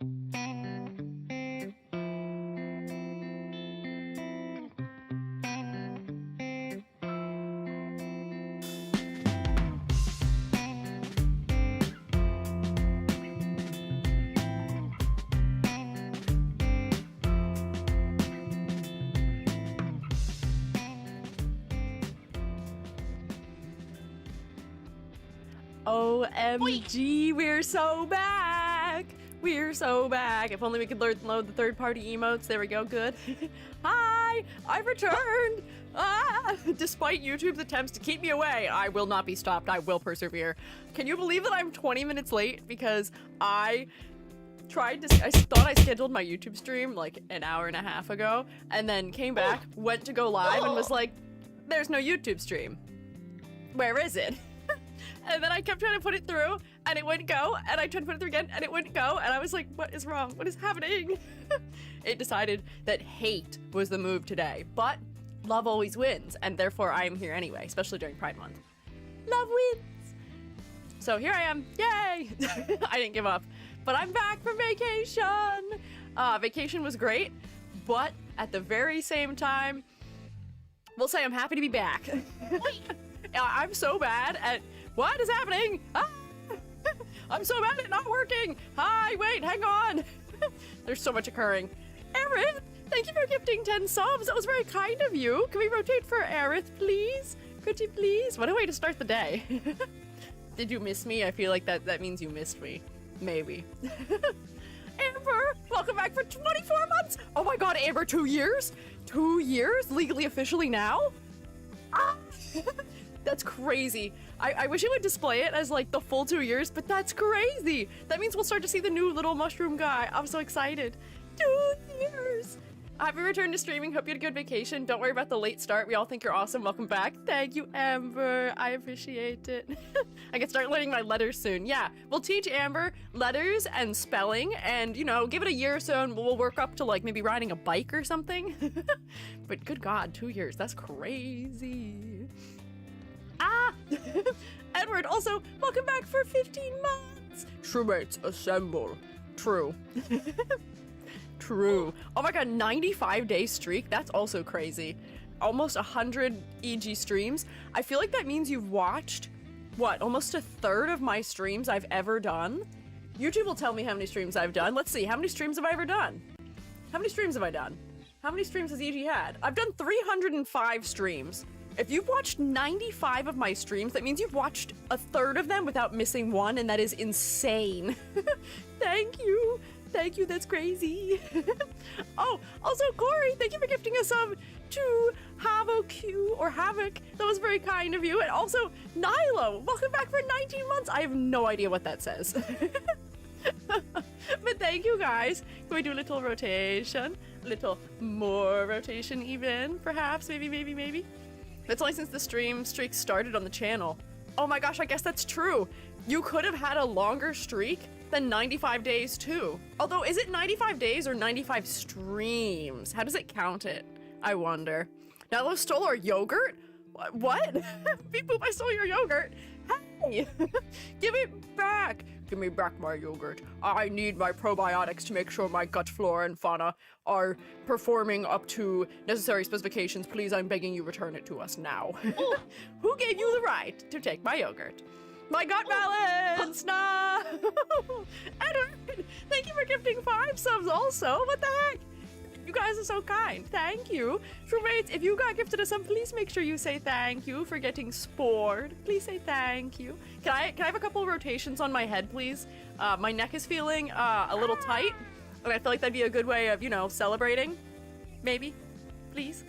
OMG, we're so back! We're so back. If only we could load the third-party emotes. There we go, good. Hi! I've returned! Despite YouTube's attempts to keep me away, I will not be stopped. I will persevere. Can you believe that I'm 20 minutes late? Because I thought I scheduled my YouTube stream like an hour and a half ago, and then came back, went to go live, and was like, there's no YouTube stream. Where is it? And then I kept trying to put it through, and it wouldn't go, and I tried to put it through again, and it wouldn't go, and I was like, what is wrong? What is happening? It decided that hate was the move today, but love always wins, and therefore I am here anyway, especially during Pride Month. Love wins! So here I am, yay! I didn't give up, but I'm back from vacation! Vacation was great, but at the very same time, we'll say I'm happy to be back. I'm so bad at what is happening? I'm so bad at not working. Hi, wait, hang on. There's so much occurring. Aerith, thank you for gifting 10 subs. That was very kind of you. Can we rotate for Aerith, please? Could you please? What a way to start the day. Did you miss me? I feel like that means you missed me. Maybe. Amber, welcome back for 24 months. Oh my god, Amber, 2 years? 2 years? Legally, officially now? That's crazy. I wish it would display it as like the full 2 years, but that's crazy. That means we'll start to see the new little mushroom guy. I'm so excited. 2 years. Happy return to streaming. Hope you had a good vacation. Don't worry about the late start. We all think you're awesome. Welcome back. Thank you, Amber. I appreciate it. I can start learning my letters soon. Yeah, we'll teach Amber letters and spelling, and, you know, give it a year or so and we'll work up to like maybe riding a bike or something. But good God, 2 years. That's crazy. Edward, also, welcome back for 15 months. Truemates, assemble. True. True. Oh my god, 95-day streak? That's also crazy. Almost 100 EG streams. I feel like that means you've watched, what, almost a third of my streams I've ever done? YouTube will tell me how many streams I've done. Let's see, how many streams have I ever done? How many streams have I done? How many streams has EG had? I've done 305 streams. If you've watched 95 of my streams, that means you've watched a third of them without missing one, and that is insane. Thank you. Thank you, that's crazy. Oh, also Corey, thank you for gifting us some to Havoq or Havoc. That was very kind of you. And also Nilo, welcome back for 19 months. I have no idea what that says. But thank you guys. Can we do a little rotation? A little more rotation even, perhaps, maybe. That's only since the stream streak started on the channel. Oh my gosh, I guess that's true. You could have had a longer streak than 95 days too. Although, is it 95 days or 95 streams? How does it count it? I wonder. Nalo stole our yogurt? What? Beep boop, I stole your yogurt. Hey! Give it back. Give me back my yogurt. I need my probiotics to make sure my gut flora and fauna are performing up to necessary specifications. Please, I'm begging you, return it to us now. Who gave you the right to take my yogurt? My gut balance! No! Edward, thank you for gifting 5 subs also. What the heck? You guys are so kind. Thank you. Roommates, if you got gifted a sub, please make sure you say thank you for getting spored. Please say thank you. Can I have a couple rotations on my head, please? My neck is feeling a little tight, and I feel like that'd be a good way of, you know, celebrating. Maybe. Please.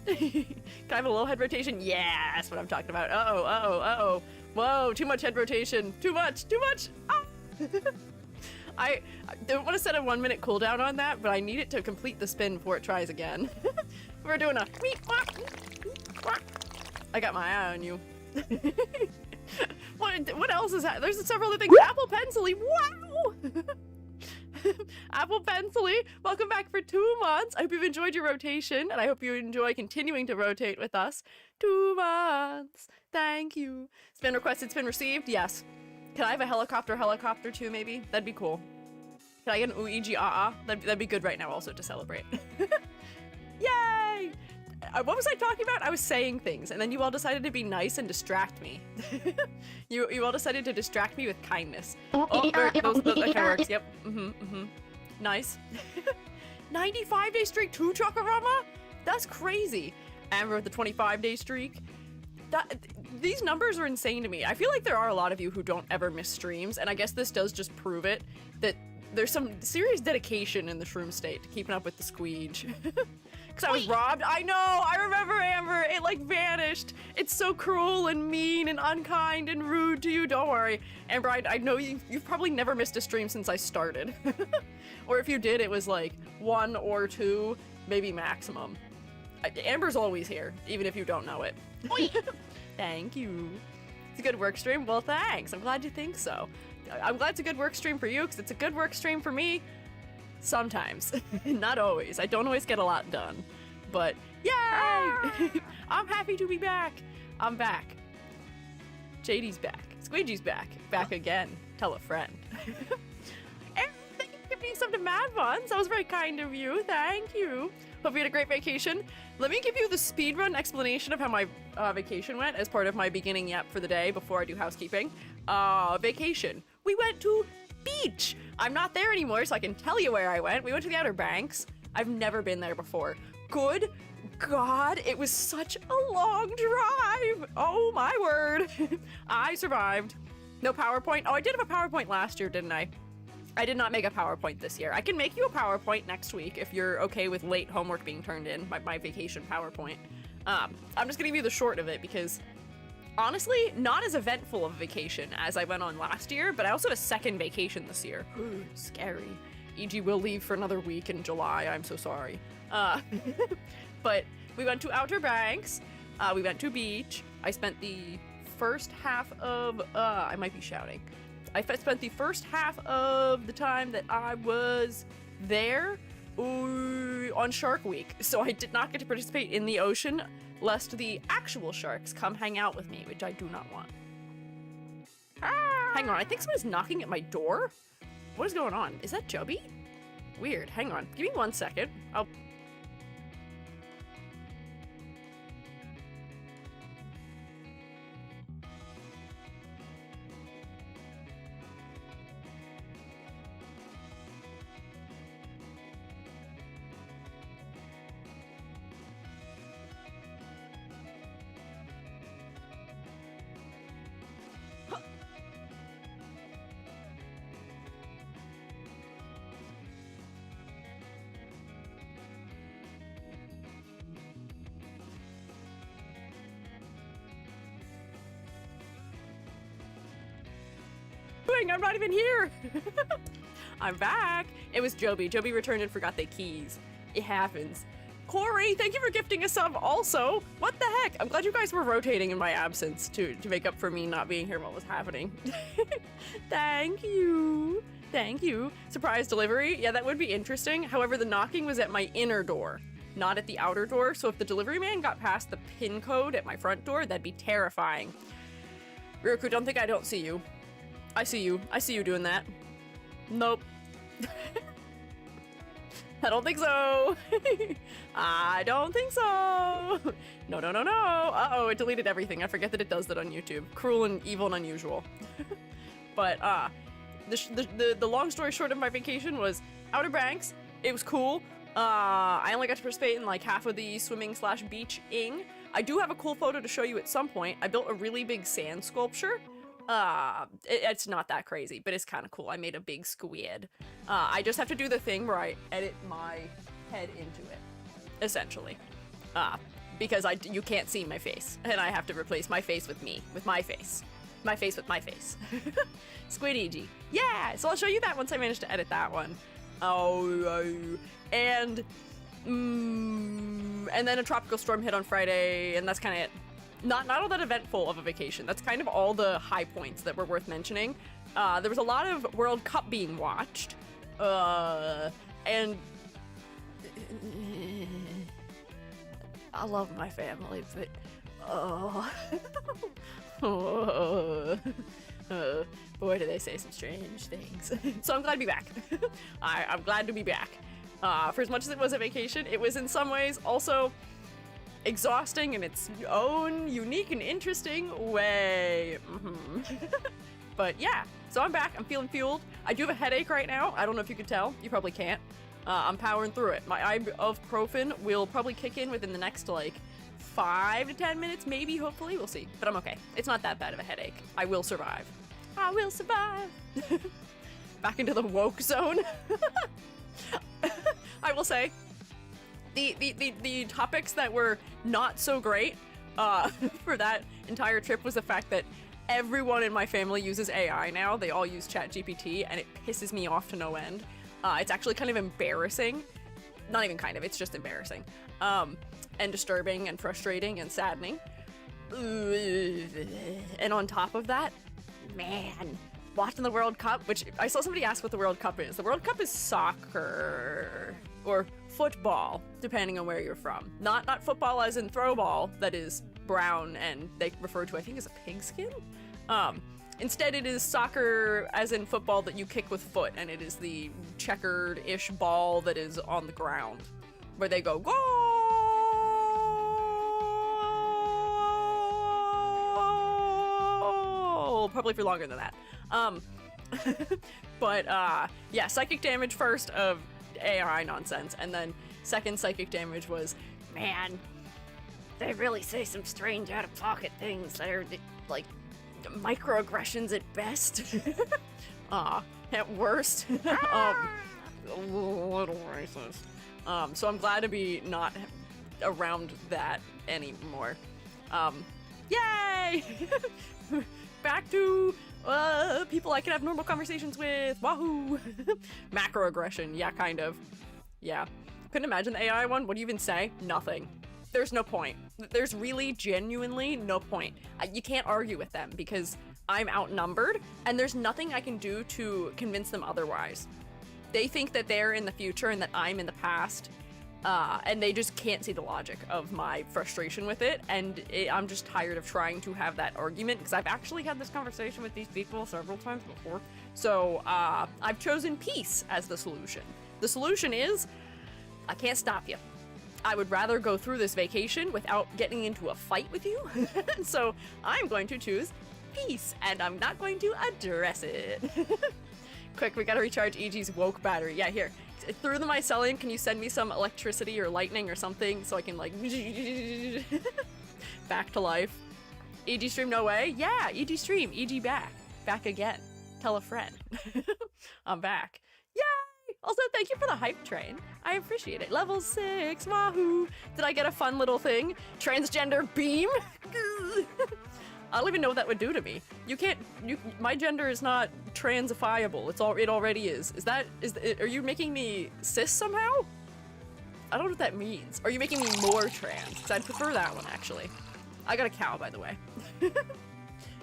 Can I have a little head rotation? Yeah, that's what I'm talking about. Uh-oh. Whoa, too much head rotation. Too much. Ah! I don't want to set a 1-minute cooldown on that, but I need it to complete the spin before it tries again. We're doing a I got my eye on you. What else is that? There's several other things. Apple Pencily, wow! Apple Pencily, welcome back for 2 months. I hope you've enjoyed your rotation, and I hope you enjoy continuing to rotate with us. 2 months. Thank you. Spin requested, spin received. Yes. Can I have a helicopter too, maybe? That'd be cool. Can I get an Uiji ah? That'd be good right now also to celebrate. Yay! What was I talking about? I was saying things, and then you all decided to be nice and distract me. you all decided to distract me with kindness. Oh, that kind of works. Yep. Nice. 95-day streak, 2 Chakarama? That's crazy. Amber with the 25-day streak. These numbers are insane to me. I feel like there are a lot of you who don't ever miss streams, and I guess this does just prove it, that there's some serious dedication in the shroom state to keeping up with the Squiiji. Because I was robbed. I know, I remember, Amber. It like vanished. It's so cruel and mean and unkind and rude to you. Don't worry. Amber, I know you've probably never missed a stream since I started. Or if you did, it was like 1 or 2, maybe maximum. Amber's always here, even if you don't know it. Thank you. It's a good work stream? Well, thanks. I'm glad you think so. I'm glad it's a good work stream for you, because it's a good work stream for me. Sometimes. Not always. I don't always get a lot done. But, yay! I'm happy to be back. I'm back. JD's back. Squiiji's back. Back again. Tell a friend. And thank you for giving me some to Mad Buns. That was very kind of you. Thank you. Hope you had a great vacation. Let me give you the speedrun explanation of how my vacation went as part of my beginning yep for the day before I do housekeeping. Vacation. We went to beach. I'm not there anymore, so I can tell you where I went. We went to the Outer Banks. I've never been there before. Good God, it was such a long drive. Oh my word. I survived. No PowerPoint. Oh, I did have a PowerPoint last year, didn't I? I did not make a PowerPoint this year. I can make you a PowerPoint next week if you're okay with late homework being turned in, my vacation PowerPoint. I'm just gonna give you the short of it because honestly, not as eventful of a vacation as I went on last year, but I also have a second vacation this year. Scary. E.g. will leave for another week in July. I'm so sorry. But we went to Outer Banks. We went to beach. I spent the first half of, I might be shouting. I spent the first half of the time that I was there on Shark Week. So I did not get to participate in the ocean, lest the actual sharks come hang out with me, which I do not want. Hang on, I think someone's knocking at my door. What is going on? Is that Chubby? Weird, hang on. Give me 1 second. I'll... I'm not even here. I'm back. It was Joby. Joby returned and forgot their keys. It happens. Corey, thank you for gifting a sub also. What the heck? I'm glad you guys were rotating in my absence to make up for me not being here while it was happening. Thank you. Thank you. Surprise delivery. Yeah, that would be interesting. However, the knocking was at my inner door, not at the outer door. So if the delivery man got past the pin code at my front door, that'd be terrifying. Ryuku, don't think I don't see you. I see you. I see you doing that. Nope. I don't think so. I don't think so. No, no, no, no. Uh-oh, it deleted everything. I forget that it does that on YouTube. Cruel and evil and unusual. But the long story short of my vacation was Outer Banks. It was cool. I only got to participate in like half of the swimming/beaching. I do have a cool photo to show you at some point. I built a really big sand sculpture. It's not that crazy, but it's kind of cool. I made a big squid. I just have to do the thing where I edit my head into it, essentially. Because you can't see my face, and I have to replace my face with me, with my face. My face with my face. Squiiji. Yeah! So I'll show you that once I manage to edit that one. And then a tropical storm hit on Friday, and that's kind of it. Not all that eventful of a vacation. That's kind of all the high points that were worth mentioning. There was a lot of World Cup being watched. And I love my family, but Boy, do they say some strange things. So I'm glad to be back. I'm glad to be back. For as much as it was a vacation, it was in some ways also exhausting in its own unique and interesting way. But yeah, so I'm back. I'm feeling fueled. I do have a headache right now. I don't know if you could tell. You probably can't. I'm powering through it. My ibuprofen will probably kick in within the next, like, 5 to 10 minutes, maybe, hopefully. We'll see. But I'm okay. It's not that bad of a headache. I will survive. I will survive. Back into the woke zone. I will say, the topics that were not so great for that entire trip was the fact that everyone in my family uses AI now. They all use ChatGPT, and it pisses me off to no end. It's actually kind of embarrassing. Not even kind of, it's just embarrassing. And disturbing and frustrating and saddening. And on top of that, man, watching the World Cup, which I saw somebody ask what the World Cup is. The World Cup is soccer or football, depending on where you're from. Not football as in throw ball, that is brown and they refer to, I think, as a pigskin. Instead, it is soccer as in football that you kick with foot, and it is the checkered-ish ball that is on the ground, where they go, goal! Probably for longer than that. But, yeah, psychic damage first of AI nonsense, and then second psychic damage was, man, they really say some strange out-of-pocket things that are, like, microaggressions at best. At worst. A little racist. So I'm glad to be not around that anymore. Yay! Back to people I can have normal conversations with. Wahoo! Macroaggression, yeah, kind of. Yeah. Couldn't imagine the AI one. What do you even say? Nothing. There's no point. There's really genuinely no point. You can't argue with them because I'm outnumbered and there's nothing I can do to convince them otherwise. They think that they're in the future and that I'm in the past, and they just can't see the logic of my frustration with it, and I'm just tired of trying to have that argument because I've actually had this conversation with these people several times before. So I've chosen peace as the solution. The solution is, I can't stop you. I would rather go through this vacation without getting into a fight with you. So I'm going to choose peace, and I'm not going to address it. Quick, we gotta recharge EG's woke battery. Yeah, here. Through the mycelium, can you send me some electricity or lightning or something so I can, like, back to life? EG stream, no way? Yeah, EG stream. EG back. Back again. Tell a friend. I'm back. Yay! Also, thank you for the hype train. I appreciate it. Level 6, wahoo! Did I get a fun little thing? Transgender beam? I don't even know what that would do to me. My gender is not transifiable. It already is. Are you making me cis somehow? I don't know what that means. Are you making me more trans? Because I'd prefer that one, actually. I got a cow, by the way.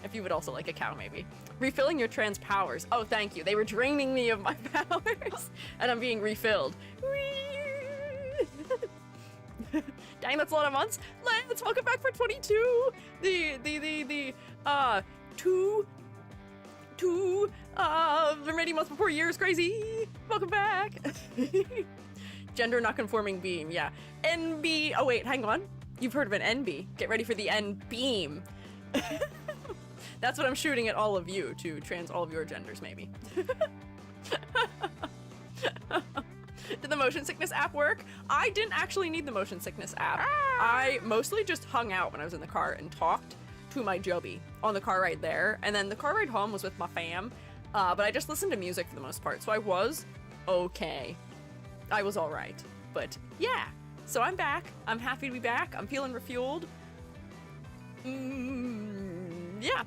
If you would also like a cow, maybe. Refilling your trans powers. Oh, thank you. They were draining me of my powers, and I'm being refilled. Dang, that's a lot of months. Let's welcome back for 22. The remaining months before year is crazy. Welcome back. Gender not conforming beam. Yeah. NB. Oh wait, hang on. You've heard of an NB. Get ready for the N beam. That's what I'm shooting at all of you, to trans all of your genders, maybe. Did the motion sickness app work? I didn't actually need the motion sickness app. I mostly just hung out when I was in the car and talked to my Joby on the car ride there. And then the car ride home was with my fam. But I just listened to music for the most part. So I was okay. I was all right. But yeah, so I'm back. I'm happy to be back. I'm feeling refueled. Yeah.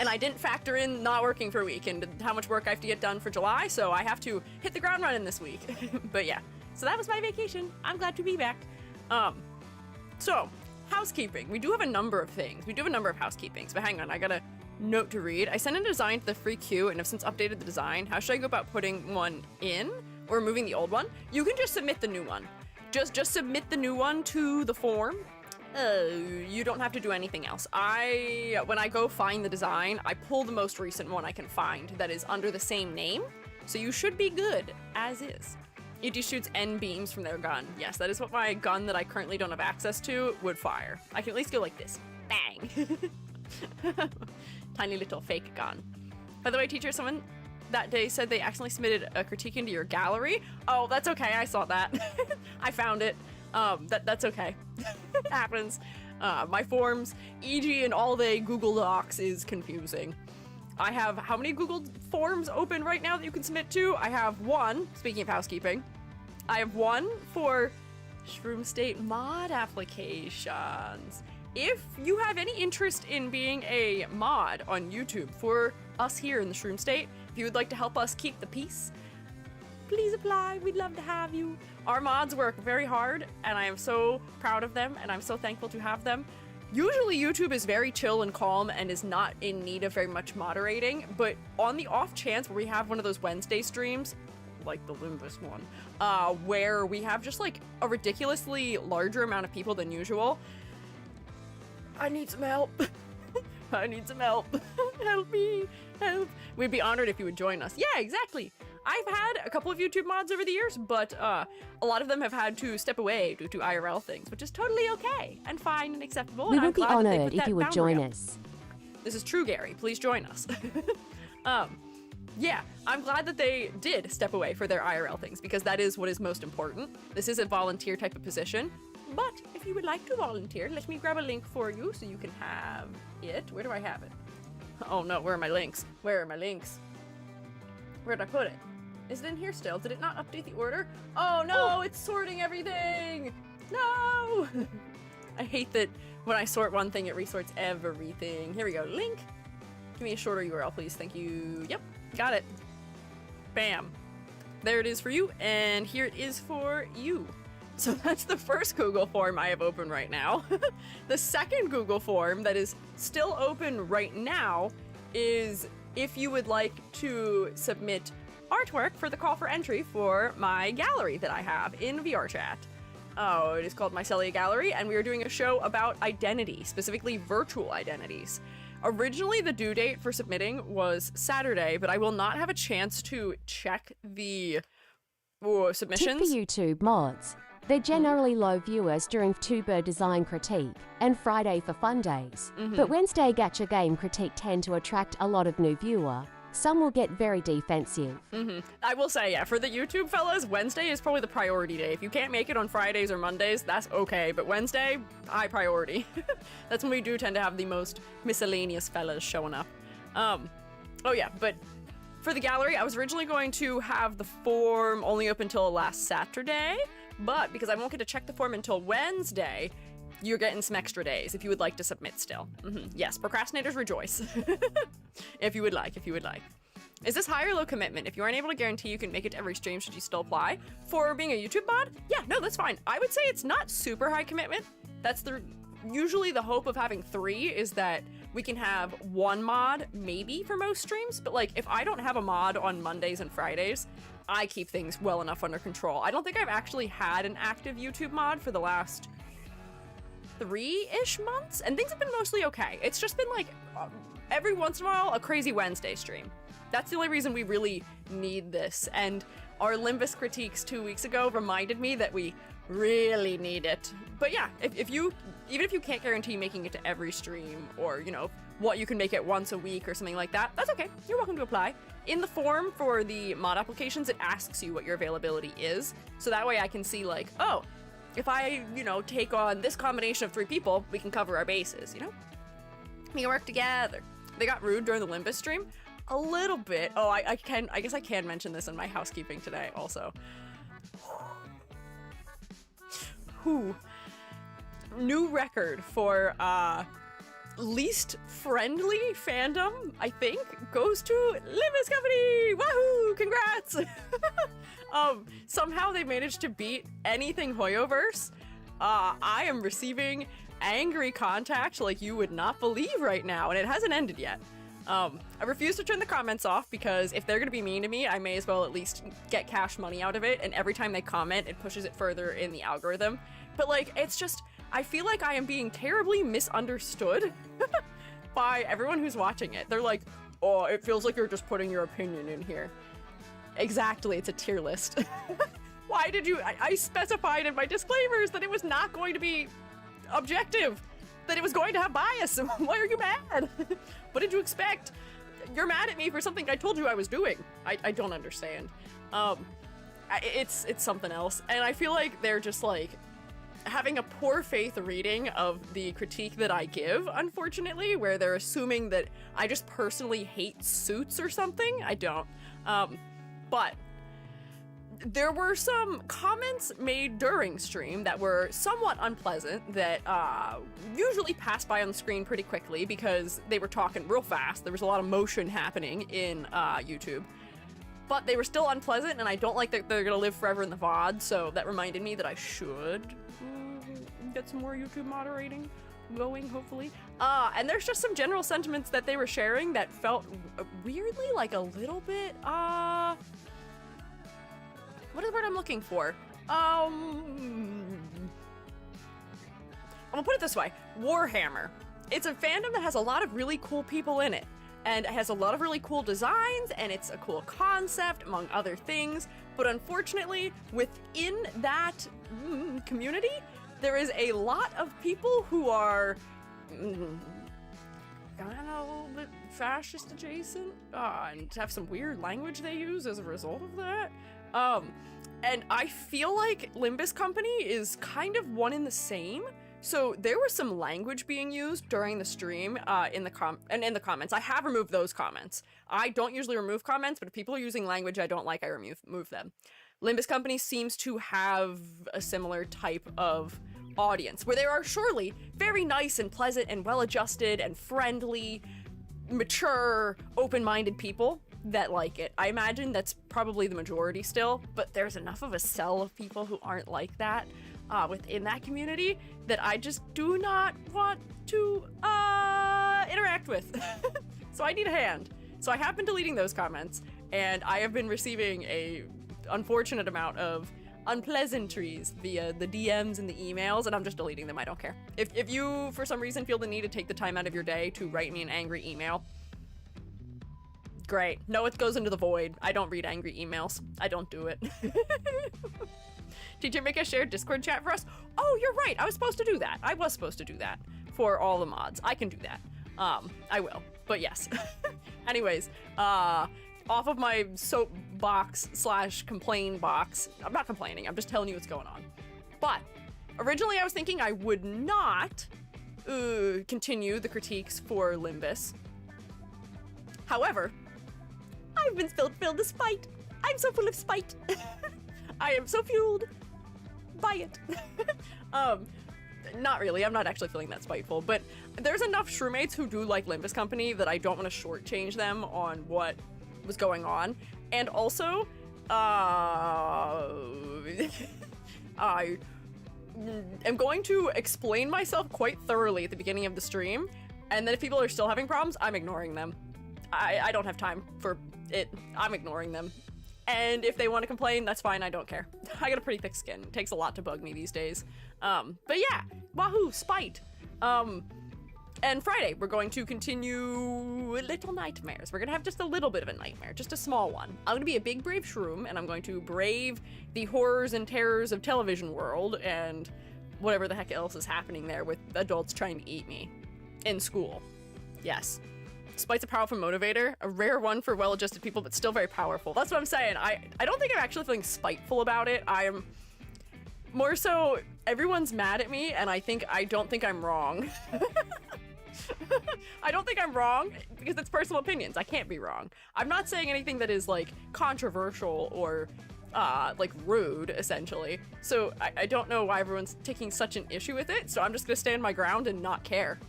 And I didn't factor in not working for a week and how much work I have to get done for July, so I have to hit the ground running this week. But yeah, so that was my vacation. I'm glad to be back. So, housekeeping. We do have a number of things. We do have a number of housekeepings, but hang on, I got a note to read. I sent a design to the free queue and have since updated the design. How should I go about putting one in or removing the old one? You can just submit the new one. Just submit the new one to the form. You don't have to do anything else. When I go find the design, I pull the most recent one I can find that is under the same name, so you should be good, as is. It just shoots N beams from their gun. Yes, that is what my gun that I currently don't have access to would fire. I can at least go like this. Bang! Tiny little fake gun. By the way, teacher, someone that day said they accidentally submitted a critique into your gallery. Oh, that's okay, I saw that. I found it. That's okay. It happens. My forms, e.g. and all day Google Docs is confusing. I have how many Google Forms open right now that you can submit to? I have one, speaking of housekeeping, I have one for Shroom State mod applications. If you have any interest in being a mod on YouTube for us here in the Shroom State, if you would like to help us keep the peace, please apply. We'd love to have you. Our mods work very hard, and I am so proud of them, and I'm so thankful to have them. Usually YouTube is very chill and calm and is not in need of very much moderating, but on the off chance where we have one of those Wednesday streams, like the Limbus one, where we have just like a ridiculously larger amount of people than usual, I need some help. I need some help. Help me. Help. We'd be honored if you would join us. Yeah, exactly. I've had a couple of YouTube mods over the years, but a lot of them have had to step away due to IRL things, which is totally okay and fine and acceptable. We would be honored if you would join us. This is true, Gary. Please join us. Yeah, I'm glad that they did step away for their IRL things, because that is what is most important. This is a volunteer type of position, but if you would like to volunteer, let me grab a link for you so you can have it. Where do I have it? Oh no, where are my links? Where are my links? Where'd I put it? Is it in here still? Did it not update the order? Oh no, it's sorting everything! No! I hate that when I sort one thing, it resorts everything. Here we go, link. Give me a shorter URL, please, thank you. Yep, got it. Bam. There it is for you, and here it is for you. So that's the first Google form I have open right now. The second Google form that is still open right now is if you would like to submit artwork for the call for entry for my gallery that I have in VRChat. Oh, it is called My Celia Gallery, and we are doing a show about identity, specifically virtual identities. Originally, the due date for submitting was Saturday, but I will not have a chance to check the submissions. Tip for YouTube mods. They're generally low viewers during Vtuber design critique and Friday for fun days. But Wednesday gacha game critique tend to attract a lot of new viewer. Some will get very defensive. I will say, yeah, for the YouTube fellas, Wednesday is probably the priority day. If you can't make it on Fridays or Mondays, that's okay, but Wednesday, high priority. That's when we do tend to have the most miscellaneous fellas showing up. Oh yeah, but for the gallery, I was originally going to have the form only up until last Saturday, but because I won't get to check the form until Wednesday, you're getting some extra days if you would like to submit still. Yes, procrastinators rejoice. If you would like. Is this high or low commitment? If you aren't able to guarantee you can make it to every stream, should you still apply? For being a YouTube mod? Yeah, no, that's fine. I would say it's not super high commitment. That's usually the hope of having 3 is that we can have 1 mod maybe for most streams, but like if I don't have a mod on Mondays and Fridays, I keep things well enough under control. I don't think I've actually had an active YouTube mod for the last 3-ish months, and things have been mostly okay. It's just been like every once in a while a crazy Wednesday stream. That's the only reason we really need this, and our Limbus critiques 2 weeks ago reminded me that we really need it. But yeah, even if you can't guarantee making it to every stream, or you know what, you can make it once a week or something like that, that's okay. You're welcome to apply. In the form for the mod applications, it asks you what your availability is, so that way I can see like, oh, if I, take on this combination of 3 people, we can cover our bases, We can work together. They got rude during the Limbus stream. A little bit. Oh, I guess I can mention this in my housekeeping today also. Whew. New record for, least friendly fandom, I think, goes to Limbus Company! Wahoo! Congrats! Somehow they managed to beat anything Hoyoverse. I am receiving angry contact like you would not believe right now, and it hasn't ended yet. I refuse to turn the comments off because if they're gonna be mean to me, I may as well at least get cash money out of it, and every time they comment, it pushes it further in the algorithm. But like, it's just, I feel like I am being terribly misunderstood by everyone who's watching it. They're like, oh, it feels like you're just putting your opinion in here. Exactly, it's a tier list. Why did you, I specified in my disclaimers that it was not going to be objective, that it was going to have bias. Why are you mad? What did you expect? You're mad at me for something I told you I was doing. I don't understand. It's something else. And I feel like they're just like having a poor faith reading of the critique that I give, unfortunately, where they're assuming that I just personally hate suits or something. I don't. But there were some comments made during stream that were somewhat unpleasant that usually pass by on the screen pretty quickly because they were talking real fast. There was a lot of motion happening in YouTube. But they were still unpleasant, and I don't like that they're gonna live forever in the VOD, so that reminded me that I should get some more YouTube moderating going, hopefully. And there's just some general sentiments that they were sharing that felt weirdly like a little bit, what is the word I'm looking for? I'm gonna put it this way. Warhammer. It's a fandom that has a lot of really cool people in it. And it has a lot of really cool designs, and it's a cool concept, among other things. But unfortunately, within that community, there is a lot of people who are kind of a little bit fascist adjacent, and have some weird language they use as a result of that. And I feel like Limbus Company is kind of one in the same. So there was some language being used during the stream, in the comments. I have removed those comments. I don't usually remove comments, but if people are using language I don't like, I remove them. Limbus Company seems to have a similar type of audience, where there are surely very nice and pleasant and well-adjusted and friendly, mature, open-minded people that like it. I imagine that's probably the majority still, but there's enough of a cell of people who aren't like that within that community that I just do not want to interact with. So I need a hand. So I have been deleting those comments, and I have been receiving a unfortunate amount of unpleasantries via the DMs and the emails, and I'm just deleting them. I don't care. If you, for some reason, feel the need to take the time out of your day to write me an angry email, great. No, it goes into the void. I don't read angry emails. I don't do it. Teacher, make a shared Discord chat for us? Oh, you're right. I was supposed to do that. I was supposed to do that for all the mods. I can do that. I will. But yes. Anyways, off of my soapbox / complain box. I'm not complaining. I'm just telling you what's going on. But originally I was thinking I would not continue the critiques for Limbus. However, I've been filled with spite. I'm so full of spite. I am so fueled by it. Not really. I'm not actually feeling that spiteful, but there's enough shroommates who do like Limbus Company that I don't want to shortchange them on what was going on. And also, I am going to explain myself quite thoroughly at the beginning of the stream, and then if people are still having problems, I'm ignoring them. I don't have time for it. I'm ignoring them. And if they want to complain, that's fine. I don't care. I got a pretty thick skin. It takes a lot to bug me these days. But yeah, wahoo, spite. And Friday, we're going to continue Little Nightmares. We're gonna have just a little bit of a nightmare, just a small one. I'm gonna be a big brave shroom, and I'm going to brave the horrors and terrors of television world and whatever the heck else is happening there with adults trying to eat me in school. Yes. Spite's a powerful motivator, a rare one for well-adjusted people, but still very powerful. That's what I'm saying. I don't think I'm actually feeling spiteful about it. I am more so, everyone's mad at me, and I don't think I'm wrong. I don't think I'm wrong, because it's personal opinions. I can't be wrong. I'm not saying anything that is, like, controversial or, like, rude, essentially. So I don't know why everyone's taking such an issue with it, so I'm just gonna stand my ground and not care.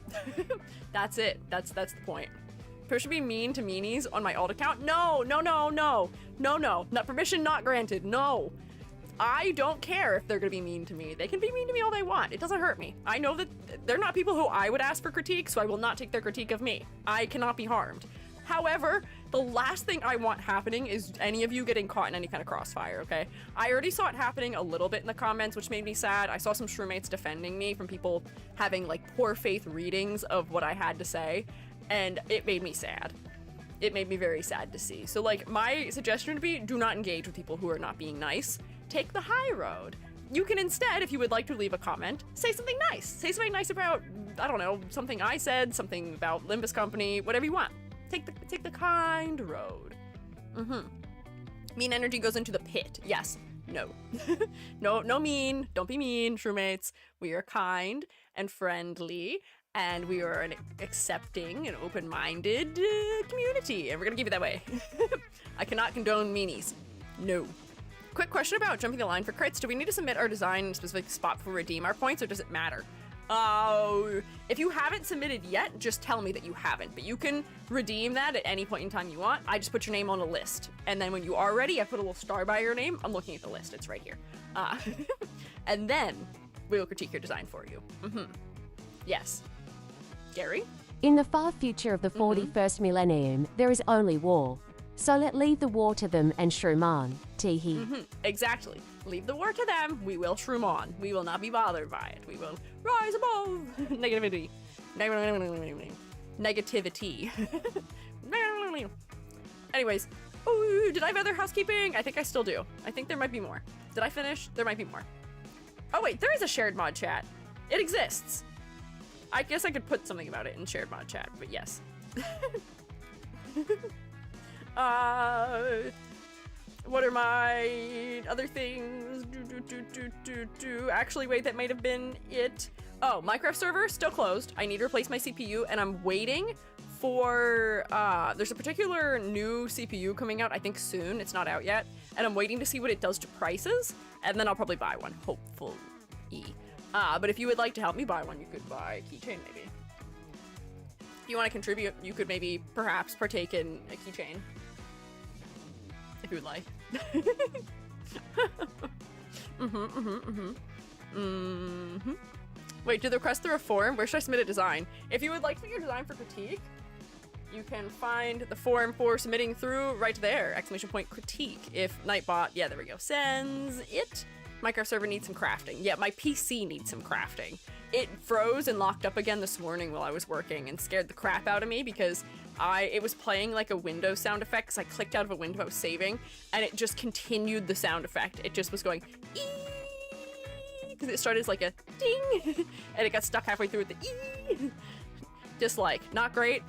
That's it. That's the point. People should be mean to meanies on my alt account? No. Not permission not granted. No. I don't care if they're gonna be mean to me. They can be mean to me all they want. It doesn't hurt me. I know that they're not people who I would ask for critique, so I will not take their critique of me. I cannot be harmed. However, the last thing I want happening is any of you getting caught in any kind of crossfire, okay? I already saw it happening a little bit in the comments, which made me sad. I saw some shroommates defending me from people having like poor faith readings of what I had to say, and it made me sad. It made me very sad to see. So like, my suggestion would be, do not engage with people who are not being nice. Take the high road. You can instead, if you would like to leave a comment, say something nice. Say something nice about, I don't know, something I said, something about Limbus Company, whatever you want. Take the kind road. Mean energy goes into the pit. Yes. No. No mean. Don't be mean, shroommates. We are kind and friendly, and we are an accepting and open-minded community, and we're gonna keep it that way. I cannot condone meanies. No. Quick question about jumping the line for crits. Do we need to submit our design in a specific spot before we redeem our points, or does it matter? If you haven't submitted yet, just tell me that you haven't, but you can redeem that at any point in time you want. I just put your name on a list, and then when you are ready, I put a little star by your name. I'm looking at the list, it's right here. And then we will critique your design for you. Yes. Gary? In the far future of the 41st millennium, there is only war. So let leave the war to them and shroom on. Teehee. Exactly. Leave the war to them. We will shroom on. We will not be bothered by it. We will rise above negativity. Negativity. Anyways. Ooh, did I have other housekeeping? I think I still do. I think there might be more. Did I finish? There might be more. Oh wait, there is a shared mod chat. It exists. I guess I could put something about it in shared mod chat, but yes. What are my other things? Actually, wait, that might have been it. Oh, Minecraft server, still closed. I need to replace my CPU, and I'm waiting for, there's a particular new CPU coming out, I think soon. It's not out yet. And I'm waiting to see what it does to prices, and then I'll probably buy one, hopefully. But if you would like to help me buy one, you could buy a keychain, maybe. If you want to contribute, you could maybe, perhaps, partake in a keychain. If you would like. Wait, do the request the reform? Where should I submit a design? If you would like to submit your design for critique, you can find the form for submitting through right there. ! Critique. If Nightbot, yeah, there we go, sends it. Minecraft server needs some crafting. Yeah, my PC needs some crafting. It froze and locked up again this morning while I was working and scared the crap out of me because it was playing like a Windows sound effect because I clicked out of a window I was saving, and it just continued the sound effect. It just was going because it started as like a ding and it got stuck halfway through with the just like not great.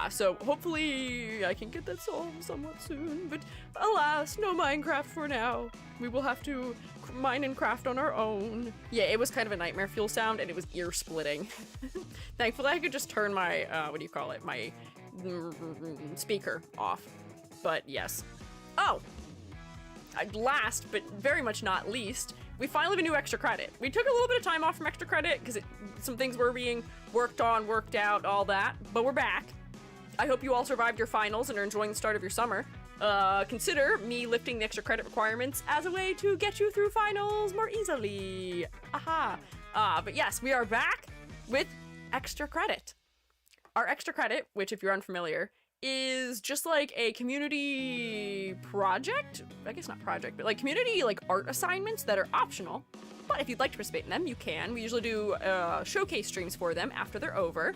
So hopefully I can get that solved somewhat soon, but alas, no Minecraft for now. We will have to mine and craft on our own. Yeah, it was kind of a nightmare fuel sound, and it was ear splitting. Thankfully, I could just turn my, my speaker off. But yes. Oh! Last, but very much not least, we finally have a new extra credit. We took a little bit of time off from extra credit, because some things were being worked on, worked out, all that, but we're back. I hope you all survived your finals and are enjoying the start of your summer. Consider me lifting the extra credit requirements as a way to get you through finals more easily. Aha. But yes, we are back with extra credit. Our extra credit, which if you're unfamiliar, is just like a community project. I guess not project, but like community like art assignments that are optional. But if you'd like to participate in them, you can. We usually do showcase streams for them after they're over.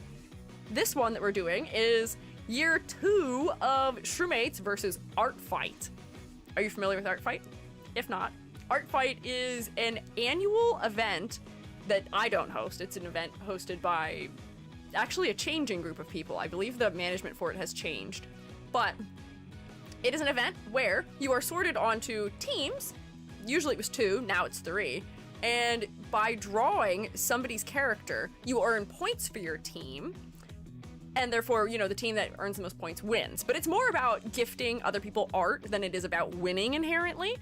This one that we're doing is year 2 of Shroommates versus Art Fight. Are you familiar with Art Fight? If not, Art Fight is an annual event that I don't host. It's an event hosted by actually a changing group of people. I believe the management for it has changed. But it is an event where you are sorted onto teams. Usually it was 2, now it's 3. And by drawing somebody's character, you earn points for your team. And therefore, you know, the team that earns the most points wins. But it's more about gifting other people art than it is about winning inherently.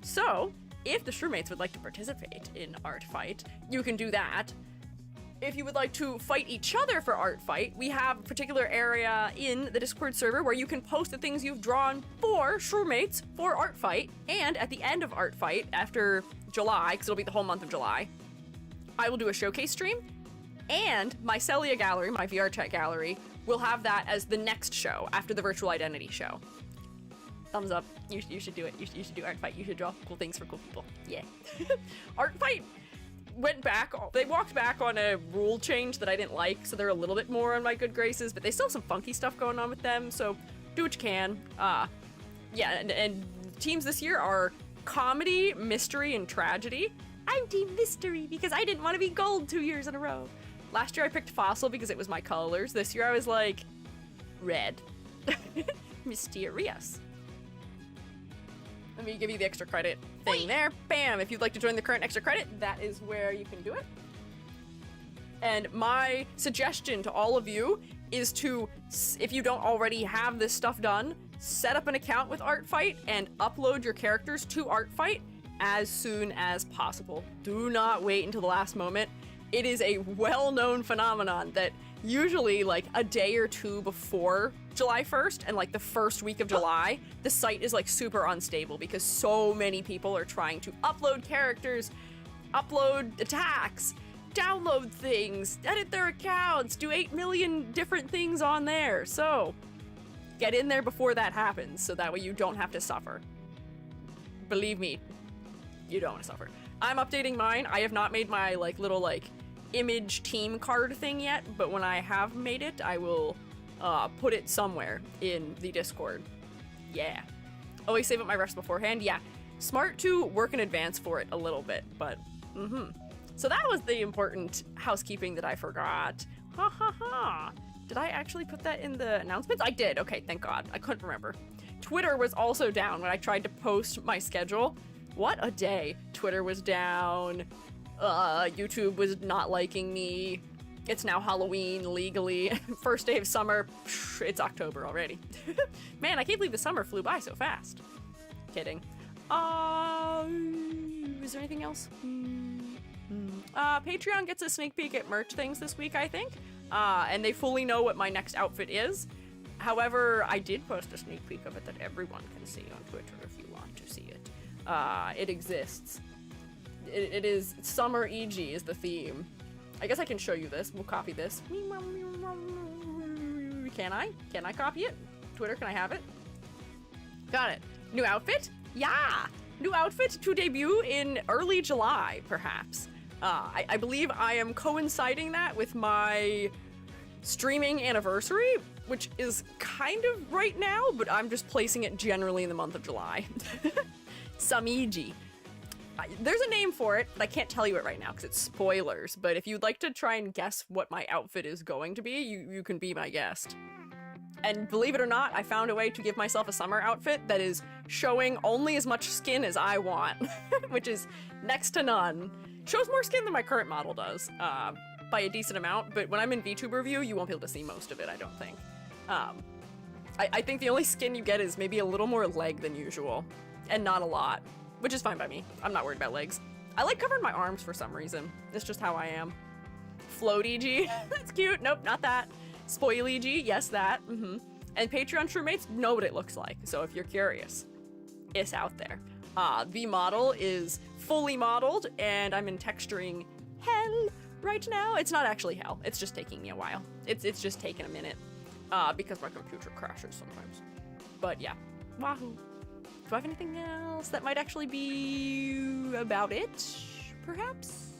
So, if the Shroommates would like to participate in Art Fight, you can do that. If you would like to fight each other for Art Fight, we have a particular area in the Discord server where you can post the things you've drawn for Shroommates for Art Fight. And at the end of Art Fight, after July, because it'll be the whole month of July, I will do a showcase stream. And my Celia gallery, my VR chat gallery, we'll have that as the next show after the virtual identity show. Thumbs up. You should do it. You should do Art Fight. You should draw cool things for cool people. Yeah. Art Fight went back. They walked back on a rule change that I didn't like, so they're a little bit more on my good graces, but they still have some funky stuff going on with them, so do what you can. Yeah, and teams this year are comedy, mystery, and tragedy. I'm team mystery because I didn't want to be gold 2 years in a row. Last year I picked fossil because it was my colors. This year I was like, red. Mysterious. Let me give you the extra credit thing there. Bam! If you'd like to join the current extra credit, that is where you can do it. And my suggestion to all of you is to, if you don't already have this stuff done, set up an account with ArtFight and upload your characters to ArtFight as soon as possible. Do not wait until the last moment. It is a well-known phenomenon that usually like a day or two before July 1st and like the first week of July, the site is like super unstable because so many people are trying to upload characters, upload attacks, download things, edit their accounts, do 8 million different things on there. So get in there before that happens so that way you don't have to suffer. Believe me, you don't want to suffer. I'm updating mine. I have not made my like little like image team card thing yet, but when I have made it, I will put it somewhere in the Discord. Yeah. Always save up my refs beforehand. Yeah. Smart to work in advance for it a little bit, but So that was the important housekeeping that I forgot. Ha ha ha. Did I actually put that in the announcements? I did. Okay, thank God. I couldn't remember. Twitter was also down when I tried to post my schedule. What a day. Twitter was down. YouTube was not liking me. It's now Halloween legally. First day of summer. It's October already. Man, I can't believe the summer flew by so fast. Kidding. Is there anything else? Patreon gets a sneak peek at merch things this week, I think. And they fully know what my next outfit is. However, I did post a sneak peek of it that everyone can see on Twitter if you want to see it. It exists. It is Summer EG is the theme. I guess I can show you this. We'll copy this. Can I? Can I copy it? Twitter, can I have it? Got it. New outfit? Yeah! New outfit to debut in early July, perhaps. I believe I am coinciding that with my streaming anniversary, which is kind of right now, but I'm just placing it generally in the month of July. Samiji. There's a name for it, but I can't tell you it right now because it's spoilers. But if you'd like to try and guess what my outfit is going to be, you can be my guest. And believe it or not, I found a way to give myself a summer outfit that is showing only as much skin as I want, which is next to none. Shows more skin than my current model does, by a decent amount, but when I'm in Vtuber view, you won't be able to see most of it, I don't think. I think the only skin you get is maybe a little more leg than usual, and not a lot. Which is fine by me. I'm not worried about legs. I like covering my arms for some reason. It's just how I am. Float EG. That's cute. Nope, not that. Spoil EG. Yes, that. And Patreon Shroommates know what it looks like. So if you're curious, it's out there. The model is fully modeled, and I'm in texturing hell right now. It's not actually hell. It's just taking me a while. It's just taking a minute because my computer crashes sometimes. But yeah. Wahoo. Do I have anything else that might actually be about it, perhaps?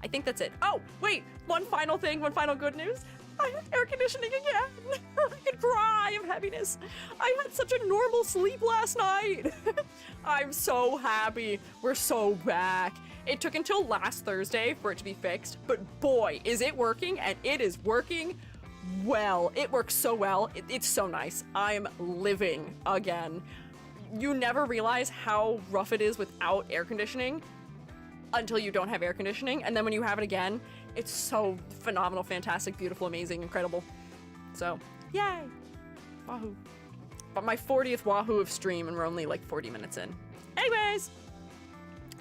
I think that's it. Oh, wait, one final thing, one final good news. I had air conditioning again. I could cry of happiness. I had such a normal sleep last night. I'm so happy. We're so back. It took until last Thursday for it to be fixed, but boy, is it working, and it is working well. It works so well. It's so nice. I'm living again. You never realize how rough it is without air conditioning until you don't have air conditioning. And then when you have it again, it's so phenomenal, fantastic, beautiful, amazing, incredible. So, yay. Wahoo. But my 40th Wahoo of stream and we're only like 40 minutes in. Anyways,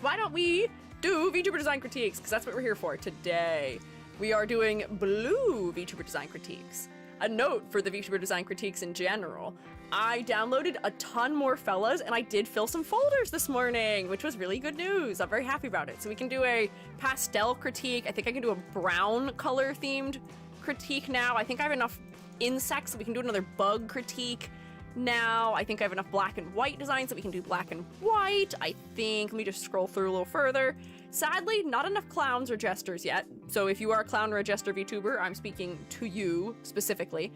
why don't we do VTuber design critiques? Because that's what we're here for today. We are doing blue VTuber design critiques. A note for the VTuber design critiques in general. I downloaded a ton more fellas and I did fill some folders this morning, which was really good news. I'm very happy about it. So we can do a pastel critique. I think I can do a brown color themed critique now. I think I have enough insects, so we can do another bug critique. Now, I think I have enough black and white designs that we can do black and white. I think, let me just scroll through a little further. Sadly, not enough clowns or jesters yet. So if you are a clown or a jester VTuber, I'm speaking to you specifically.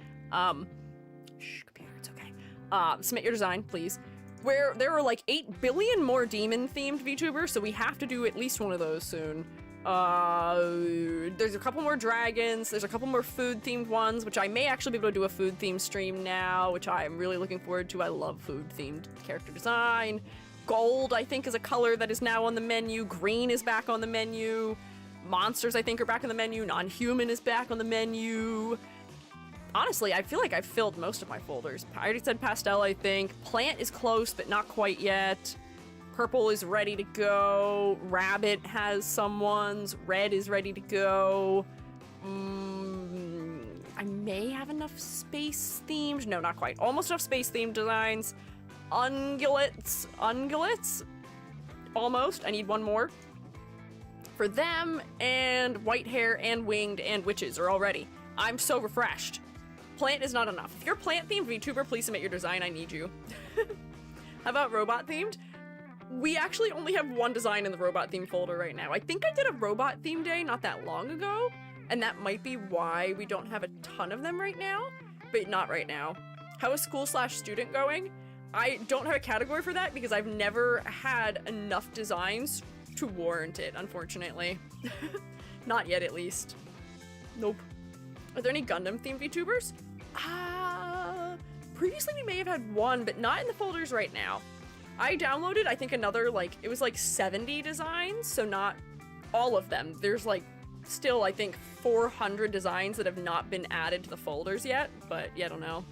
Shh, computer, it's okay. Submit your design, please. Where there are like 8 billion more demon-themed VTubers, so we have to do at least one of those soon. There's a couple more dragons, there's a couple more food-themed ones, which I may actually be able to do a food-themed stream now, which I'm really looking forward to. I love food-themed character design. Gold, I think, is a color that is now on the menu. Green is back on the menu. Monsters, I think, are back on the menu. Non-human is back on the menu. Honestly, I feel like I've filled most of my folders. I already said pastel, I think. Plant is close, but not quite yet. Purple is ready to go. Rabbit has some ones. Red is ready to go. I may have enough space themed. No, not quite. Almost enough space themed designs. Ungulates. Almost. I need one more. For them, and white hair and winged and witches are all ready. I'm so refreshed. Plant is not enough. If you're plant themed VTuber, please submit your design. I need you. How about robot themed? We actually only have one design in the robot theme folder right now. I think I did a robot theme day not that long ago, and that might be why we don't have a ton of them right now, but not right now. How is school/student going? I don't have a category for that because I've never had enough designs to warrant it, unfortunately. Not yet, at least. Nope. Are there any Gundam themed VTubers? Previously we may have had one, but not in the folders right now. I downloaded, I think, another, it was 70 designs, so not all of them. There's, still, I think, 400 designs that have not been added to the folders yet, but, yeah, I don't know.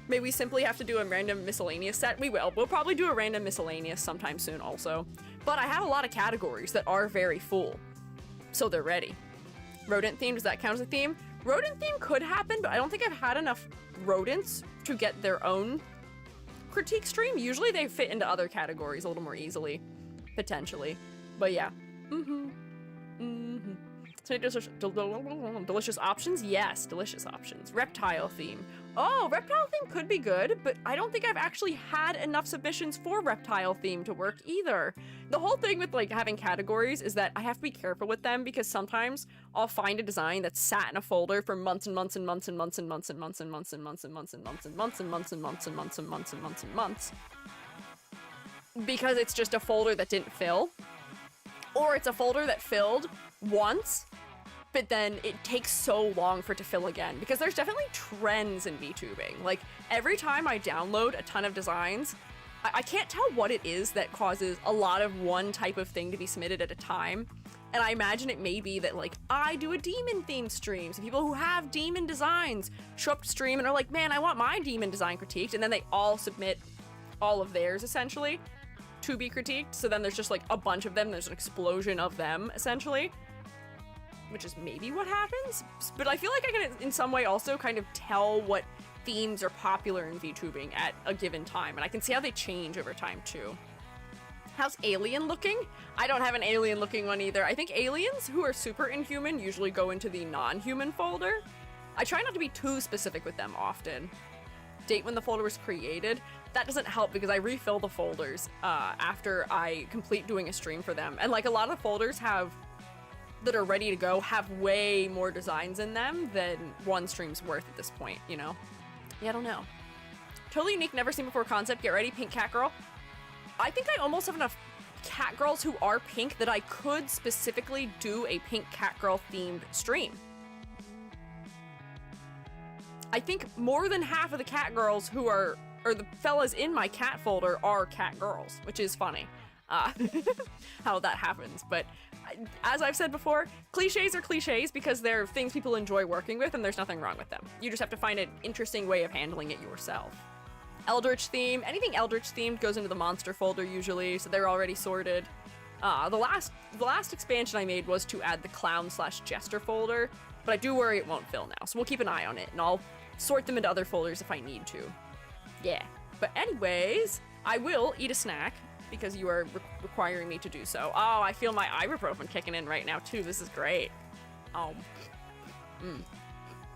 Maybe we simply have to do a random miscellaneous set. We will. We'll probably do a random miscellaneous sometime soon, also. But I have a lot of categories that are very full, so they're ready. Rodent theme, does that count as a theme? Rodent theme could happen, but I don't think I've had enough rodents to get their own critique stream. Usually they fit into other categories a little more easily, potentially. But yeah. So delicious options? Yes, delicious options. Reptile theme. Oh, reptile theme could be good, but I don't think I've actually had enough submissions for reptile theme to work either. The whole thing with having categories is that I have to be careful with them because sometimes I'll find a design that's sat in a folder for months and months and months and months and months and months and months and months and months and months and months and months and months and months and months and months and months because it's just a folder that didn't fill, or it's a folder that filled once but then it takes so long for it to fill again, because there's definitely trends in VTubing. Every time I download a ton of designs, I can't tell what it is that causes a lot of one type of thing to be submitted at a time. And I imagine it may be that I do a demon themed stream, so people who have demon designs show up to stream and are like, man, I want my demon design critiqued, and then they all submit all of theirs essentially to be critiqued. So then there's just a bunch of them, there's an explosion of them essentially, which is maybe what happens. But I feel like I can in some way also kind of tell what themes are popular in VTubing at a given time, and I can see how they change over time too. How's alien looking? I don't have an alien looking one either. I think aliens who are super inhuman usually go into the non-human folder. I try not to be too specific with them often. Date when the folder was created. That doesn't help because I refill the folders after I complete doing a stream for them. And a lot of folders that are ready to go have way more designs in them than one stream's worth at this point, you know? Yeah, I don't know. Totally unique, never seen before concept. Get ready, pink cat girl. I think I almost have enough cat girls who are pink that I could specifically do a pink cat girl themed stream. I think more than half of the cat girls who are, or the fellas in my cat folder are cat girls, which is funny. How that happens, but as I've said before, cliches are cliches because they're things people enjoy working with, and there's nothing wrong with them. You just have to find an interesting way of handling it yourself. Eldritch theme, anything Eldritch themed goes into the monster folder usually, so they're already sorted. The last expansion I made was to add the clown/jester folder, but I do worry it won't fill now, so we'll keep an eye on it, and I'll sort them into other folders if I need to. Yeah, but anyways, I will eat a snack because you are requiring me to do so. Oh, I feel my ibuprofen kicking in right now too. This is great.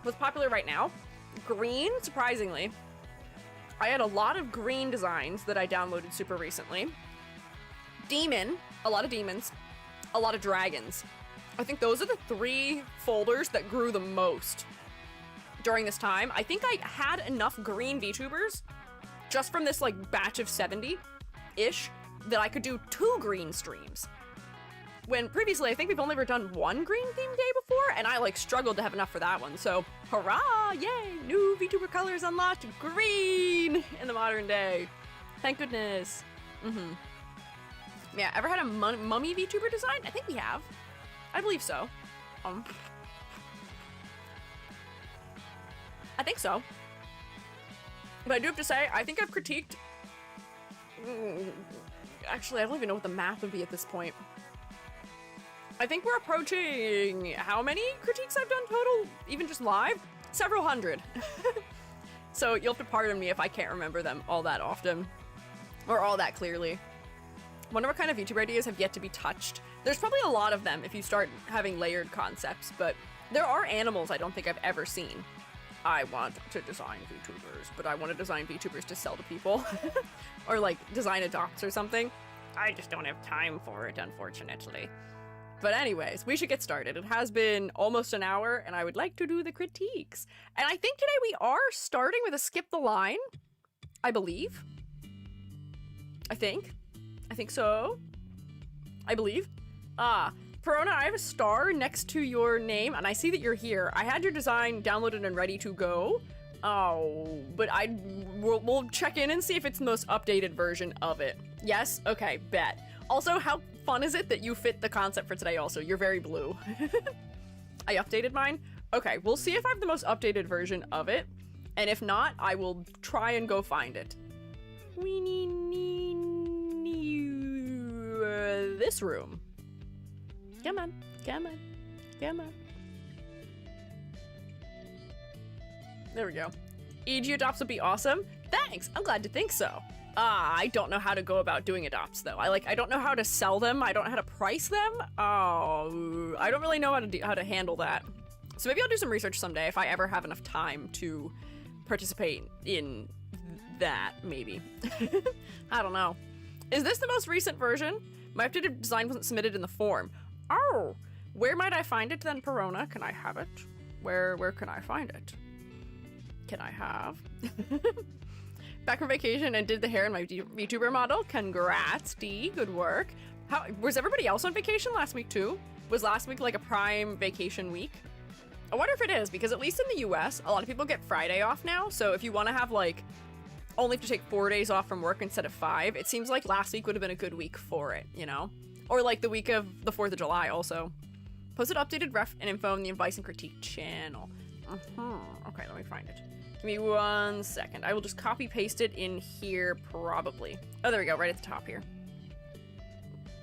What's popular right now? green, surprisingly. I had a lot of green designs that I downloaded super recently. Demon, a lot of demons, a lot of dragons. I think those are the 3 folders that grew the most during this time. I think I had enough green VTubers just from this like batch of 70-ish that I could do 2 green streams. When previously, I think we've only ever done 1 green theme day before, and I like struggled to have enough for that one. So, hurrah! Yay! New VTuber colors unlocked, green in the modern day. Thank goodness. Yeah, ever had a mummy VTuber design? I think we have. I believe so. I think so. But I do have to say, I think I've critiqued... Actually, I don't even know what the math would be at this point. I think we're approaching how many critiques I've done total, even just live? Several hundred. So you'll have to pardon me if I can't remember them all that often, or all that clearly. Wonder what kind of VTuber ideas have yet to be touched. There's probably a lot of them if you start having layered concepts, but there are animals I don't think I've ever seen. I want to design VTubers, but I want to design VTubers to sell to people. Or like design adopts or something. I just don't have time for it, unfortunately. But anyways, we should get started. It has been almost an hour, and I would like to do the critiques. And I think today we are starting with a skip the line, I believe. I think so. I believe. Perona, I have a star next to your name, and I see that you're here. I had your design downloaded and ready to go. Oh, but we'll check in and see if it's the most updated version of it. Yes? Okay, bet. Also, how fun is it that you fit the concept for today also? You're very blue. I updated mine? Okay, we'll see if I have the most updated version of it. And if not, I will try and go find it. We need this room. Come on, come on, come on. There we go. EG adopts would be awesome. Thanks, I'm glad to think so. I don't know how to go about doing adopts though. I don't know how to sell them. I don't know how to price them. Oh, I don't really know how to handle that. So maybe I'll do some research someday if I ever have enough time to participate in that, maybe. I don't know. Is this the most recent version? My updated design wasn't submitted in the form. Oh, where might I find it then, Perona? Can I have it? Where can I find it? Can I have? Back from vacation and did the hair in my VTuber model. Congrats, D. Good work. How was everybody else on vacation last week too? Was last week like a prime vacation week? I wonder if it is, because at least in the US, a lot of people get Friday off now. So if you want to have like only have to take 4 days off from work instead of 5, it seems like last week would have been a good week for it, you know? Or like the week of the 4th of July also. Posted updated ref and info in the advice and critique channel. Okay, let me find it. Give me 1 second. I will just copy paste it in here probably. Oh, there we go, right at the top here.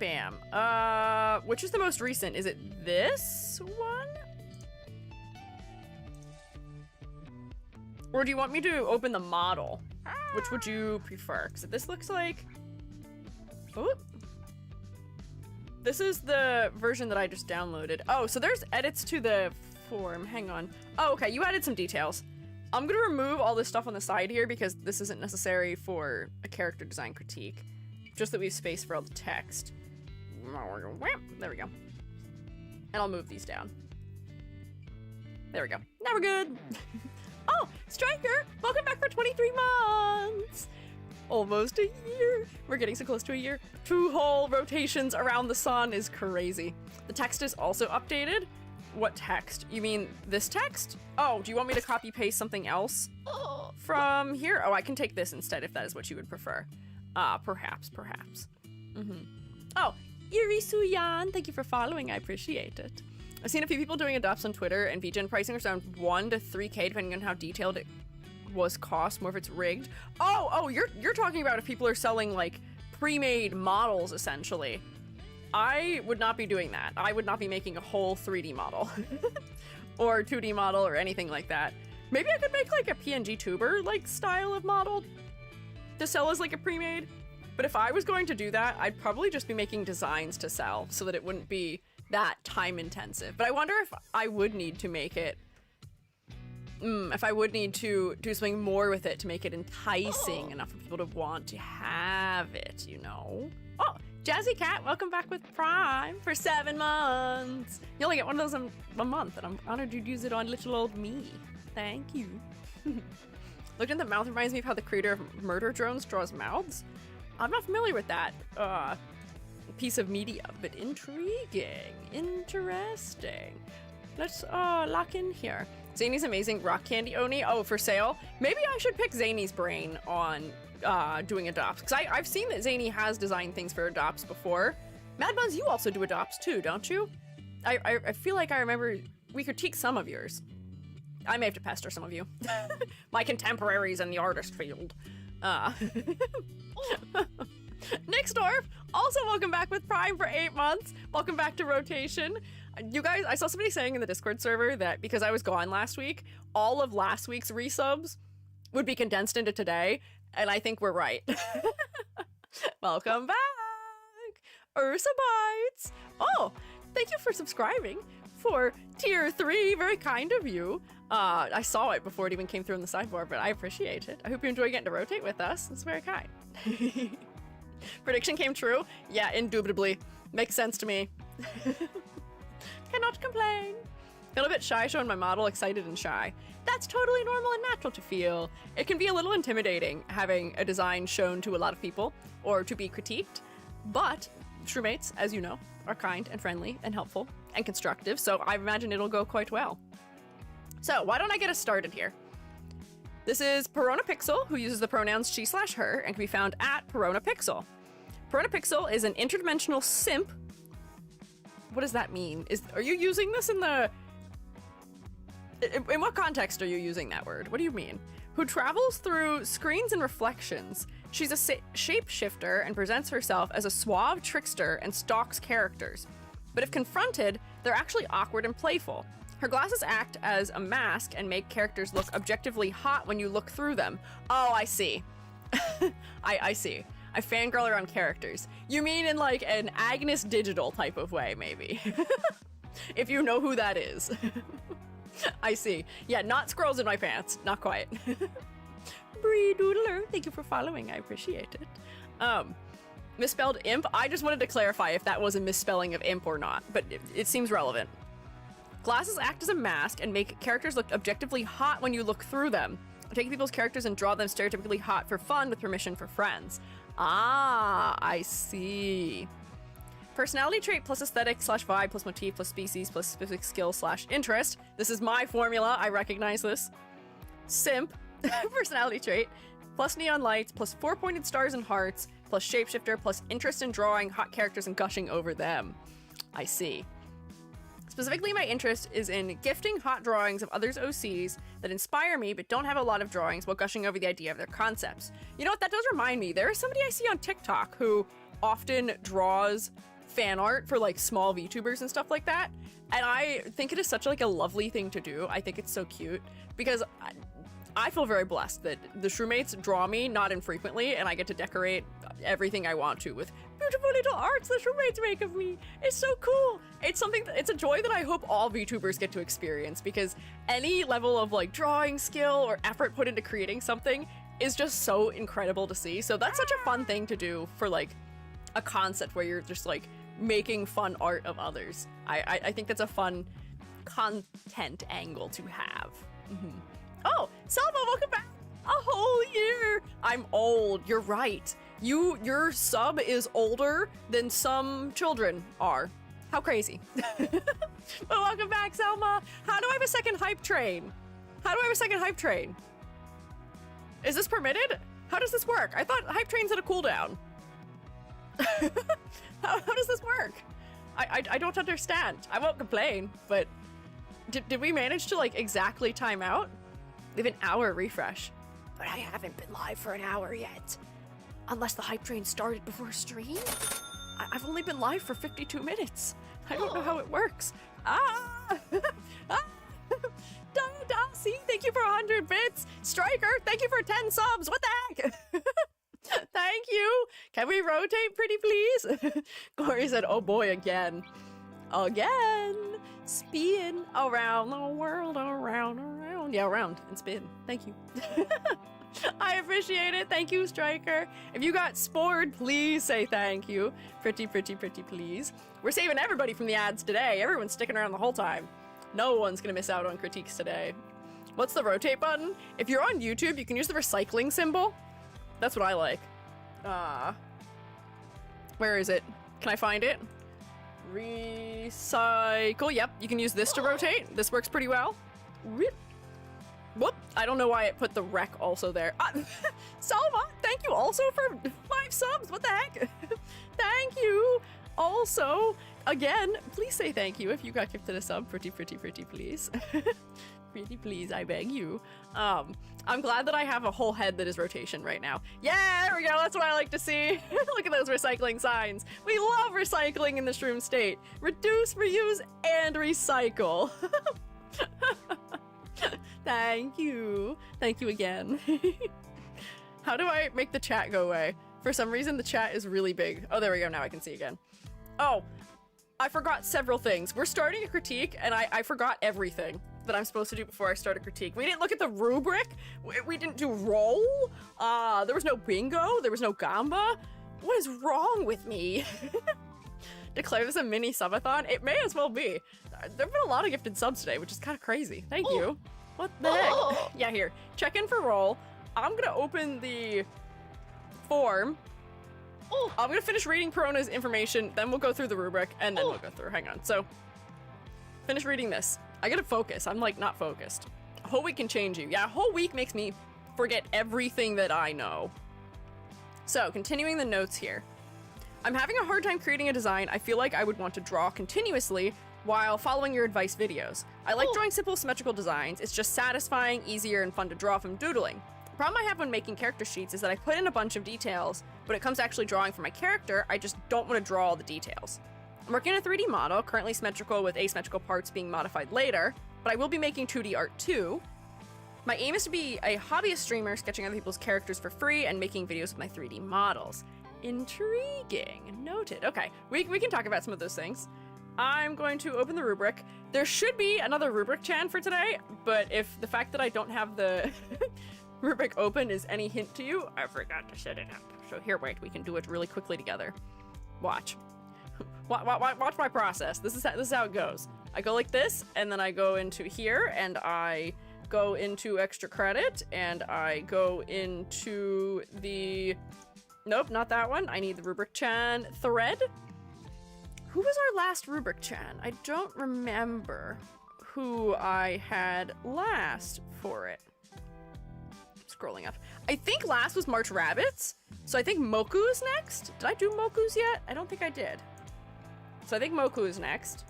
Bam. Which is the most recent? Is it this one? Or do you want me to open the model? Which would you prefer? Because this looks like... Oh. This is the version that I just downloaded. Oh, so there's edits to the form. Hang on. Oh, okay, you added some details. I'm gonna remove all this stuff on the side here because this isn't necessary for a character design critique. Just that we have space for all the text. There we go. And I'll move these down. There we go. Now we're good. Oh, Striker! Welcome back for 23 months! Almost a year. We're getting so close to a year. 2 whole rotations around the sun is crazy. The text is also updated. What text? You mean this text? Oh, do you want me to copy paste something else from here? Oh, I can take this instead if that is what you would prefer. Perhaps. Oh, Yuri Suyan, thank you for following. I appreciate it. I've seen a few people doing adopts on Twitter, and VGen pricing was around 1 to 3K depending on how detailed it was cost, more if it's rigged. Oh, you're talking about if people are selling like pre-made models essentially. I would not be doing that. I would not be making a whole 3D model or 2D model or anything like that. Maybe I could make like a PNG tuber like style of model to sell as like a pre-made. But if I was going to do that, I'd probably just be making designs to sell so that it wouldn't be that time intensive. But I wonder if I would need to make it If I would need to do something more with it to make it enticing enough for people to want to have it, you know? Oh, Jazzy Cat, welcome back with Prime for 7 months. You only get one of those a month, and I'm honored you'd use it on little old me. Thank you. Looking at the mouth reminds me of how the creator of Murder Drones draws mouths. I'm not familiar with that piece of media, but intriguing, interesting. Let's lock in here. Zany's amazing rock candy Oni. Oh, for sale? Maybe I should pick Zany's brain on doing adopts, because I've seen that Zany has designed things for adopts before. Mad Buns, you also do adopts too, don't you? I feel like I remember we critiqued some of yours. I may have to pester some of you. My contemporaries in the artist field. Nixdorf, also welcome back with Prime for 8 months. Welcome back to Rotation. You guys, I saw somebody saying in the Discord server that because I was gone last week, all of last week's resubs would be condensed into today, and I think we're right. Welcome back, Ursa Bites. Oh, thank you for subscribing for tier 3. Very kind of you. I saw it before it even came through in the sidebar, but I appreciate it. I hope you enjoy getting to rotate with us. It's very kind. Prediction came true? Yeah, indubitably. Makes sense to me. Cannot complain. Feel a bit shy showing my model, excited and shy. That's totally normal and natural to feel. It can be a little intimidating having a design shown to a lot of people or to be critiqued, but Shroommates, as you know, are kind and friendly and helpful and constructive, so I imagine it'll go quite well. So why don't I get us started here? This is Perona Pixel, who uses the pronouns she/her and can be found at Perona Pixel. Perona Pixel is an interdimensional simp. What does that mean? Are you using this in what context are you using that word? What do you mean? Who travels through screens and reflections. She's a shapeshifter and presents herself as a suave trickster and stalks characters. But if confronted, they're actually awkward and playful. Her glasses act as a mask and make characters look objectively hot when you look through them. Oh, I see. I see. I fangirl around characters. You mean in like an Agnes Digital type of way, maybe. If you know who that is. I see. Yeah, not squirrels in my pants. Not quite. Bree Doodler, thank you for following. I appreciate it. Misspelled imp. I just wanted to clarify if that was a misspelling of imp or not, but it seems relevant. Glasses act as a mask and make characters look objectively hot when you look through them. Take people's characters and draw them stereotypically hot for fun with permission for friends. Ah, I see. Personality trait plus aesthetic/vibe plus motif plus species plus specific skill/interest. This is my formula. I recognize this. Simp, personality trait, plus neon lights, plus 4 pointed stars and hearts, plus shapeshifter, plus interest in drawing hot characters and gushing over them. I see. Specifically, my interest is in gifting hot drawings of others' OCs that inspire me but don't have a lot of drawings while gushing over the idea of their concepts. You know what, that does remind me, there is somebody I see on TikTok who often draws fan art for like small VTubers and stuff like that, and I think it is such like a lovely thing to do. I think it's so cute because I feel very blessed that the Shroommates draw me not infrequently, and I get to decorate everything I want to with beautiful little arts the Shroommates make of me. It's so cool. It's a joy that I hope all VTubers get to experience, because any level of like drawing skill or effort put into creating something is just so incredible to see. So that's such a fun thing to do for like a concept where you're just like making fun art of others. I think that's a fun content angle to have. Mm-hmm. Oh, Selma, welcome back! A whole year! I'm old, you're right. Your sub is older than some children are. How crazy. But welcome back, Selma! How do I have a second hype train? Is this permitted? How does this work? I thought hype trains had a cooldown. How does this work? I don't understand. I won't complain, but did we manage to like exactly time out? We have an hour refresh, but I haven't been live for an hour yet. Unless the hype train started before stream? I've only been live for 52 minutes. I don't know how it works. Darcy, thank you for 100 bits. Striker, thank you for 10 subs. What the heck? Thank you. Can we rotate pretty please? Corey said, oh boy, again. Spin around the world, around. Yeah, around and spin. Thank you. I appreciate it. Thank you, Striker. If you got spored, please say thank you. Pretty, please. We're saving everybody from the ads today. Everyone's sticking around the whole time. No one's gonna miss out on critiques today. What's the rotate button? If you're on YouTube, you can use the recycling symbol. That's what I like. Where is it? Can I find it? Recycle. Yep, you can use this to rotate. This works pretty well. Whoop. I don't know why it put the rec also there. Salma, thank you also for 5 subs. What the heck? Thank you. Also, again, please say thank you if you got gifted a sub. Pretty, please. Pretty please, I beg you. I'm glad that I have a whole head that is rotation right now. Yeah, there we go. That's what I like to see. Look at those recycling signs. We love recycling in the shroom state. Reduce, reuse, and recycle. Thank you. Thank you again. How do I make the chat go away? For some reason, the chat is really big. Oh, there we go. Now I can see again. Oh, I forgot several things. We're starting a critique, and I forgot everything that I'm supposed to do before I start a critique. We didn't look at the rubric. We didn't do roll. There was no bingo. There was no gamba. What is wrong with me? Declare this a mini subathon? It may as well be. There have been a lot of gifted subs today, which is kind of crazy. Thank you. What the heck? Yeah, here. Check in for roll. I'm gonna open the form. I'm gonna finish reading Perona's information, then we'll go through the rubric, and then we'll go through. Hang on. So, finish reading this. I gotta focus. I'm like not focused. A whole week can change you. Yeah, a whole week makes me forget everything that I know. So, continuing the notes here. I'm having a hard time creating a design I feel like I would want to draw continuously while following your advice videos. I like drawing simple symmetrical designs. It's just satisfying, easier, and fun to draw from doodling. The problem I have when making character sheets is that I put in a bunch of details, but when it comes to actually drawing for my character, I just don't want to draw all the details. I'm working on a 3D model, currently symmetrical with asymmetrical parts being modified later, but I will be making 2D art too. My aim is to be a hobbyist streamer, sketching other people's characters for free and making videos with my 3D models. Intriguing. Noted. Okay, we can talk about some of those things. I'm going to open the rubric. There should be another rubric chan for today, but if the fact that I don't have the rubric open is any hint to you, I forgot to set it up. So here, wait, we can do it really quickly together. Watch. Watch my process. This is how it goes. I go like this, and then I go into here, and I go into extra credit, and I go into the... Nope, not that one. I need the rubric chan thread. Who was our last rubric chan? I don't remember who I had last for it. Scrolling up. I think last was March Rabbits, so I think Moku is next. Did I do Moku's yet? I don't think I did. So I think Moku is next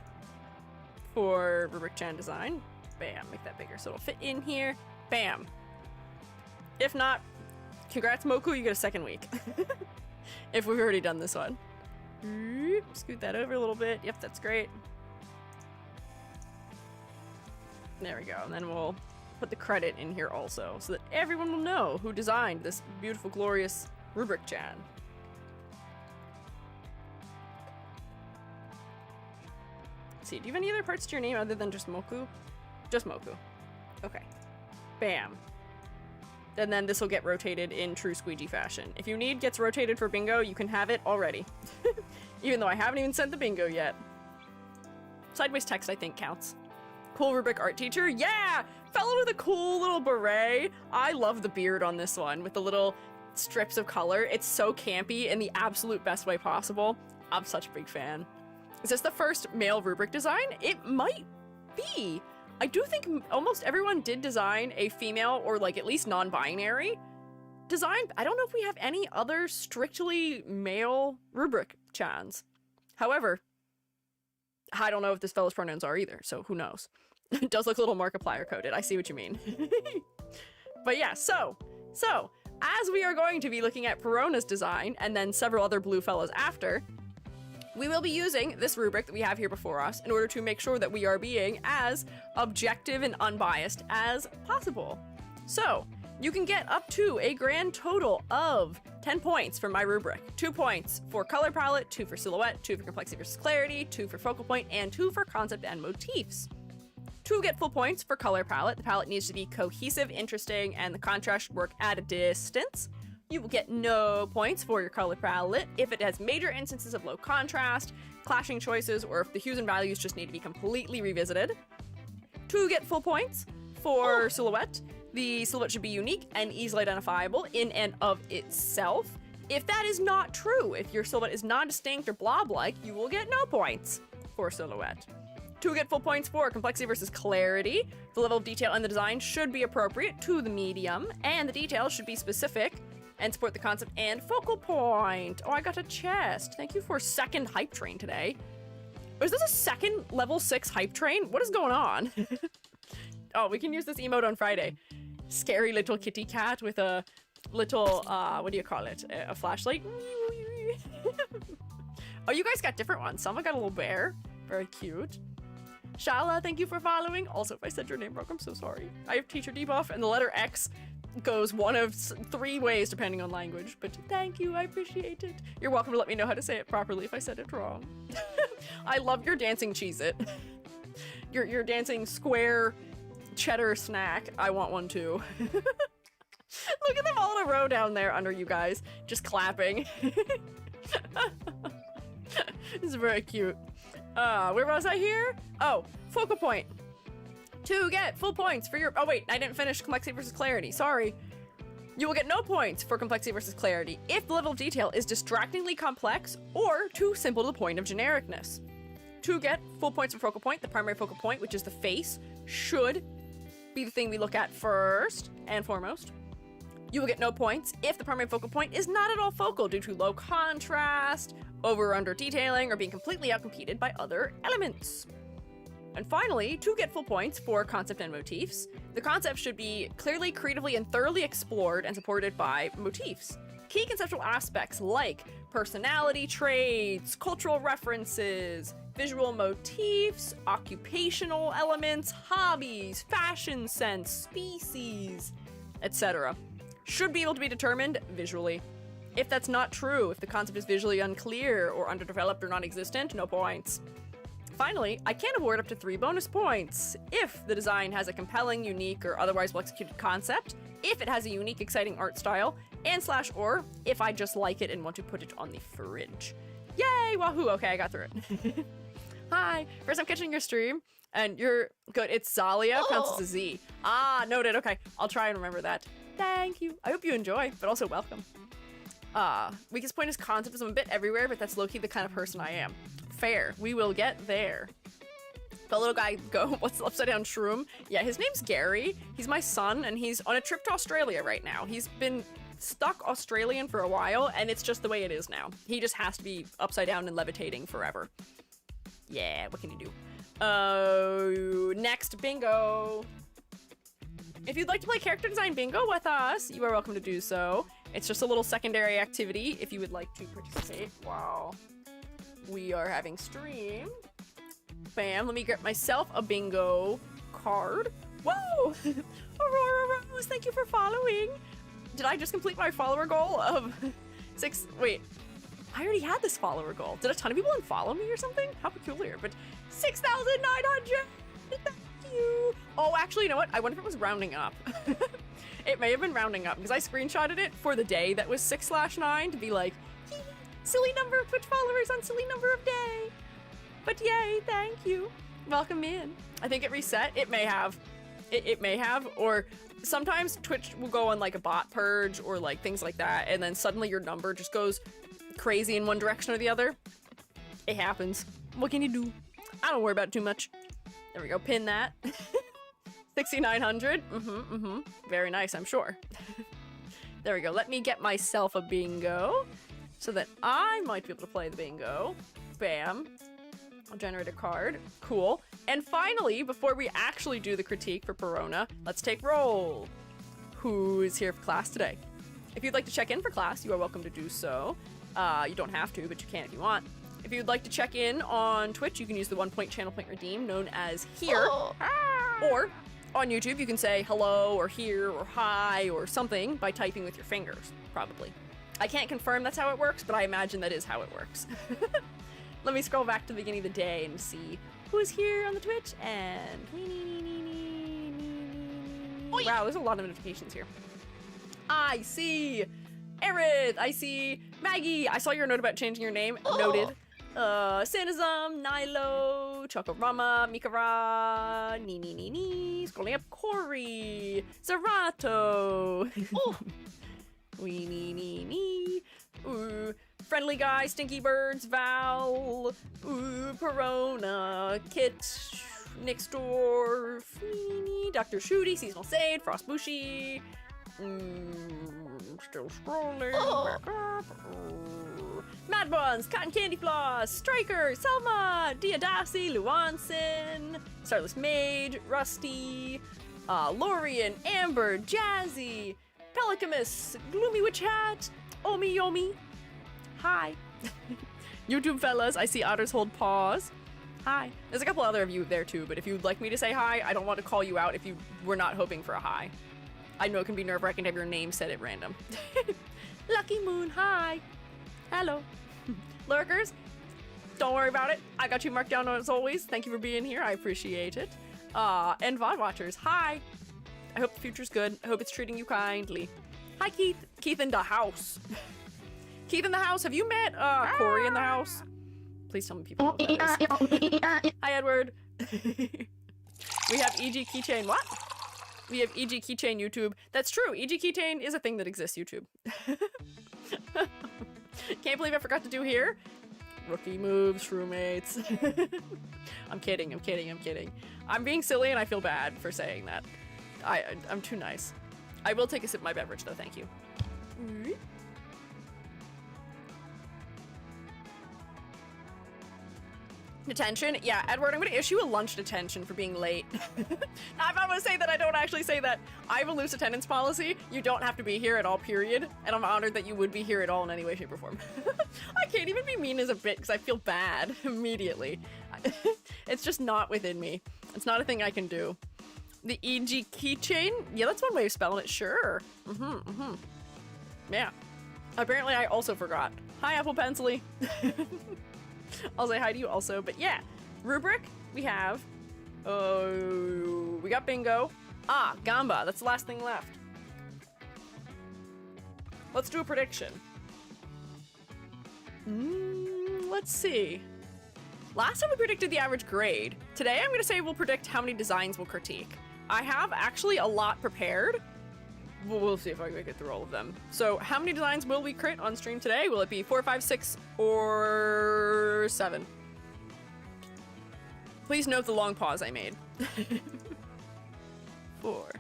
for rubric chan design. Bam, make that bigger so it'll fit in here. Bam. If not, congrats Moku, you get a second week. If we've already done this one. Scoot that over a little bit. Yep, that's great. There we go. And then we'll put the credit in here also so that everyone will know who designed this beautiful, glorious rubric chan. Let's see, do you have any other parts to your name other than just Moku? Just Moku. Okay. Bam. And then this will get rotated in true Squiiji fashion. If you need gets rotated for bingo, you can have it already. Even though I haven't even sent the bingo yet. Sideways text, I think, counts. Cool rubric art teacher. Yeah! Fellow with a cool little beret. I love the beard on this one with the little strips of color. It's so campy in the absolute best way possible. I'm such a big fan. Is this the first male rubric design? It might be. I do think almost everyone did design a female or like at least non-binary design. I don't know if we have any other strictly male rubric chans. However, I don't know if this fellow's pronouns are either, so who knows. It does look a little Markiplier coded. I see what you mean. But yeah, so as we are going to be looking at Perona's design and then several other blue fellows after, we will be using this rubric that we have here before us in order to make sure that we are being as objective and unbiased as possible. So, You can get up to a grand total of 10 points for my rubric. 2 points for color palette, 2 for silhouette, 2 for complexity versus clarity, 2 for focal point, and 2 for concept and motifs. To get full points for color palette, the palette needs to be cohesive, interesting, and the contrast should work at a distance. You will get no points for your color palette if it has major instances of low contrast, clashing choices, or if the hues and values just need to be completely revisited. To get full points for silhouette, the silhouette should be unique and easily identifiable in and of itself. If that is not true, if your silhouette is non-distinct or blob-like, you will get no points for silhouette. To get full points for complexity versus clarity, the level of detail in the design should be appropriate to the medium, and the details should be specific and support the concept and focal point. Oh, I got a chest. Thank you for second hype train today. Is this a second level 6 hype train? What is going on? Oh, we can use this emote on Friday. Scary little kitty cat with a little, what do you call it? A flashlight. Oh, you guys got different ones. Some got a little bear. Very cute. Shala, thank you for following. Also, if I said your name wrong, I'm so sorry. I have teacher debuff, and the letter X goes one of 3 ways depending on language. But thank you, I appreciate it. You're welcome to let me know how to say it properly if I said it wrong. I love your dancing Cheez-It. Your dancing square cheddar snack. I want one too. Look at them all in a row down there under you guys, just clapping. This is very cute. Where was I here? Oh, focal point. To get full points for your... Oh wait, I didn't finish complexity versus clarity. Sorry. You will get no points for complexity versus clarity if the level of detail is distractingly complex or too simple to the point of genericness. To get full points for focal point, the primary focal point, which is the face, should be the thing we look at first and foremost. You will get no points if the primary focal point is not at all focal due to low contrast, over or under detailing, or being completely outcompeted by other elements. And finally, to get full points for concept and motifs, the concept should be clearly, creatively, and thoroughly explored and supported by motifs. Key conceptual aspects like personality traits, cultural references, visual motifs, occupational elements, hobbies, fashion sense, species, etc. should be able to be determined visually. If that's not true, if the concept is visually unclear or underdeveloped or non-existent, no points. Finally, I can award up to 3 bonus points if the design has a compelling, unique, or otherwise well-executed concept, if it has a unique, exciting art style, and / if I just like it and want to put it on the fridge. Yay! Wahoo! Okay, I got through it. Hi! First time catching your stream, and you're good. It's Zalia, pronounced as a Z. Ah, noted. Okay, I'll try and remember that. Thank you. I hope you enjoy, but also welcome. Weakest point is concept, is I'm a bit everywhere, but that's low-key the kind of person I am. Fair. We will get there. The little guy go, what's the upside down shroom? Yeah, his name's Gary. He's my son, and he's on a trip to Australia right now. He's been stuck Australian for a while, and it's just the way it is now. He just has to be upside down and levitating forever. Yeah, what can you do? Next bingo. If you'd like to play character design bingo with us, you are welcome to do so. It's just a little secondary activity if you would like to participate. Wow. We are having stream. Bam, let me get myself a bingo card. Whoa! Aurora Rose, thank you for following. Did I just complete my follower goal of 6? Wait, I already had this follower goal. Did a ton of people unfollow me or something? How peculiar, but 6,900! Thank you! Oh, actually, you know what? I wonder if it was rounding up. It may have been rounding up because I screenshotted it for the day that was 6/9 to be like, silly number of Twitch followers on silly number of day. But yay, thank you. Welcome in. I think it reset. It may have. It may have. Or sometimes Twitch will go on like a bot purge or like things like that. And then suddenly your number just goes crazy in one direction or the other. It happens. What can you do? I don't worry about it too much. There we go. Pin that. 6,900. Very nice, I'm sure. There we go. Let me get myself a bingo so that I might be able to play the bingo. Bam. I'll generate a card. Cool. And finally, before we actually do the critique for Perona, let's take roll. Who is here for class today? If you'd like to check in for class, you are welcome to do so. You don't have to, but you can if you want. If you'd like to check in on Twitch, you can use the 1 point channel point redeem known as here. Or On YouTube, you can say hello or here or hi or something by typing with your fingers, probably. I can't confirm that's how it works, but I imagine that is how it works. Let me scroll back to the beginning of the day and see who's here on the Twitch, and... Wow, there's a lot of notifications here. I see Aerith, I see Maggie, I saw your note about changing your name, noted. Sanizum, Nilo, Chokorama, Mikara, Nee, scrolling up, Corey, Zerato, Nee, ooh, Friendly Guy, Stinky Birds, Val, ooh, Perona, Kit, Nixdorf, Dr. Shooty, Seasonal Sade, Frost Bushi, still scrolling, back up, Mad Buns, Cotton Candy Floss, Striker, Selma, Diadasi, Luanson, Starless Mage, Rusty, Lorian, Amber, Jazzy, Pelicamus, Gloomy Witch Hat, Omi Yomi. Hi. YouTube fellas, I see otters hold paws. Hi. There's a couple other of you there too, but if you'd like me to say hi, I don't want to call you out if you were not hoping for a hi. I know it can be nerve-wracking to have your name said at random. Lucky Moon, hi. Hello. Lurkers, don't worry about it. I got you marked down as always. Thank you for being here. I appreciate it. And VOD watchers, hi. I hope the future's good. I hope it's treating you kindly. Hi, Keith. Keith in the house. Keith in the house. Have you met Corey in the house? Please tell me people know what that is. Hi, Edward. We have EG Keychain. What? We have EG Keychain YouTube. That's true. EG Keychain is a thing that exists YouTube. Can't believe I forgot to do here. Rookie moves, roommates. I'm kidding. I'm being silly and I feel bad for saying that. I'm too nice. I will take a sip of my beverage though, thank you. Detention? Yeah, Edward, I'm gonna issue a lunch detention for being late. Now, if I'm gonna say that, I don't actually say that. I have a loose attendance policy. You don't have to be here at all, period. And I'm honored that you would be here at all in any way, shape, or form. I can't even be mean as a bit because I feel bad immediately. It's just not within me. It's not a thing I can do. The EG keychain? Yeah, that's one way of spelling it, sure. Yeah. Apparently I also forgot. Hi, Apple Pencily. I'll say hi to you also, but yeah. Rubric, we have. Oh, we got Bingo. Ah, Gamba, that's the last thing left. Let's do a prediction. Let's see. Last time we predicted the average grade. Today I'm gonna say we'll predict how many designs we'll critique. I have actually a lot prepared. We'll see if I can make it through all of them. So how many designs will we crit on stream today? Will it be 4, 5, 6, or 7? Please note the long pause I made. 4,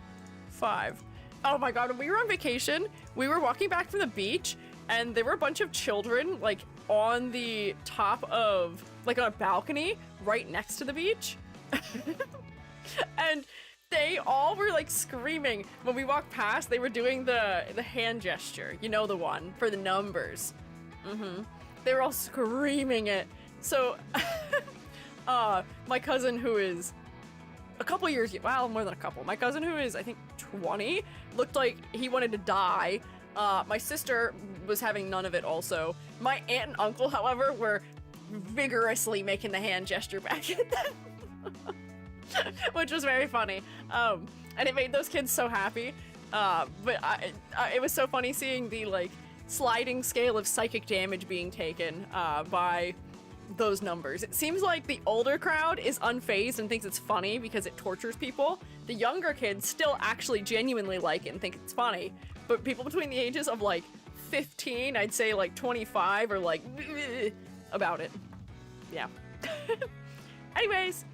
5. Oh my god, when we were on vacation, we were walking back from the beach and there were a bunch of children like on the top of, like on a balcony right next to the beach. And they all were like screaming. When we walked past, they were doing the hand gesture. You know, the one for the numbers. They were all screaming it. So, my cousin who is a couple years, well, more than a couple. My cousin who is, I think, 20, looked like he wanted to die. My sister was having none of it also. My aunt and uncle, however, were vigorously making the hand gesture back at them. Which was very funny. And it made those kids so happy. But it was so funny seeing the like sliding scale of psychic damage being taken by those numbers. It seems like the older crowd is unfazed and thinks it's funny because it tortures people. The younger kids still actually genuinely like it and think it's funny. But people between the ages of like 15, I'd say like 25, are like about it. Yeah. Anyways.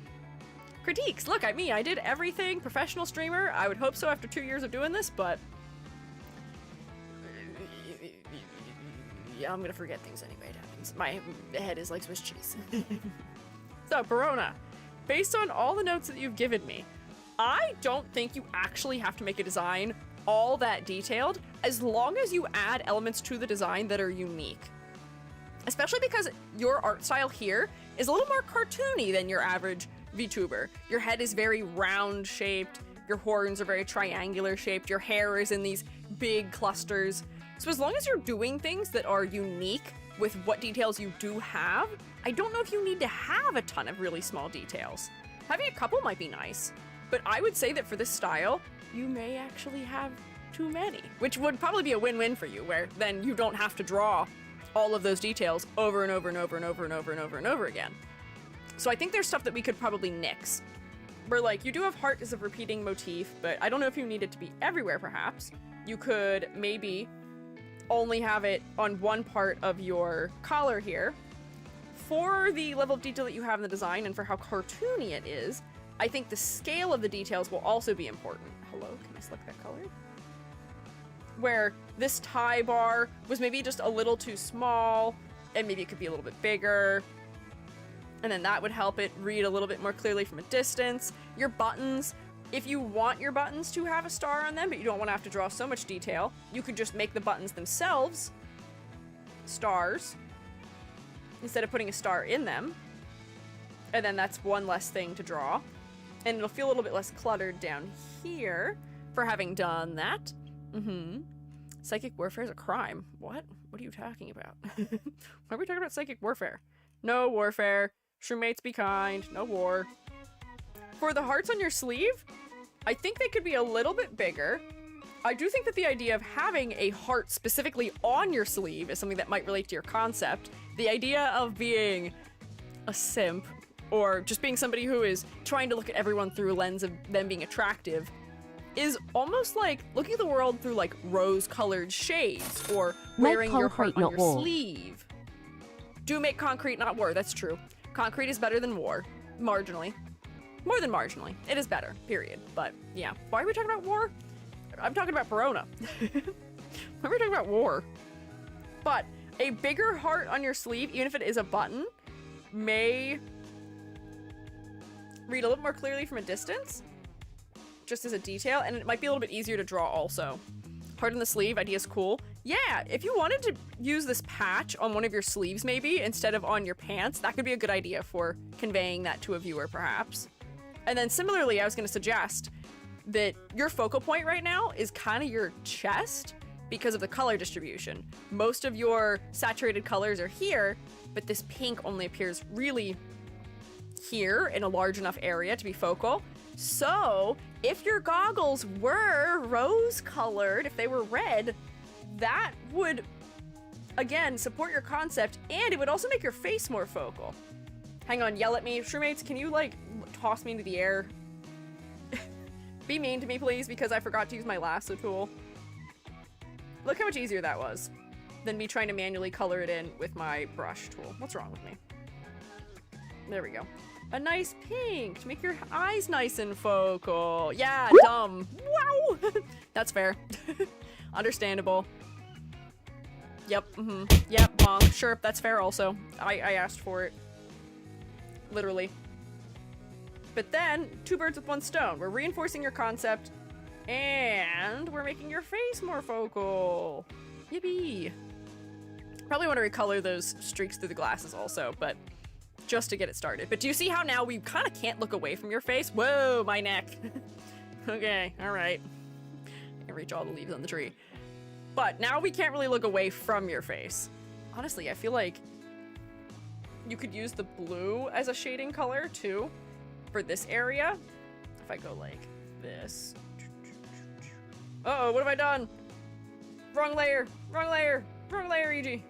Critiques. Look at me. I did everything. Professional streamer. I would hope so after 2 years of doing this, but yeah, I'm gonna forget things anyway. It happens. My head is like Swiss cheese. So, Perona, based on all the notes that you've given me, I don't think you actually have to make a design all that detailed as long as you add elements to the design that are unique. Especially because your art style here is a little more cartoony than your average VTuber. Your head is very round shaped, Your horns are very triangular shaped. Your hair is in these big clusters. So as long as you're doing things that are unique with what details you do have, I don't know if you need to have a ton of really small details. Having a couple might be nice, but I would say that for this style, you may actually have too many, which would probably be a win-win for you, where then you don't have to draw all of those details over and over and over and over and over and over and over again. So I think there's stuff that we could probably nix. Where, like, you do have heart as a repeating motif, but I don't know if you need it to be everywhere, perhaps. You could maybe only have it on one part of your collar here. For the level of detail that you have in the design and for how cartoony it is, I think the scale of the details will also be important. Hello, can I select that color? Where this tie bar was maybe just a little too small, and maybe it could be a little bit bigger. And then that would help it read a little bit more clearly from a distance. Your buttons, if you want your buttons to have a star on them, but you don't want to have to draw so much detail, you could just make the buttons themselves stars instead of putting a star in them. And then that's one less thing to draw. And it'll feel a little bit less cluttered down here for having done that. Psychic warfare is a crime. What? What are you talking about? Why are we talking about psychic warfare? No warfare. Shroommates be kind. No war. For the hearts on your sleeve, I think they could be a little bit bigger. I do think that the idea of having a heart specifically on your sleeve is something that might relate to your concept. The idea of being a simp or just being somebody who is trying to look at everyone through a lens of them being attractive is almost like looking at the world through like rose-colored shades or wearing your heart on your sleeve. Do make concrete, not war. That's true. Concrete is better than war. Marginally. More than marginally. It is better, period. But yeah. Why are we talking about war? I'm talking about Verona. Why are we talking about war? But a bigger heart on your sleeve, even if it is a button, may read a little more clearly from a distance. Just as a detail. And it might be a little bit easier to draw also. Heart on the sleeve, idea's cool. Yeah, if you wanted to use this patch on one of your sleeves maybe, instead of on your pants, that could be a good idea for conveying that to a viewer perhaps. And then similarly, I was going to suggest that your focal point right now is kind of your chest because of the color distribution. Most of your saturated colors are here, but this pink only appears really here in a large enough area to be focal. So if your goggles were rose-colored, if they were red, that would, again, support your concept, and it would also make your face more focal. Hang on, yell at me. Shroommates, can you, like, toss me into the air? Be mean to me, please, because I forgot to use my lasso tool. Look how much easier that was than me trying to manually color it in with my brush tool. What's wrong with me? There we go. A nice pink to make your eyes nice and focal. Yeah, dumb. Wow! That's fair. Understandable. Yep, Yep, bonk. Sure, that's fair also. I asked for it. Literally. But then, two birds with one stone. We're reinforcing your concept, and we're making your face more focal. Yippee. Probably want to recolor those streaks through the glasses also, but just to get it started. But do you see how now we kind of can't look away from your face? Whoa, my neck. Okay, all right. I can reach all the leaves on the tree. But now we can't really look away from your face. Honestly, I feel like you could use the blue as a shading color too for this area. If I go like this. Uh-oh, what have I done? Wrong layer, wrong layer, wrong layer, EG.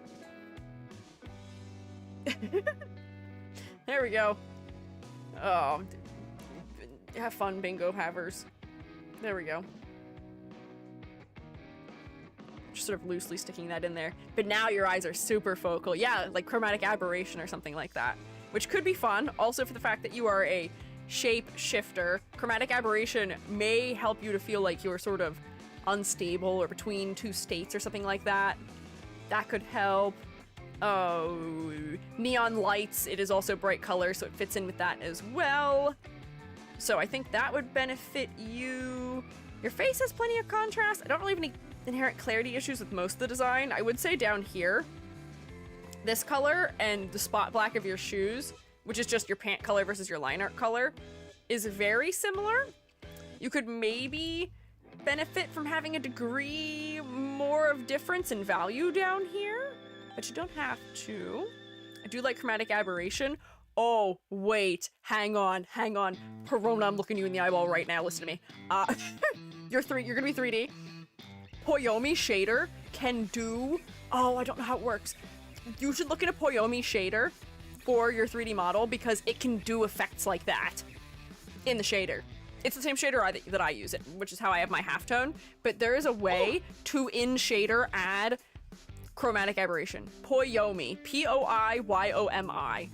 There we go. Oh, have fun, bingo havers. There we go. Just sort of loosely sticking that in there. But now your eyes are super focal. Yeah, like chromatic aberration or something like that. Which could be fun. Also for the fact that you are a shape shifter. Chromatic aberration may help you to feel like you're sort of unstable or between two states or something like that. That could help. Oh, neon lights. It is also bright color, so it fits in with that as well. So I think that would benefit you. Your face has plenty of contrast. I don't really have any inherent clarity issues with most of the design. I would say down here, this color and the spot black of your shoes, which is just your pant color versus your line art color, is very similar. You could maybe benefit from having a degree more of difference in value down here, but you don't have to. I do like chromatic aberration. Oh, wait, hang on. Perona, I'm looking you in the eyeball right now, listen to me. You're gonna be 3D. Poyomi shader can do, oh, I don't know how it works. You should look at a Poyomi shader for your 3D model because it can do effects like that in the shader. It's the same shader that I use, which is how I have my halftone, but there is a way to in shader add chromatic aberration. Poyomi, Poiyomi.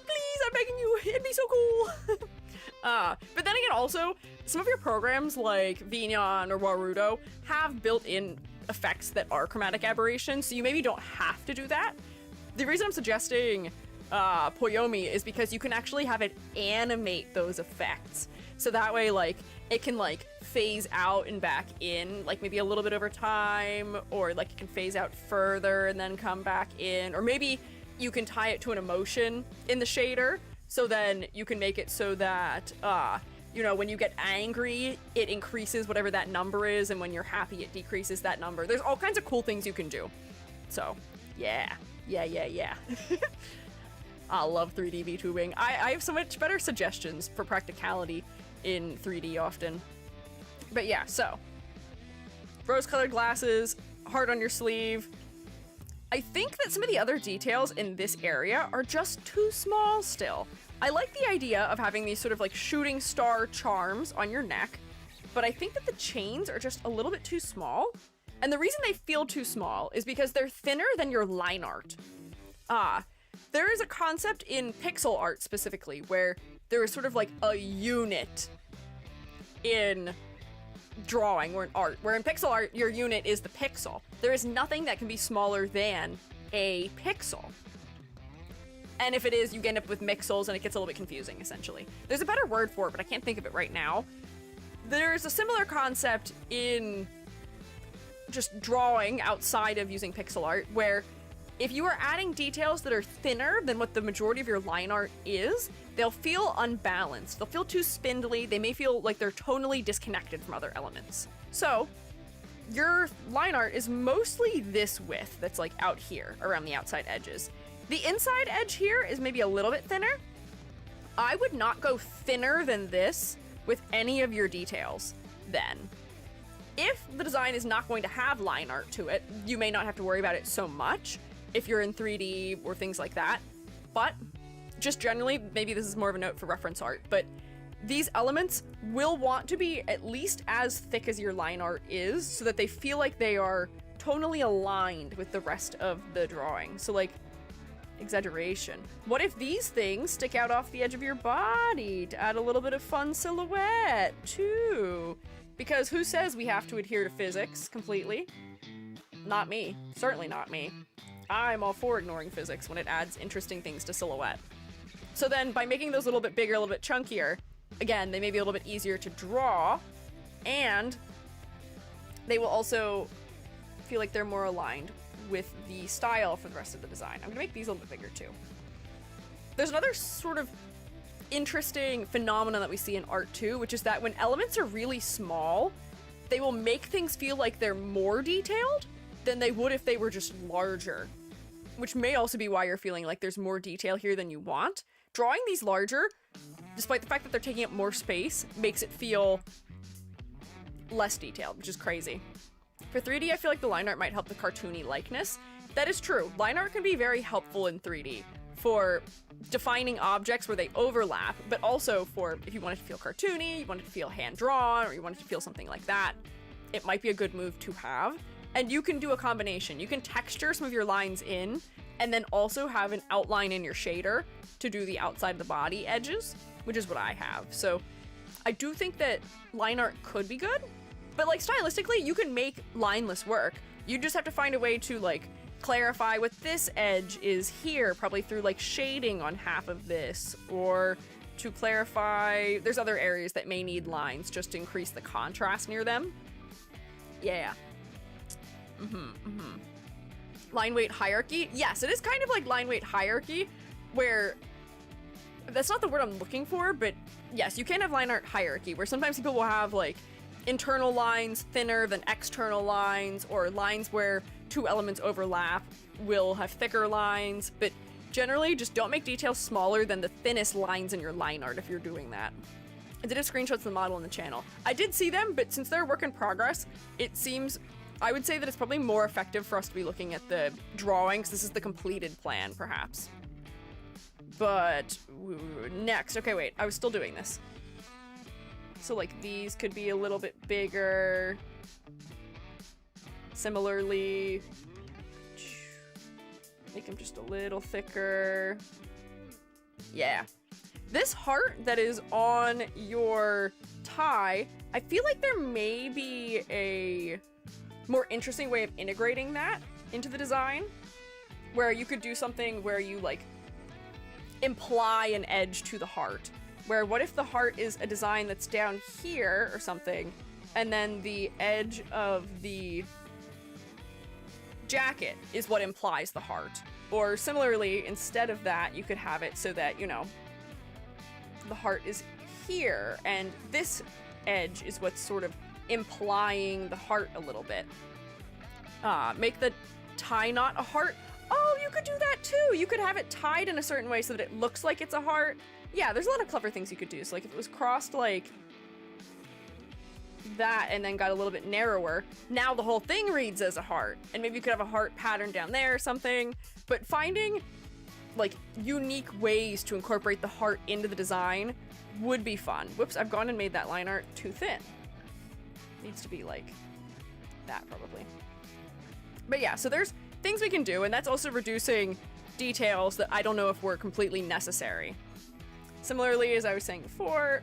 Please, I'm begging you, it'd be so cool. But then again, also, some of your programs like Vinyan or Warudo have built-in effects that are chromatic aberration, so you maybe don't have to do that. The reason I'm suggesting Poyomi is because you can actually have it animate those effects. So that way, like, it can, like, phase out and back in, like, maybe a little bit over time, or, like, it can phase out further and then come back in, or maybe you can tie it to an emotion in the shader, so then you can make it so that, you know, when you get angry, it increases whatever that number is, and when you're happy, it decreases that number. There's all kinds of cool things you can do. So, yeah. I love 3D VTubing. I have so much better suggestions for practicality in 3D often. But yeah, so rose-colored glasses, heart on your sleeve. I think that some of the other details in this area are just too small still. I like the idea of having these sort of like shooting star charms on your neck, but I think that the chains are just a little bit too small. And the reason they feel too small is because they're thinner than your line art. There is a concept in pixel art specifically where there is sort of like a unit in drawing or in art, where in pixel art, your unit is the pixel. There is nothing that can be smaller than a pixel. And if it is, you end up with mixels and it gets a little bit confusing, essentially. There's a better word for it, but I can't think of it right now. There's a similar concept in just drawing outside of using pixel art, where if you are adding details that are thinner than what the majority of your line art is, they'll feel unbalanced. They'll feel too spindly. They may feel like they're tonally disconnected from other elements. So your line art is mostly this width that's like out here around the outside edges. The inside edge here is maybe a little bit thinner. I would not go thinner than this with any of your details then. If the design is not going to have line art to it, you may not have to worry about it so much if you're in 3D or things like that. But just generally, maybe this is more of a note for reference art, but these elements will want to be at least as thick as your line art is so that they feel like they are tonally aligned with the rest of the drawing. So like, exaggeration. What if these things stick out off the edge of your body to add a little bit of fun silhouette too? Because who says we have to adhere to physics completely? Not me. Certainly not me. I'm all for ignoring physics when it adds interesting things to silhouette. So then by making those a little bit bigger, a little bit chunkier, again, they may be a little bit easier to draw, and they will also feel like they're more aligned with the style for the rest of the design. I'm gonna make these a little bit bigger too. There's another sort of interesting phenomenon that we see in art too, which is that when elements are really small, they will make things feel like they're more detailed than they would if they were just larger, which may also be why you're feeling like there's more detail here than you want. Drawing these larger, despite the fact that they're taking up more space, makes it feel less detailed, which is crazy. For 3D, I feel like the line art might help the cartoony likeness. That is true. Line art can be very helpful in 3D for defining objects where they overlap, but also for if you want it to feel cartoony, you want it to feel hand-drawn, or you want it to feel something like that, it might be a good move to have. And you can do a combination. You can texture some of your lines in, and then also have an outline in your shader to do the outside of the body edges, which is what I have. So I do think that line art could be good, but like stylistically, you can make lineless work. You just have to find a way to like clarify what this edge is here, probably through like shading on half of this, or to clarify, there's other areas that may need lines just to increase the contrast near them. Yeah. Line weight hierarchy. Yes, it is kind of like line weight hierarchy, where that's not the word I'm looking for, but yes, you can have line art hierarchy, where sometimes people will have, like, internal lines thinner than external lines, or lines where two elements overlap will have thicker lines, but generally just don't make details smaller than the thinnest lines in your line art if you're doing that. I did have screenshots of the model in the channel. I did see them, but since they're a work in progress, it seems, I would say that it's probably more effective for us to be looking at the drawings. This is the completed plan, perhaps. But next, okay, wait, I was still doing this. So like these could be a little bit bigger. Similarly, make them just a little thicker. Yeah. This heart that is on your tie, I feel like there may be a more interesting way of integrating that into the design, where you could do something where you like imply an edge to the heart. Where what if the heart is a design that's down here or something, and then the edge of the jacket is what implies the heart. Or similarly, instead of that, you could have it so that, you know, the heart is here, and this edge is what's sort of implying the heart a little bit. Make the tie knot a heart. Oh, you could do that too! You could have it tied in a certain way so that it looks like it's a heart. Yeah, there's a lot of clever things you could do. So like if it was crossed like that and then got a little bit narrower, now the whole thing reads as a heart. And maybe you could have a heart pattern down there or something. But finding like unique ways to incorporate the heart into the design would be fun. Whoops, I've gone and made that line art too thin. Needs to be like that probably. But yeah, so there's things we can do, and that's also reducing details that I don't know if were completely necessary. Similarly, as I was saying before,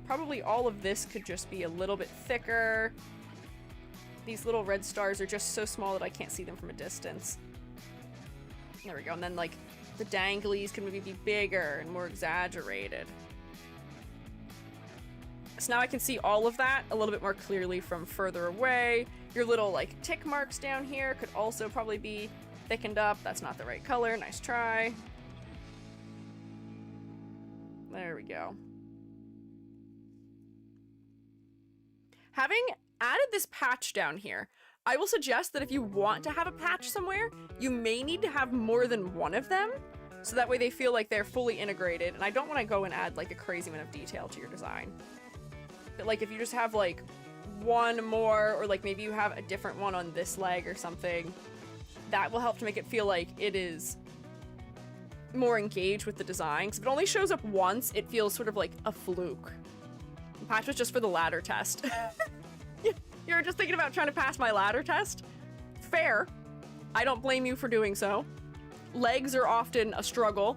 probably all of this could just be a little bit thicker. These little red stars are just so small that I can't see them from a distance. There we go. And then like the danglies can maybe be bigger and more exaggerated. So now I can see all of that a little bit more clearly from further away. Your little like tick marks down here could also probably be thickened up. That's not the right color. Nice try. There we go. Having added this patch down here, I will suggest that if you want to have a patch somewhere, you may need to have more than one of them, so that way they feel like they're fully integrated, and I don't want to go and add like a crazy amount of detail to your design. But like if you just have like one more, or like maybe you have a different one on this leg or something, that will help to make it feel like it is more engaged with the design. Because if it only shows up once, it feels sort of like a fluke. The patch was just for the ladder test. You're just thinking about trying to pass my ladder test? Fair. I don't blame you for doing so. Legs are often a struggle,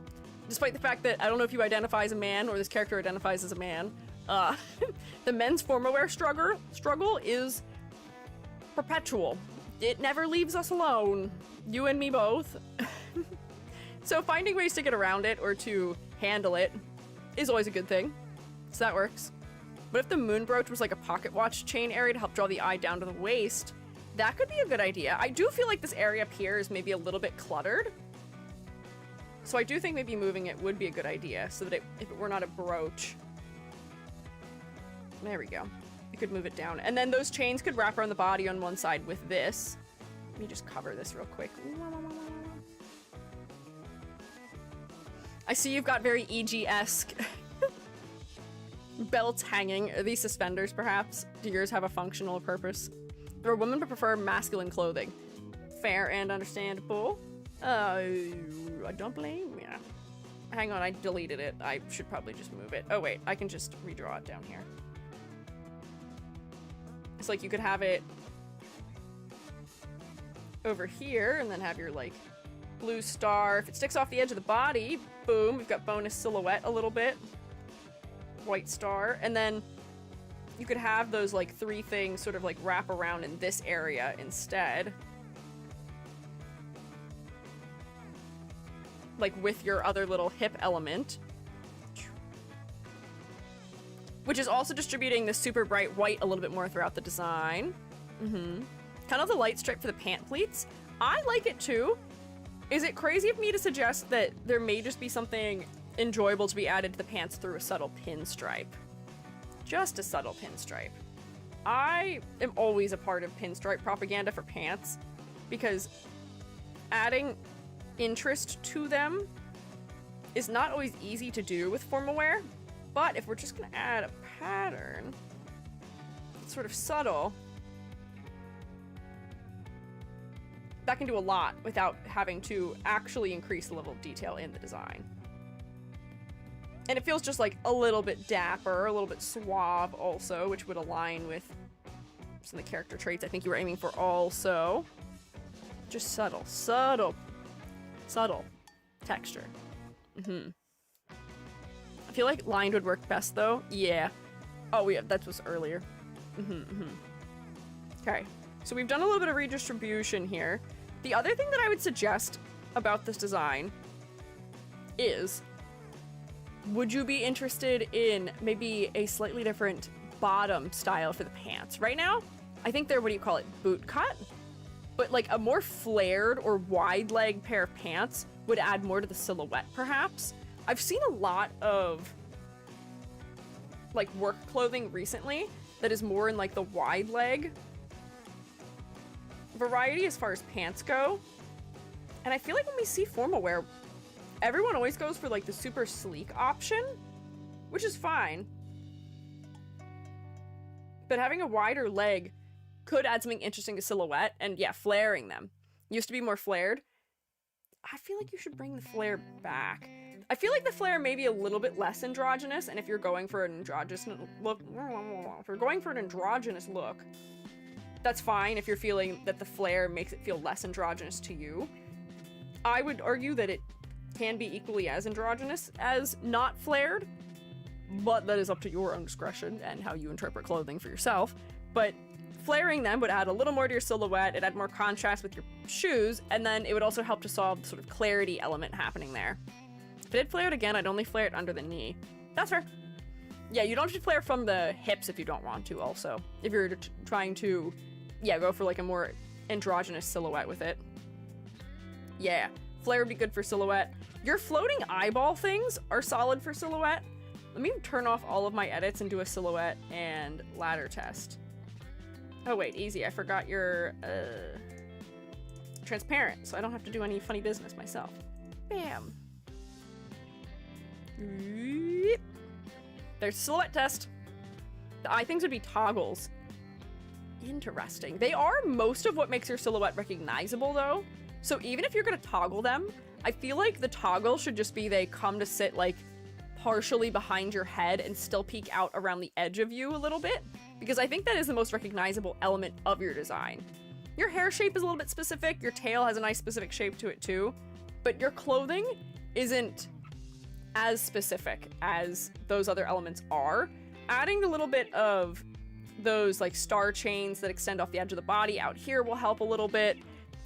despite the fact that I don't know if you identify as a man or this character identifies as a man. The men's formal wear struggle is perpetual. It never leaves us alone. You and me both. So finding ways to get around it or to handle it is always a good thing. So that works. But if the moon brooch was like a pocket watch chain area to help draw the eye down to the waist, that could be a good idea. I do feel like this area up here is maybe a little bit cluttered. So I do think maybe moving it would be a good idea so that if it were not a brooch. There we go. You could move it down. And then those chains could wrap around the body on one side with this. Let me just cover this real quick. I see you've got very EG-esque belts hanging. Are these suspenders, perhaps? Do yours have a functional purpose? There are women who prefer masculine clothing. Fair and understandable. I don't blame ya. Hang on, I deleted it. I should probably just move it. Oh wait, I can just redraw it down here. It's like you could have it over here and then have your like blue star. If it sticks off the edge of the body, boom, we've got bonus silhouette a little bit. White star. And then you could have those like three things sort of like wrap around in this area instead. Like with your other little hip element. Which is also distributing the super bright white a little bit more throughout the design. Kind of the light stripe for the pant pleats. I like it too. Is it crazy of me to suggest that there may just be something enjoyable to be added to the pants through a subtle pinstripe. Just a subtle pinstripe. I am always a part of pinstripe propaganda for pants because adding interest to them is not always easy to do with formal wear, but if we're just gonna add a pattern, it's sort of subtle, that can do a lot without having to actually increase the level of detail in the design. And it feels just like a little bit dapper, a little bit suave also, which would align with some of the character traits I think you were aiming for also. Just subtle, subtle, subtle texture. I feel like lined would work best though. Yeah. Oh yeah, that was earlier. Okay, so we've done a little bit of redistribution here. The other thing that I would suggest about this design is, would you be interested in maybe a slightly different bottom style for the pants? Right now, I think they're, what do you call it, boot cut? But like a more flared or wide leg pair of pants would add more to the silhouette, perhaps. I've seen a lot of like work clothing recently that is more in like the wide leg variety as far as pants go. And I feel like when we see formal wear, everyone always goes for like the super sleek option, which is fine. But having a wider leg could add something interesting to silhouette, and yeah, flaring them. Used to be more flared. I feel like you should bring the flare back. I feel like the flare may be a little bit less androgynous, and if you're going for an androgynous look, that's fine if you're feeling that the flare makes it feel less androgynous to you. I would argue that it can be equally as androgynous as not flared, but that is up to your own discretion and how you interpret clothing for yourself. But flaring them would add a little more to your silhouette, it'd add more contrast with your shoes, and then it would also help to solve the sort of clarity element happening there. If I did flare it again, I'd only flare it under the knee. That's fair. Yeah, you don't have to flare from the hips if you don't want to also. If you're trying to, yeah, go for like a more androgynous silhouette with it. Yeah, flare would be good for silhouette. Your floating eyeball things are solid for silhouette. Let me turn off all of my edits and do a silhouette and ladder test. Oh wait, easy, I forgot you're transparent, so I don't have to do any funny business myself. Bam. There's a silhouette test. The eye things would be toggles. Interesting. They are most of what makes your silhouette recognizable though. So even if you're gonna toggle them, I feel like the toggle should just be they come to sit like partially behind your head and still peek out around the edge of you a little bit, because I think that is the most recognizable element of your design. Your hair shape is a little bit specific, your tail has a nice specific shape to it too, but your clothing isn't as specific as those other elements are. Adding a little bit of those like star chains that extend off the edge of the body out here will help a little bit.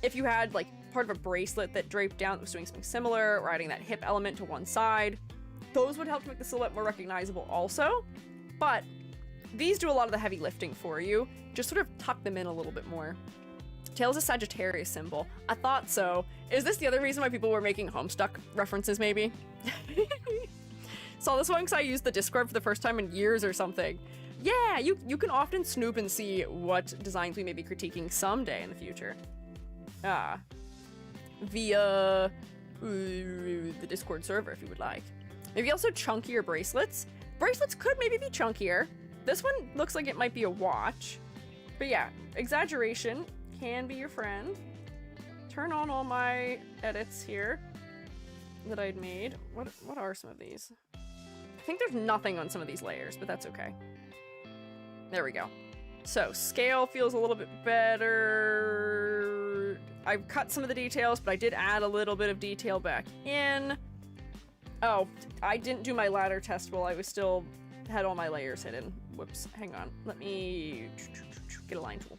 If you had like part of a bracelet that draped down that was doing something similar, or adding that hip element to one side, those would help to make the silhouette more recognizable also. But these do a lot of the heavy lifting for you. Just sort of tuck them in a little bit more. Tail's a Sagittarius symbol. I thought so. Is this the other reason why people were making Homestuck references, maybe? Saw this one because I used the Discord for the first time in years or something. Yeah, you can often snoop and see what designs we may be critiquing someday in the future. Via the Discord server, if you would like. Maybe also chunkier bracelets. Bracelets could maybe be chunkier. This one looks like it might be a watch. But yeah, exaggeration can be your friend. Turn on all my edits here that I'd made. What are some of these? I think there's nothing on some of these layers, but that's okay. There we go. So scale feels a little bit better. I've cut some of the details, but I did add a little bit of detail back in. Oh, I didn't do my ladder test while I was still had all my layers hidden. Whoops, hang on. Let me get a line tool.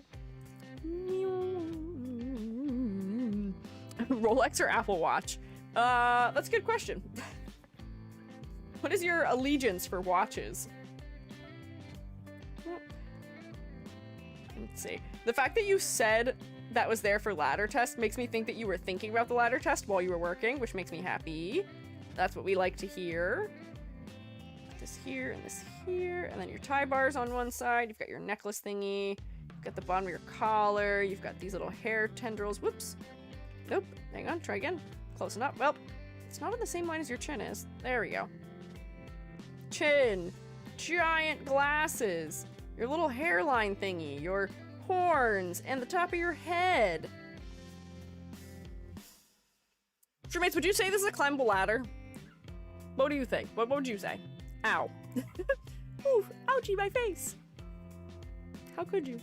Rolex or Apple Watch? That's a good question. What is your allegiance for watches? Let's see. The fact that you said that was there for ladder test makes me think that you were thinking about the ladder test while you were working, which makes me happy. That's what we like to hear. This here and this here, and then your tie bars on one side. You've got your necklace thingy. You've got the bottom of your collar. You've got these little hair tendrils. Whoops. Nope. Hang on. Try again. Close enough. Well, it's not on the same line as your chin is. There we go. Chin. Giant glasses. Your little hairline thingy. Your horns. And the top of your head. Mates, would you say this is a climbable ladder? What do you think? What would you say? Ow. Ooh, ouchie, my face. How could you?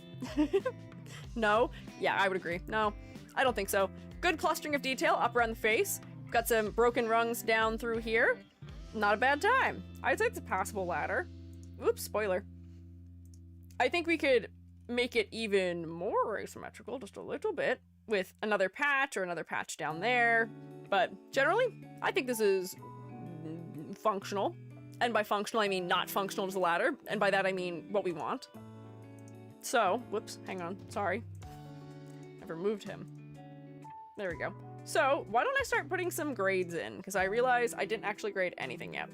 No? Yeah, I would agree. No, I don't think so. Good clustering of detail up around the face. Got some broken rungs down through here. Not a bad time. I'd say it's a passable ladder. Oops, spoiler. I think we could make it even more asymmetrical, just a little bit, with another patch or another patch down there. But generally, I think this is functional. And by functional, I mean not functional as a ladder. And by that, I mean what we want. So, whoops, hang on, sorry. I've removed him. There we go. So, why don't I start putting some grades in? Because I realized I didn't actually grade anything yet.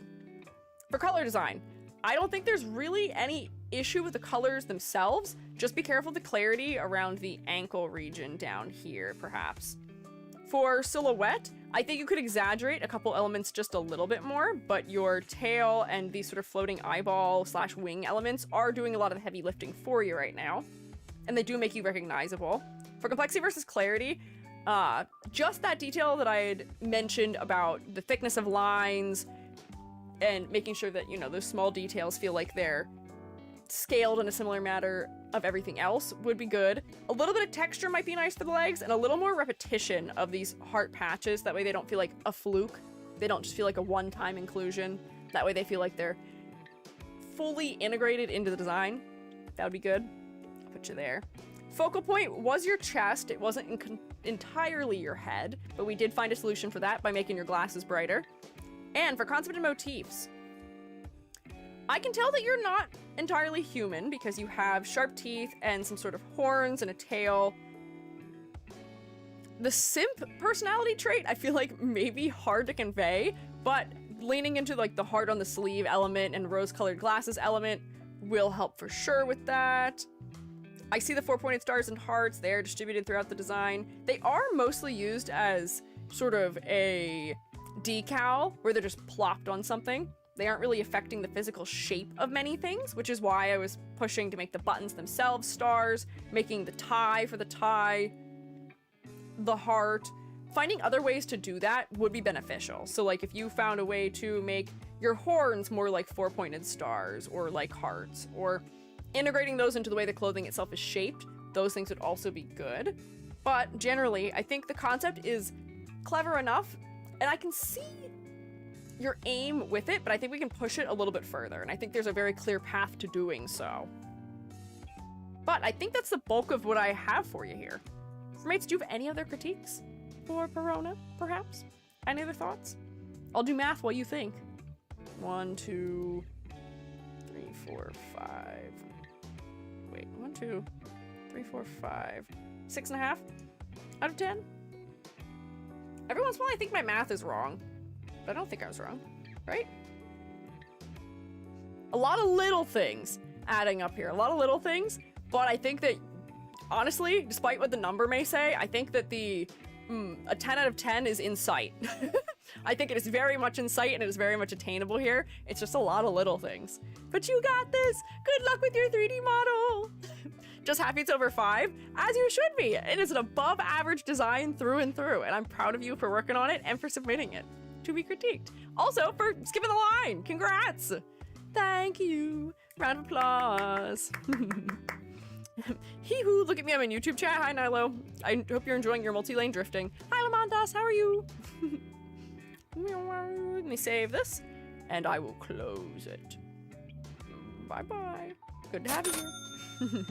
For color design, I don't think there's really any issue with the colors themselves. Just be careful of the clarity around the ankle region down here, perhaps. For silhouette, I think you could exaggerate a couple elements just a little bit more, but your tail and these sort of floating eyeball / wing elements are doing a lot of the heavy lifting for you right now. And they do make you recognizable. For complexity versus clarity, just that detail that I had mentioned about the thickness of lines and making sure that, you know, those small details feel like they're scaled in a similar manner of everything else would be good. A little bit of texture might be nice for the legs, and a little more repetition of these heart patches. That way they don't feel like a fluke. They don't just feel like a one-time inclusion. That way they feel like they're fully integrated into the design. That would be good. Put you there. Focal point was your chest. It wasn't entirely your head, but we did find a solution for that by making your glasses brighter. And for concept and motifs, I can tell that you're not entirely human because you have sharp teeth and some sort of horns and a tail. The simp personality trait I feel like may be hard to convey, but leaning into like the heart on the sleeve element and rose-colored glasses element will help for sure with that. I see the 4-pointed stars and hearts. They're distributed throughout the design. They are mostly used as sort of a decal where they're just plopped on something. They aren't really affecting the physical shape of many things, which is why I was pushing to make the buttons themselves stars, making the tie for the tie, the heart. Finding other ways to do that would be beneficial. So like if you found a way to make your horns more like 4-pointed stars or like hearts, or integrating those into the way the clothing itself is shaped, those things would also be good. But generally, I think the concept is clever enough, and I can see your aim with it, but I think we can push it a little bit further, and I think there's a very clear path to doing so. But I think that's the bulk of what I have for you here. Mates, do you have any other critiques for Perona, perhaps? Any other thoughts? I'll do math while you think. 1, 2, 3, 4, 5. Wait, 1, 2, 3, 4, 5. 6.5 out of 10? Every once in a while I think my math is wrong. But I don't think I was wrong, right? A lot of little things adding up here. A lot of little things, but I think that, honestly, despite what the number may say, I think that a 10 out of 10 is in sight. I think it is very much in sight and it is very much attainable here. It's just a lot of little things. But you got this! Good luck with your 3D model! Just happy it's over 5, as you should be. It is an above average design through and through, and I'm proud of you for working on it and for submitting it to be critiqued. Also, for skipping the line. Congrats! Thank you. Round of applause. Hee-hoo, look at me, I'm in YouTube chat. Hi, Nilo. I hope you're enjoying your multi-lane drifting. Hi, Lamandas, how are you? Let me save this, and I will close it. Bye-bye. Good to have you here.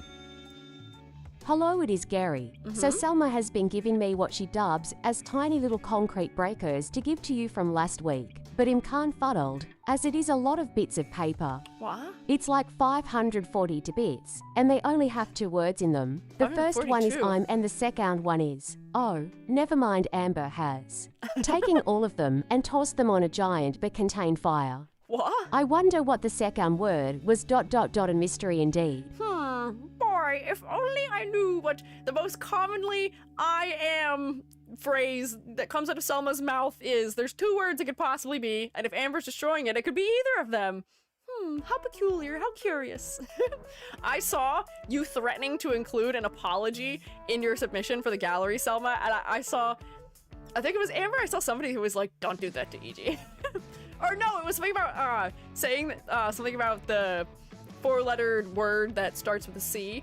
Hello, it is Gary. So Selma has been giving me what she dubs as tiny little concrete breakers to give to you from last week. but I'm confuddled, as it is a lot of bits of paper. What? It's like 542 bits, and they only have 2 words in them. The first one is 542. I'm, and the second one is, oh, never mind, Amber has. Taking all of them and tossed them on a giant but contained fire. What? I wonder what the second word was. ... A mystery indeed. Boy, if only I knew what the most commonly I am phrase that comes out of Selma's mouth is. There's 2 words it could possibly be, and if Amber's destroying it, it could be either of them. How peculiar, how curious. I saw you threatening to include an apology in your submission for the gallery, Selma, and I think it was Amber, I saw somebody who was like, don't do that to EG. Or no, it was something about saying something about the 4-lettered word that starts with a C.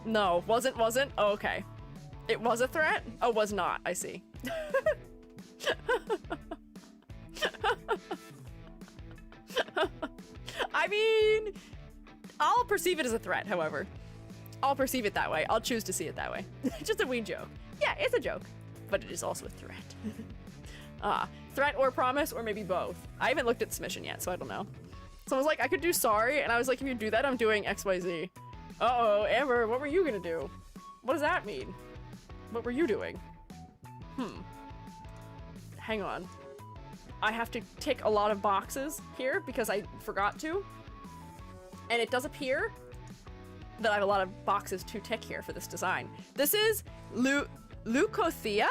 No, wasn't? Oh, okay. It was a threat? Oh, was not. I see. I mean, I'll perceive it as a threat, however. I'll perceive it that way. I'll choose to see it that way. Just a wee joke. Yeah, it's a joke, but it is also a threat. Threat or promise, or maybe both. I haven't looked at the submission yet, so I don't know. So I was like, I could do sorry, and I was like, if you do that, I'm doing XYZ. Uh-oh, Amber, what were you gonna do? What does that mean? What were you doing? Hang on. I have to tick a lot of boxes here because I forgot to. And it does appear that I have a lot of boxes to tick here for this design. This is Leucothea,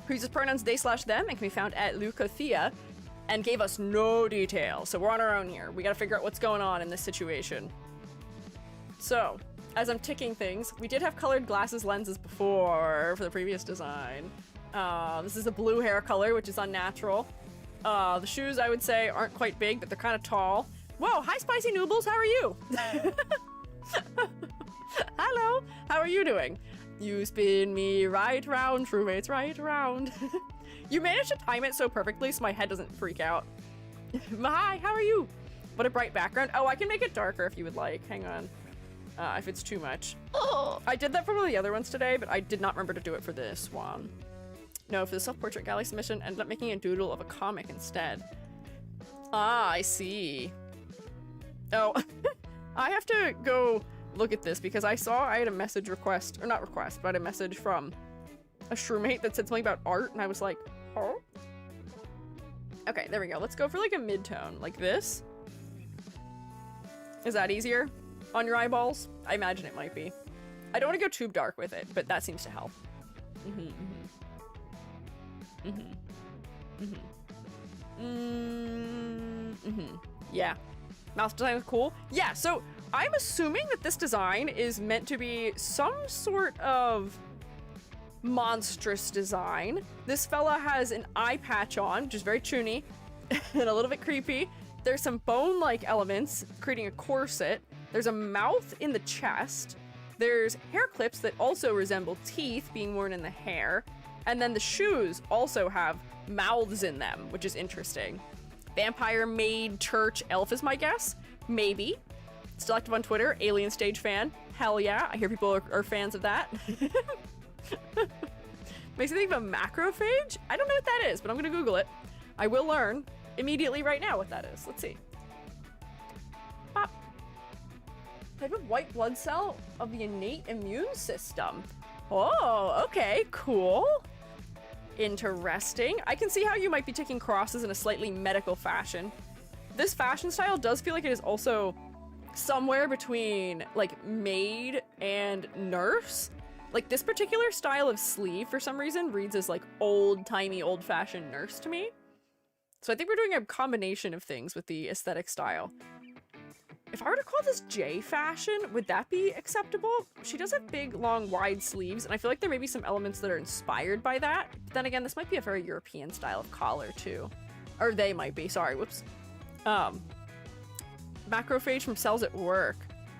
who uses pronouns they/them and can be found at Leucothea, and gave us no detail. So we're on our own here. We gotta figure out what's going on in this situation. So, as I'm ticking things, we did have colored glasses lenses before for the previous design. This is a blue hair color, which is unnatural. The shoes, I would say, aren't quite big, but they're kind of tall. Whoa, hi Spicy Noobles, how are you? Hello, how are you doing? You spin me right round, roommates right round. You managed to time it so perfectly so my head doesn't freak out. Hi, how are you? What a bright background. Oh, I can make it darker if you would like. Hang on. If it's too much. Oh, I did that for one of the other ones today, but I did not remember to do it for this one. No, for the self-portrait gallery submission, I ended up making a doodle of a comic instead. Ah, I see. Oh, I have to go look at this because I saw I had a message request, or not request, but I had a message from a shroomate that said something about art, and I was like, oh? Okay, there we go. Let's go for like a mid-tone, like this. Is that easier on your eyeballs? I imagine it might be. I don't want to go too dark with it, but that seems to help. Yeah. Mouse design is cool. Yeah, so I'm assuming that this design is meant to be some sort of monstrous design. This fella has an eye patch on, which is very choony and a little bit creepy. There's some bone-like elements creating a corset. There's a mouth in the chest. There's hair clips that also resemble teeth being worn in the hair. And then the shoes also have mouths in them, which is interesting. Vampire, maid, church, elf is my guess. Maybe. Still active on Twitter. Alien Stage fan. Hell yeah. I hear people are fans of that. Makes me think of a macrophage? I don't know what that is, but I'm gonna Google it. I will learn immediately right now what that is. Let's see. Pop. Type of white blood cell of the innate immune system. Oh, okay, cool. Interesting. I can see how you might be taking crosses in a slightly medical fashion. This fashion style does feel like it is also somewhere between like maid and nurse. Like this particular style of sleeve for some reason reads as like old-timey, old-fashioned nurse to me. So I think we're doing a combination of things with the aesthetic style. If I were to call this J fashion, would that be acceptable? She does have big, long, wide sleeves, and I feel like there may be some elements that are inspired by that. But then again, this might be a very European style of collar too. Or they might be, sorry, whoops. Macrophage from cells at work.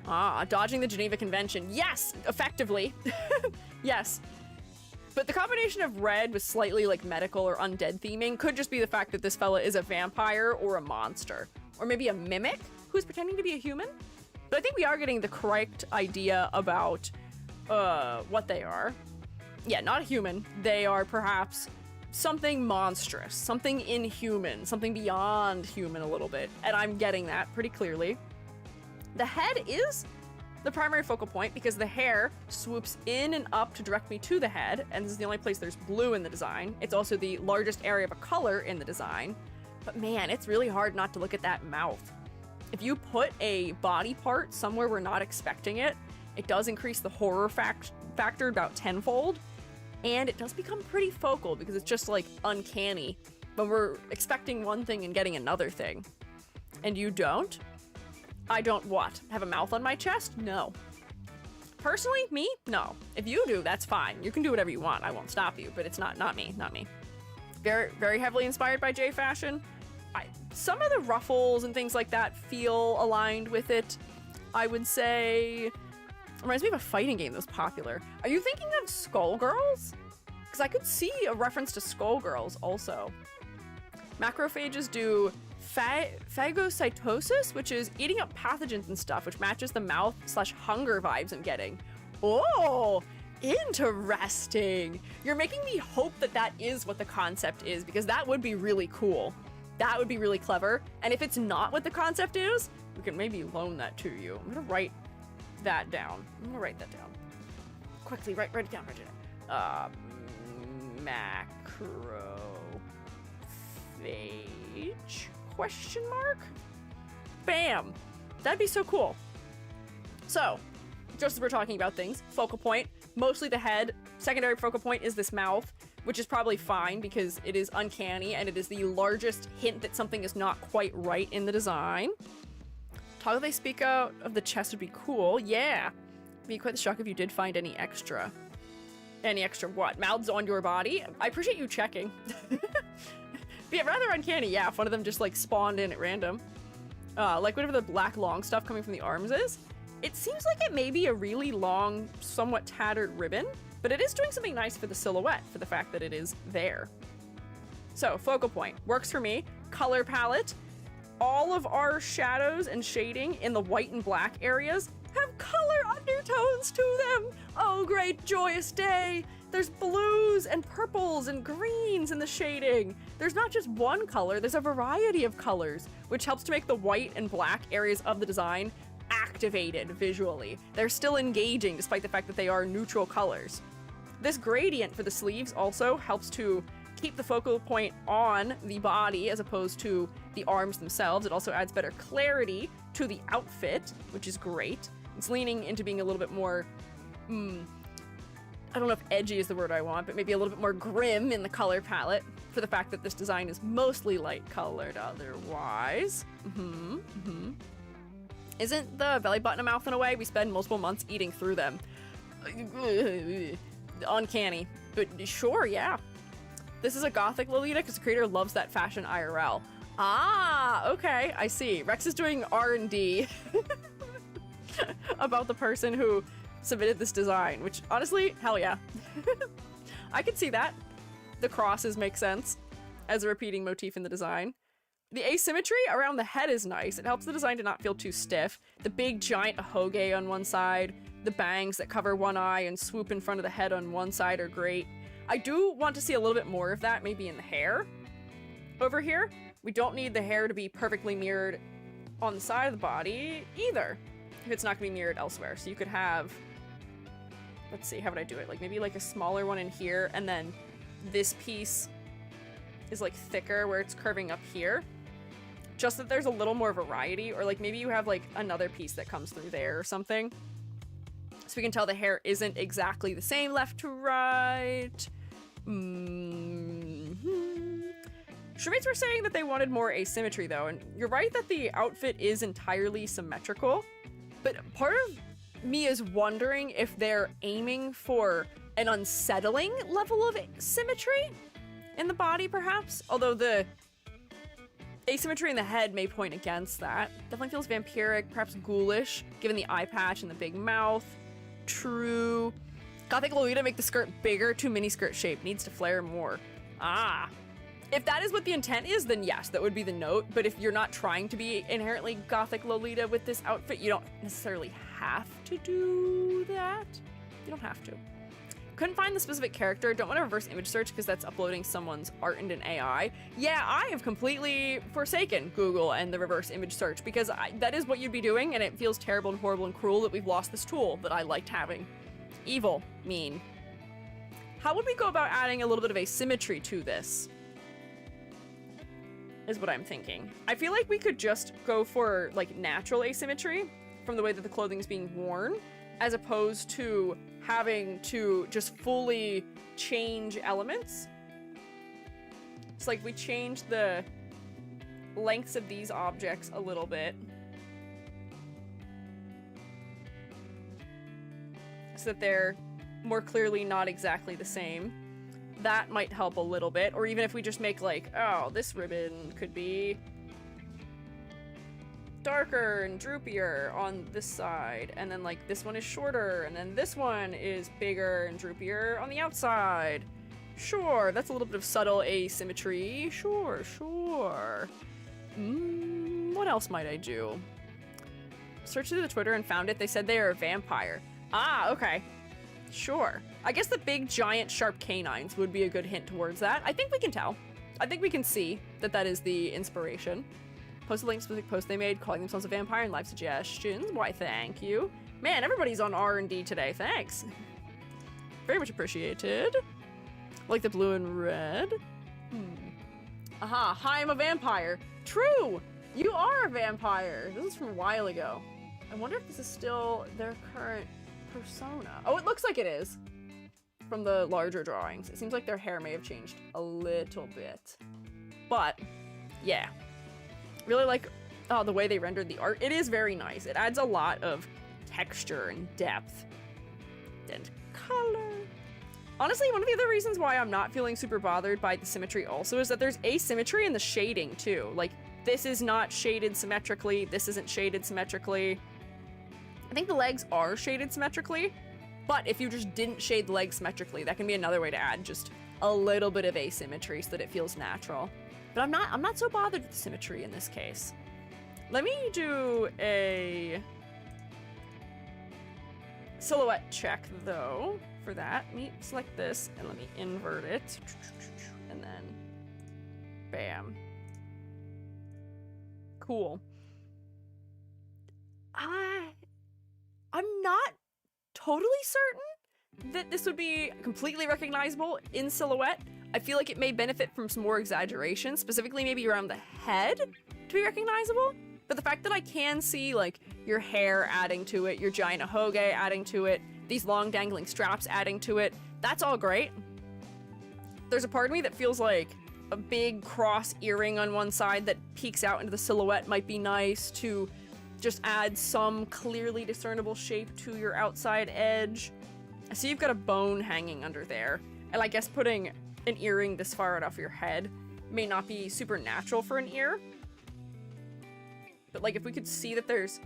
Ah, dodging the Geneva Convention. Yes, effectively. Yes. But the combination of red with slightly like medical or undead theming could just be the fact that this fella is a vampire or a monster. Or maybe a mimic who's pretending to be a human. But I think we are getting the correct idea about what they are. Yeah, not a human. They are perhaps something monstrous, something inhuman, something beyond human a little bit, and I'm getting that pretty clearly. The head is the primary focal point because the hair swoops in and up to direct me to the head, and this is the only place there's blue in the design. It's also the largest area of a color in the design. But man, it's really hard not to look at that mouth. If you put a body part somewhere we're not expecting it, it does increase the horror factor about tenfold, and it does become pretty focal because it's just like uncanny when we're expecting one thing and getting another thing. And you don't? I don't what? Have a mouth on my chest? No. Personally, me? No. If you do, that's fine. You can do whatever you want. I won't stop you, but it's not me. Very, very heavily inspired by J fashion. Some of the ruffles and things like that feel aligned with it. I would say, reminds me of a fighting game that was popular. Are you thinking of Skullgirls? Because I could see a reference to Skullgirls also. Macrophages do phagocytosis, which is eating up pathogens and stuff, which matches the mouth/hunger vibes I'm getting. Oh, interesting. You're making me hope that that is what the concept is, because that would be really cool. That would be really clever. And if it's not what the concept is, we can maybe loan that to you. I'm gonna write that down. Quickly, write it down. Macrophage? Question mark? Bam! That'd be so cool. So, just as we're talking about things, focal point, mostly the head. Secondary focal point is this mouth, which is probably fine because it is uncanny and it is the largest hint that something is not quite right in the design. Toggle they speak out of the chest would be cool. Yeah. It'd be quite the shock if you did find any extra. Any extra what? Mouths on your body? I appreciate you checking. But yeah, rather uncanny, yeah, if one of them just like spawned in at random. Like whatever the black long stuff coming from the arms is. It seems like it may be a really long, somewhat tattered ribbon, but it is doing something nice for the silhouette, for the fact that it is there. So, focal point. Works for me. Color palette. All of our shadows and shading in the white and black areas have color undertones to them. Oh, great joyous day. There's blues and purples and greens in the shading. There's not just one color, there's a variety of colors, which helps to make the white and black areas of the design activated visually. They're still engaging despite the fact that they are neutral colors. This gradient for the sleeves also helps to keep the focal point on the body as opposed to the arms themselves. It also adds better clarity to the outfit, which is great. It's leaning into being a little bit more, I don't know if edgy is the word I want, but maybe a little bit more grim in the color palette for the fact that this design is mostly light colored otherwise. Isn't the belly button a mouth in a way? We spend multiple months eating through them. Uncanny, but sure, yeah. This is a gothic Lolita because the creator loves that fashion IRL. Ah, okay, I see. Rex is doing R&D about the person who submitted this design, which honestly, hell yeah. I could see that. The crosses make sense as a repeating motif in the design. The asymmetry around the head is nice. It helps the design to not feel too stiff. The big giant ahoge on one side, the bangs that cover one eye and swoop in front of the head on one side are great. I do want to see a little bit more of that maybe in the hair. Over here, we don't need the hair to be perfectly mirrored on the side of the body either, if it's not gonna be mirrored elsewhere. So you could have, let's see, how would I do it? Like maybe like a smaller one in here, and then this piece is like thicker where it's curving up here. Just that there's a little more variety, or like maybe you have like another piece that comes through there or something. So we can tell the hair isn't exactly the same left to right. Shroommates were saying that they wanted more asymmetry though, and you're right that the outfit is entirely symmetrical, but part of me is wondering if they're aiming for an unsettling level of symmetry in the body perhaps, although the asymmetry in the head may point against that. Definitely feels vampiric, perhaps ghoulish, given the eye patch and the big mouth. True. Gothic Lolita make the skirt bigger, too mini skirt shape, needs to flare more. Ah. If that is what the intent is, then yes, that would be the note, but if you're not trying to be inherently Gothic Lolita with this outfit, you don't necessarily have to do that. You don't have to. Couldn't find the specific character. Don't want to reverse image search because that's uploading someone's art into an AI. Yeah, I have completely forsaken Google and the reverse image search because that is what you'd be doing, and it feels terrible and horrible and cruel that we've lost this tool that I liked having. Evil. Mean. How would we go about adding a little bit of asymmetry to this? Is what I'm thinking. I feel like we could just go for, like, natural asymmetry from the way that the clothing is being worn, as opposed to having to just fully change elements. It's like we change the lengths of these objects a little bit so that they're more clearly not exactly the same. That might help a little bit. Or even if we just make like, oh, this ribbon could be darker and droopier on this side, and then like this one is shorter, and then this one is bigger and droopier on the outside. Sure, that's a little bit of subtle asymmetry. Sure. What else might I do? Searched through the Twitter and found it. They said they are a vampire. Ah, okay. Sure. I guess the big, giant, sharp canines would be a good hint towards that. I think we can tell. I think we can see that that is the inspiration. Post a link to a specific post they made calling themselves a vampire and live suggestions. Why, thank you. Man, everybody's on R&D today. Thanks. Very much appreciated. Like the blue and red. Aha, hi, I'm a vampire. True! You are a vampire. This is from a while ago. I wonder if this is still their current persona. Oh, it looks like it is. From the larger drawings. It seems like their hair may have changed a little bit. But, yeah. Really like the way they rendered the art. It is very nice. It adds a lot of texture and depth. And color. Honestly, one of the other reasons why I'm not feeling super bothered by the symmetry also is that there's asymmetry in the shading too. Like, this is not shaded symmetrically. This isn't shaded symmetrically. I think the legs are shaded symmetrically, but if you just didn't shade the legs symmetrically, that can be another way to add just a little bit of asymmetry so that it feels natural. But I'm not so bothered with the symmetry in this case. Let me do a silhouette check though for that. Let me select this and let me invert it. And then bam. Cool. I'm not totally certain that this would be completely recognizable in silhouette. I feel like it may benefit from some more exaggeration, specifically maybe around the head to be recognizable. But the fact that I can see like your hair adding to it, your giant ahoge adding to it, these long dangling straps adding to it, that's all great. There's a part of me that feels like a big cross earring on one side that peeks out into the silhouette might be nice to just add some clearly discernible shape to your outside edge. I see you've got a bone hanging under there, and I guess putting an earring this far out of your head may not be super natural for an ear. But like if we could see that there's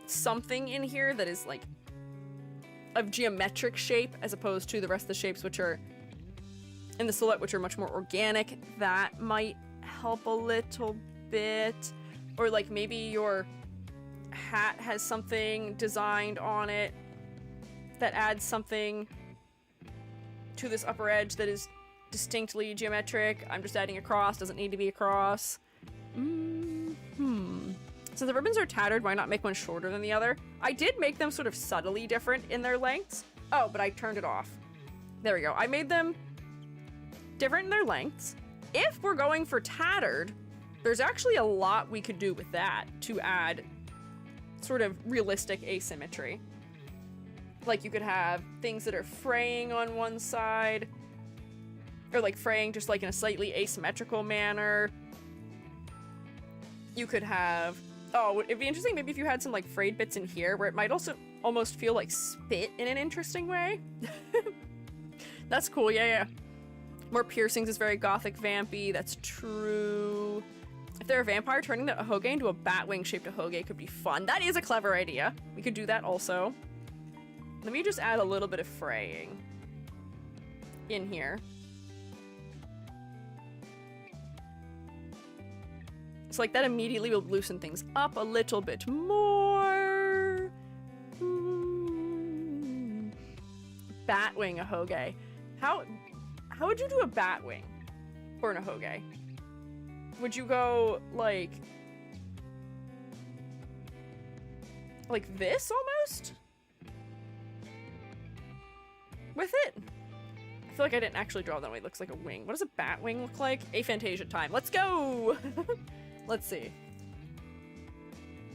something in here that is like of geometric shape as opposed to the rest of the shapes which are in the silhouette, which are much more organic, that might help a little bit. Or like maybe your hat has something designed on it that adds something to this upper edge that is distinctly geometric. I'm just adding a cross, doesn't need to be a cross. So the ribbons are tattered, why not make one shorter than the other? I did make them sort of subtly different in their lengths. Oh, but I turned it off. There we go. I made them different in their lengths. If we're going for tattered, there's actually a lot we could do with that to add sort of realistic asymmetry. Like you could have things that are fraying on one side, or like fraying just like in a slightly asymmetrical manner. You could have, oh, it'd be interesting maybe if you had some like frayed bits in here where it might also almost feel like spit in an interesting way. That's cool, yeah. More piercings is very gothic vampy, that's true. If they're a vampire, turning the ahoge into a batwing-shaped ahoge could be fun. That is a clever idea. We could do that also. Let me just add a little bit of fraying in here. So like that immediately will loosen things up a little bit more. batwing a hoge. How would you do a batwing for an ahoge? Would you go like this almost? With it? I feel like I didn't actually draw that way. It looks like a wing. What does a bat wing look like? Aphantasia time. Let's go! Let's see.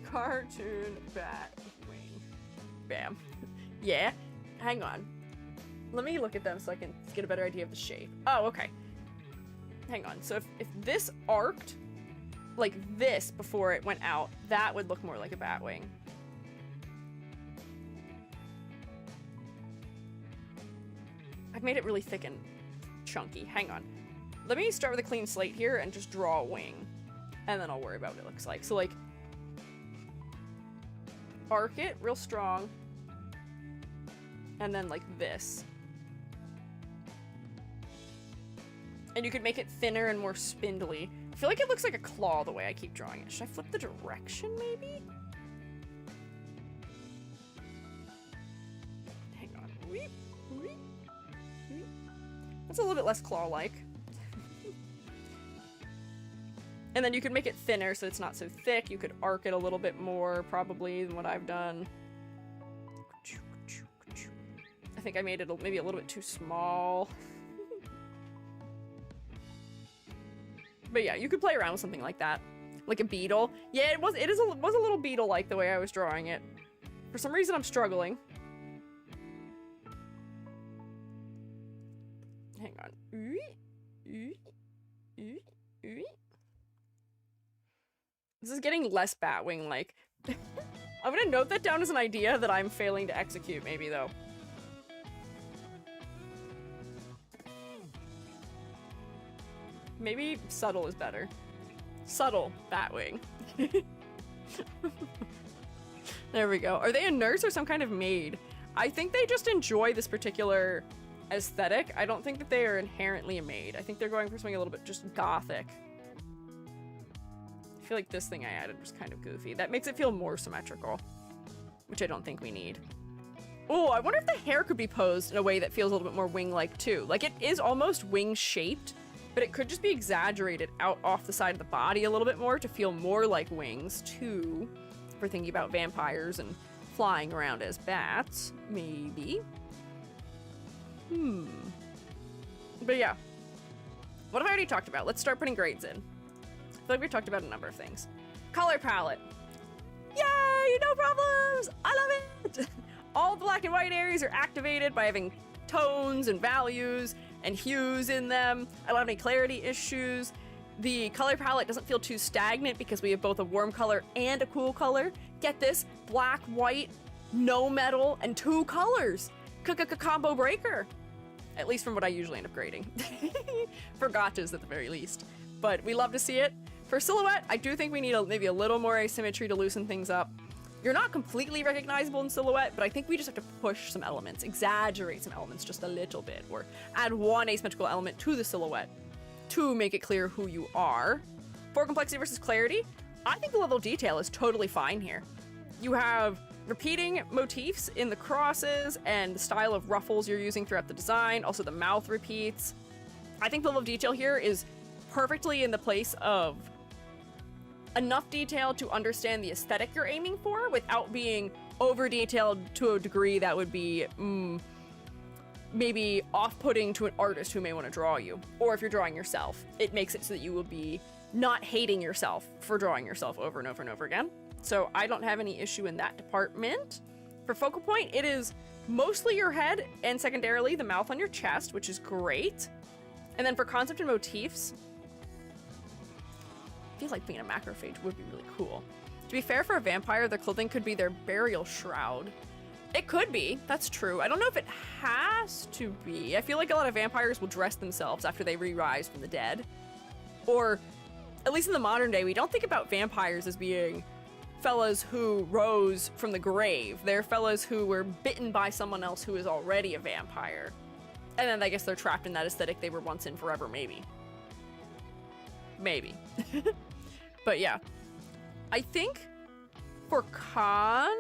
Cartoon bat wing. Bam. Yeah. Hang on. Let me look at them so I can get a better idea of the shape. Oh, okay. Hang on. So if this arced like this before it went out, that would look more like a bat wing. I've made it really thick and chunky. Hang on. Let me start with a clean slate here and just draw a wing. And then I'll worry about what it looks like. So like, arc it real strong. And then like this. And you could make it thinner and more spindly. I feel like it looks like a claw the way I keep drawing it. Should I flip the direction maybe? Hang on. Weep, weep. That's a little bit less claw-like. And then you could make it thinner so it's not so thick. You could arc it a little bit more, probably, than what I've done. I think I made it maybe a little bit too small. But yeah, you could play around with something like that. Like a beetle. Yeah, it was a little beetle-like the way I was drawing it. For some reason, I'm struggling. Hang on. This is getting less Batwing-like. I'm gonna note that down as an idea that I'm failing to execute, maybe, though. Maybe subtle is better. Subtle Batwing. There we go. Are they a nurse or some kind of maid? I think they just enjoy this particular aesthetic. I don't think that they are inherently a maid. I think they're going for something a little bit just gothic. I feel like this thing I added was kind of goofy. That makes it feel more symmetrical, which I don't think we need. Oh, I wonder if the hair could be posed in a way that feels a little bit more wing-like too. Like it is almost wing-shaped, but it could just be exaggerated out off the side of the body a little bit more to feel more like wings too. If we're thinking about vampires and flying around as bats, maybe. But yeah. What have I already talked about? Let's start putting grades in. I feel like we talked about a number of things. Color palette. Yay, no problems! I love it! All black and white areas are activated by having tones and values and hues in them. I don't have any clarity issues. The color palette doesn't feel too stagnant because we have both a warm color and a cool color. Get this, black, white, no metal, and 2 colors. Combo breaker. At least from what I usually end up grading. For gotchas at the very least. But we love to see it. For silhouette, I do think we need maybe a little more asymmetry to loosen things up. You're not completely recognizable in silhouette, but I think we just have to push some elements, exaggerate some elements just a little bit, or add one asymmetrical element to the silhouette to make it clear who you are. For complexity versus clarity, I think the level of detail is totally fine here. You have repeating motifs in the crosses and the style of ruffles you're using throughout the design. Also, the mouth repeats. I think the level of detail here is perfectly in the place of enough detail to understand the aesthetic you're aiming for without being over detailed to a degree that would be maybe off-putting to an artist who may want to draw you. Or if you're drawing yourself, it makes it so that you will be not hating yourself for drawing yourself over and over and over again. So I don't have any issue in that department. For focal point, it is mostly your head and secondarily the mouth on your chest, which is great. And then for concept and motifs, I feel like being a macrophage would be really cool. To be fair, for a vampire, their clothing could be their burial shroud. It could be, that's true. I don't know if it has to be. I feel like a lot of vampires will dress themselves after they re-rise from the dead. Or, at least in the modern day, we don't think about vampires as being fellas who rose from the grave. They're fellas who were bitten by someone else who is already a vampire. And then I guess they're trapped in that aesthetic they were once in forever, maybe. Maybe. But yeah. I think for concept,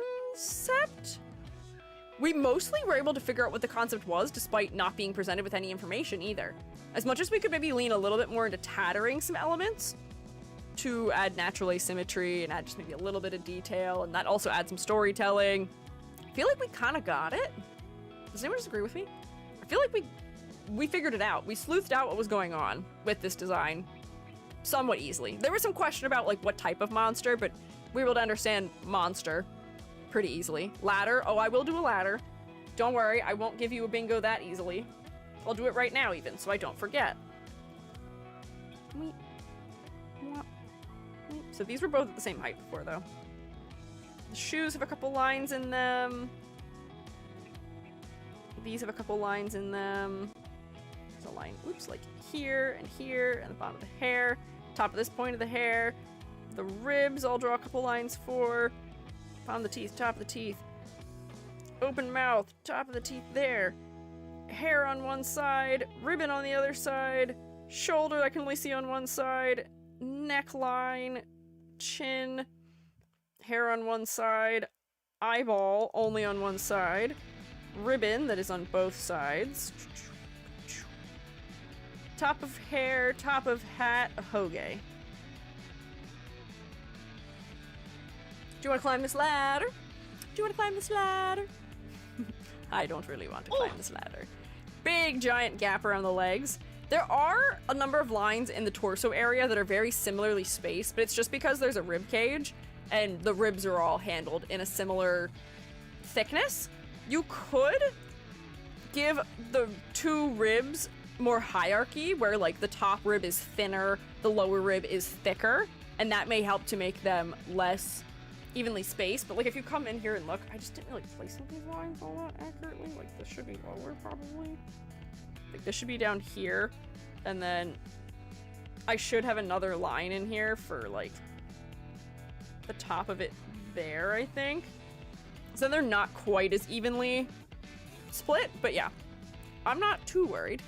We mostly were able to figure out what the concept was despite not being presented with any information either. As much as we could maybe lean a little bit more into tattering some elements to add natural asymmetry and add just maybe a little bit of detail, and that also adds some storytelling. I feel like we kind of got it. Does anyone disagree with me? I feel like we figured it out. We sleuthed out what was going on with this design somewhat easily. There was some question about like what type of monster, but we were able to understand monster pretty easily. Ladder. Oh, I will do a ladder. Don't worry, I won't give you a bingo that easily. I'll do it right now even, so I don't forget. So these were both at the same height before, though. The shoes have a couple lines in them. These have a couple lines in them. There's a line, oops, like here, and the bottom of the hair. Top of this point of the hair. The ribs, I'll draw a couple lines for. Bottom of the teeth, top of the teeth. Open mouth, top of the teeth there. Hair on one side, ribbon on the other side. Shoulder I can only see on one side. Neckline, chin, hair on one side. Eyeball only on one side. Ribbon that is on both sides. Top of hair, top of hat, a hoge. Do you want to climb this ladder? Do you want to climb this ladder? I don't really want to climb this ladder. Big giant gap around the legs. There are a number of lines in the torso area that are very similarly spaced, but it's just because there's a rib cage and the ribs are all handled in a similar thickness. You could give the two ribs more hierarchy where like the top rib is thinner, the lower rib is thicker, and that may help to make them less evenly spaced. But like if you come in here and look, I just didn't really place these lines all that accurately. Like this should be lower probably. Like this should be down here, and then I should have another line in here for like the top of it there, I think. So they're not quite as evenly split, but yeah, I'm not too worried.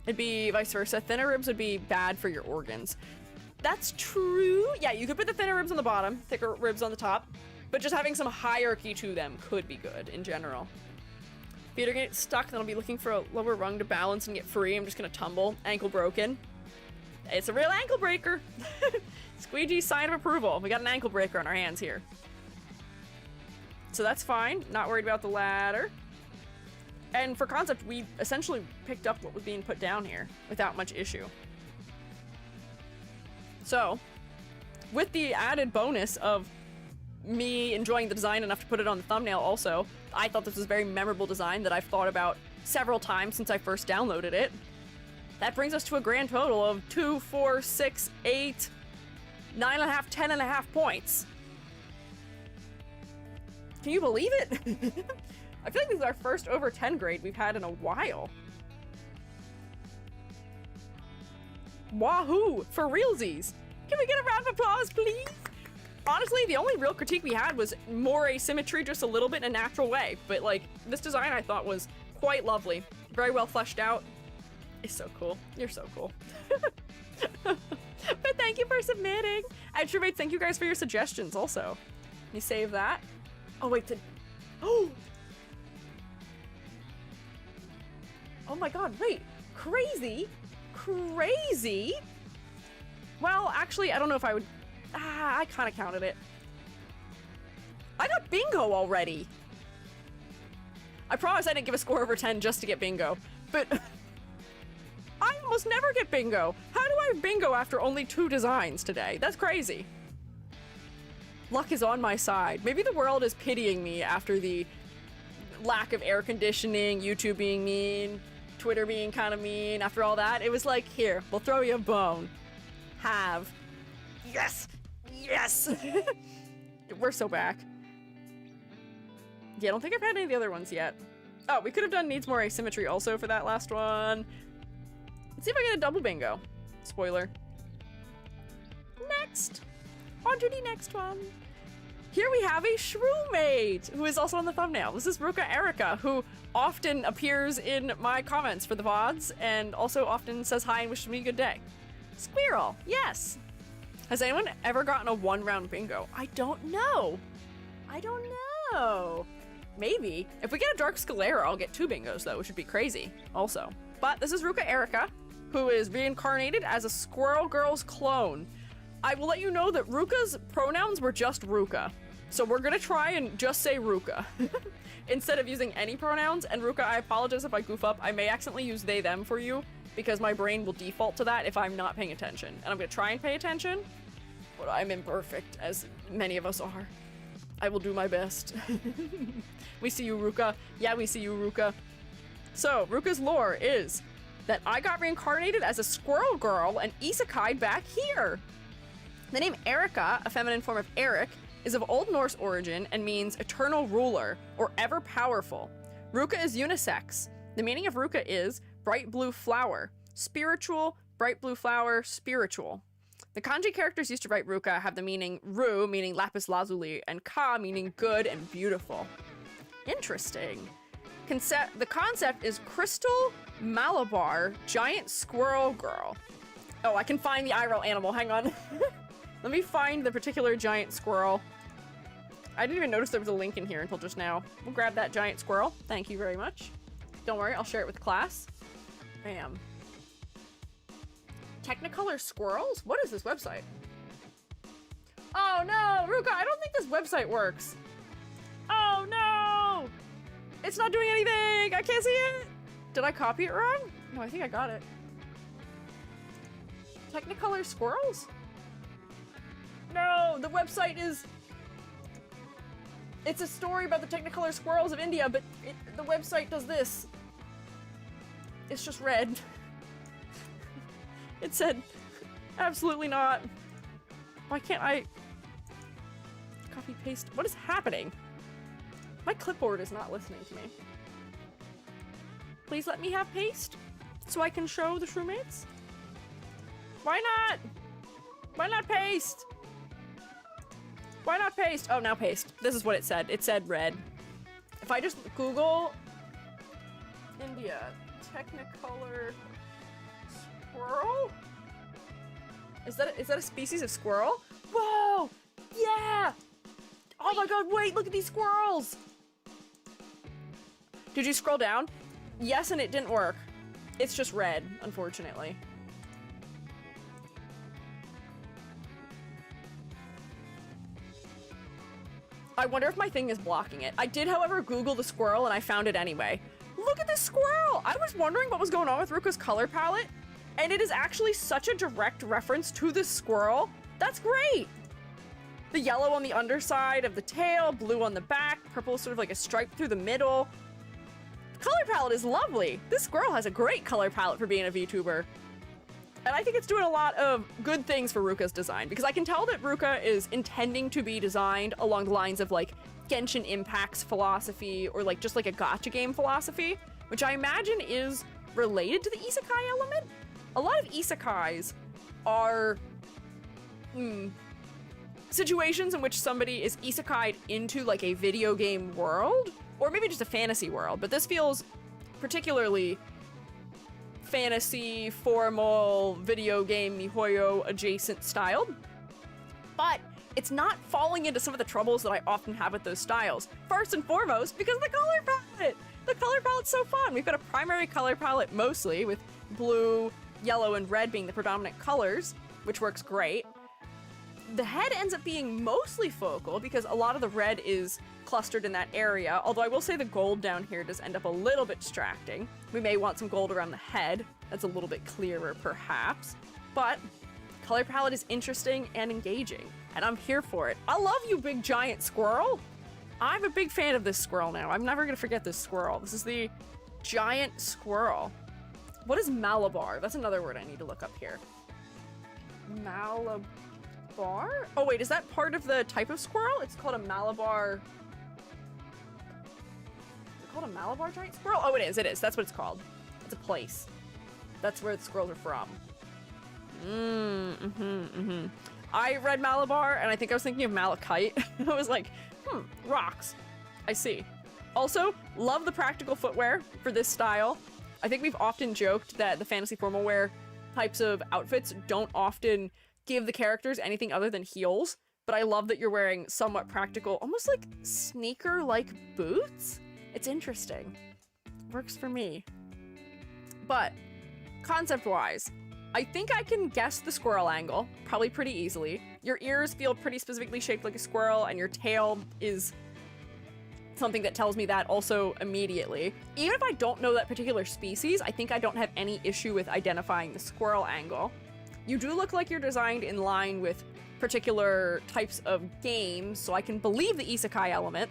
It'd be vice versa. Thinner ribs would be bad for your organs. That's true. Yeah, you could put the thinner ribs on the bottom, thicker ribs on the top, but just having some hierarchy to them could be good in general. If you're gonna get stuck, then I'll be looking for a lower rung to balance and get free. I'm just gonna tumble. Ankle broken. It's a real ankle breaker. Squeegee's sign of approval. We got an ankle breaker on our hands here. So that's fine. Not worried about the ladder. And for concept, we essentially picked up what was being put down here without much issue. So, with the added bonus of me enjoying the design enough to put it on the thumbnail also, I thought this was a very memorable design that I've thought about several times since I first downloaded it. That brings us to a grand total of 2, 4, 6, 8, 9.5, 10.5 points. Can you believe it? I feel like this is our first over 10 grade we've had in a while. Wahoo! For realsies! Can we get a round of applause, please? Honestly, the only real critique we had was more asymmetry just a little bit in a natural way. But, like, this design I thought was quite lovely. Very well fleshed out. It's so cool. You're so cool. But thank you for submitting. And Truemates, thank you guys for your suggestions also. Let me save that. Oh, wait, oh! Oh my god, wait. Crazy? Crazy? Well, actually, I don't know if I would... I kind of counted it. I got bingo already. I promise I didn't give a score over 10 just to get bingo, but I almost never get bingo. How do I have bingo after only 2 designs today? That's crazy. Luck is on my side. Maybe the world is pitying me after the lack of air conditioning, YouTube being mean, Twitter being kind of mean. After all that, it was like, here, we'll throw you a bone. Have. Yes! Yes! We're so back. Yeah, I don't think I've had any of the other ones yet. Oh, we could have done needs more asymmetry also for that last one. Let's see if I get a double bingo. Spoiler. Next! On to the next one. Here we have a shroomate who is also on the thumbnail. This is Ruka Erica, who often appears in my comments for the VODs and also often says hi and wishes me a good day. Squirrel, yes. Has anyone ever gotten a 1-round bingo? I don't know. I don't know. Maybe. If we get a Dark Scalera, I'll get 2 bingos, though, which would be crazy, also. But this is Ruka Erica, who is reincarnated as a Squirrel Girl's clone. I will let you know that Ruka's pronouns were just Ruka. So we're gonna try and just say Ruka instead of using any pronouns. And Ruka, I apologize if I goof up. I may accidentally use they, them for you because my brain will default to that if I'm not paying attention. And I'm gonna try and pay attention, but I'm imperfect, as many of us are. I will do my best. We see you, Ruka. Yeah, we see you, Ruka. So, Ruka's lore is that I got reincarnated as a squirrel girl and isekai'd back here. The name Erica, a feminine form of Eric, is of Old Norse origin and means eternal ruler or ever powerful. Ruka is unisex. The meaning of Ruka is bright blue flower, spiritual, bright blue flower, spiritual. The kanji characters used to write Ruka have the meaning Ru, meaning lapis lazuli, and Ka, meaning good and beautiful. Interesting. The concept is Crystal Malabar Giant Squirrel Girl. Oh, I can find the IRL animal. Hang on. Let me find the particular giant squirrel. I didn't even notice there was a link in here until just now. We'll grab that giant squirrel. Thank you very much. Don't worry, I'll share it with class. Bam. Technicolor squirrels? What is this website? Oh no, Ruka, I don't think this website works. Oh no! It's not doing anything! I can't see it! Did I copy it wrong? No, I think I got it. Technicolor squirrels? No, the website is... It's a story about the Technicolor squirrels of India, but the website does this. It's just red. It said, absolutely not. Why can't I copy paste? What is happening? My clipboard is not listening to me. Please let me have paste so I can show the shroommates. Why not? Why not paste? Why not paste? Oh, now paste. This is what it said. It said red. If I just Google India Technicolor squirrel? Is that a species of squirrel? Whoa! Yeah! Oh my god, wait, look at these squirrels! Did you scroll down? Yes, and it didn't work. It's just red, unfortunately. I wonder if my thing is blocking it. I did, however, Google the squirrel and I found it anyway. Look at this squirrel! I was wondering what was going on with Ruka's color palette, and it is actually such a direct reference to this squirrel. That's great! The yellow on the underside of the tail, blue on the back, purple sort of like a stripe through the middle. The color palette is lovely. This squirrel has a great color palette for being a VTuber. And I think it's doing a lot of good things for Ruka's design, because I can tell that Ruka is intending to be designed along the lines of like Genshin Impact's philosophy, or like just like a gacha game philosophy, which I imagine is related to the isekai element. A lot of isekais are situations in which somebody is isekai'd into like a video game world, or maybe just a fantasy world, but this feels particularly fantasy, formal, video game, miHoYo adjacent styled. But it's not falling into some of the troubles that I often have with those styles. First and foremost, because of the color palette! The color palette's so fun! We've got a primary color palette mostly, with blue, yellow, and red being the predominant colors, which works great. The head ends up being mostly focal because a lot of the red is clustered in that area, although I will say the gold down here does end up a little bit distracting. We may want some gold around the head. That's a little bit clearer, perhaps. But color palette is interesting and engaging, and I'm here for it. I love you, big giant squirrel! I'm a big fan of this squirrel now. I'm never gonna forget this squirrel. This is the giant squirrel. What is Malabar? That's another word I need to look up here. Malabar? Oh wait, is that part of the type of squirrel? It's called a Malabar... Is it called a Malabar giant squirrel? Oh, it is, it is. That's what it's called. It's a place. That's where the squirrels are from. I read Malabar, and I think I was thinking of malachite. I was like, rocks. I see. Also, love the practical footwear for this style. I think we've often joked that the fantasy formal wear types of outfits don't often give the characters anything other than heels, but I love that you're wearing somewhat practical, almost like sneaker-like boots. It's interesting. Works for me. But concept-wise, I think I can guess the squirrel angle probably pretty easily. Your ears feel pretty specifically shaped like a squirrel, and your tail is something that tells me that also immediately. Even if I don't know that particular species, I think I don't have any issue with identifying the squirrel angle. You do look like you're designed in line with particular types of games, so I can believe the isekai element.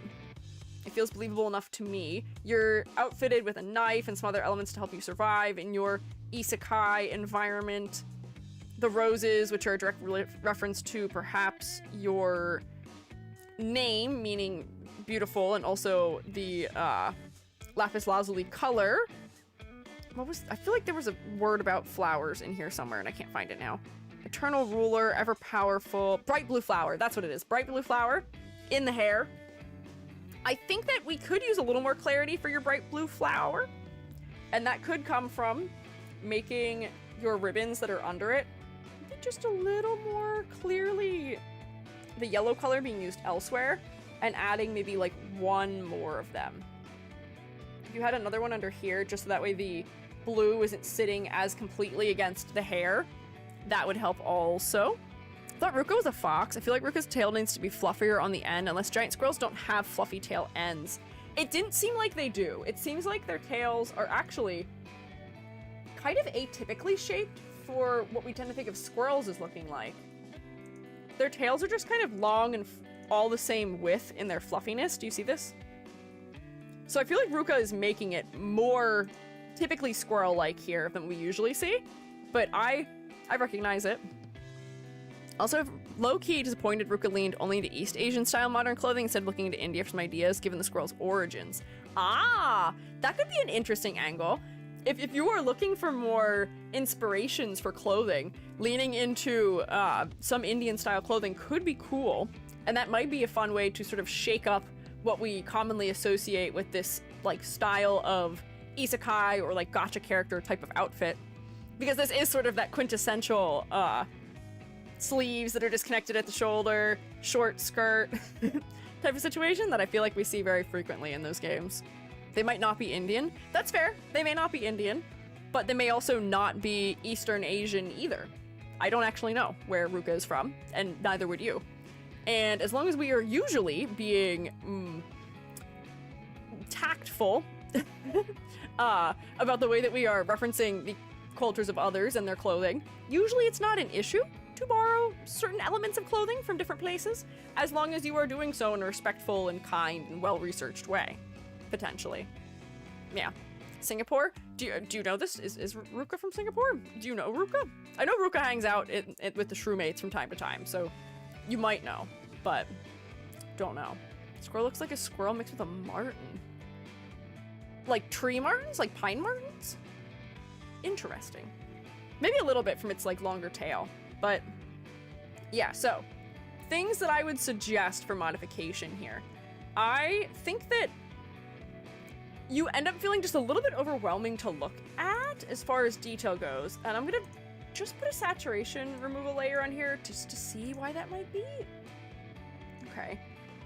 It feels believable enough to me. You're outfitted with a knife and some other elements to help you survive in your isekai environment. The roses, which are a direct reference to perhaps your name, meaning beautiful, and also the lapis lazuli color. I feel like there was a word about flowers in here somewhere and I can't find it now. Eternal ruler, ever powerful, bright blue flower, that's what it is. Bright blue flower in the hair. I think that we could use a little more clarity for your bright blue flower, and that could come from making your ribbons that are under it just a little more clearly the yellow color being used elsewhere, and adding maybe like one more of them. If you had another one under here, just so that way the blue isn't sitting as completely against the hair, that would help also. I thought Ruka was a fox. I feel like Ruka's tail needs to be fluffier on the end, unless giant squirrels don't have fluffy tail ends. It didn't seem like they do. It seems like their tails are actually kind of atypically shaped for what we tend to think of squirrels as looking like. Their tails are just kind of long and all the same width in their fluffiness. Do you see this? So I feel like Ruka is making it more typically squirrel-like here than we usually see, but I recognize it. Also, low-key disappointed Ruka leaned only into East Asian style modern clothing instead of looking into India for some ideas given the squirrel's origins. Ah, that could be an interesting angle. If you are looking for more inspirations for clothing, leaning into some Indian style clothing could be cool, and that might be a fun way to sort of shake up what we commonly associate with this like style of isekai or like gacha character type of outfit, because this is sort of that quintessential sleeves that are disconnected at the shoulder, short skirt type of situation that I feel like we see very frequently in those games. They might not be Indian. That's fair. They may not be Indian, but they may also not be Eastern Asian either. I don't actually know where Ruka is from, and neither would you. And as long as we are usually being tactful about the way that we are referencing the cultures of others and their clothing, usually it's not an issue to borrow certain elements of clothing from different places, as long as you are doing so in a respectful and kind and well-researched way. Potentially. Yeah. Singapore? Do you know this? Is Ruka from Singapore? Do you know Ruka? I know Ruka hangs out with the shroommates from time to time, so you might know, but don't know. Squirrel looks like a squirrel mixed with a martin. Like tree martins? Like pine martins? Interesting. Maybe a little bit from its like longer tail, but yeah, so things that I would suggest for modification here. I think that you end up feeling just a little bit overwhelming to look at as far as detail goes. And I'm gonna just put a saturation removal layer on here just to see why that might be. Okay.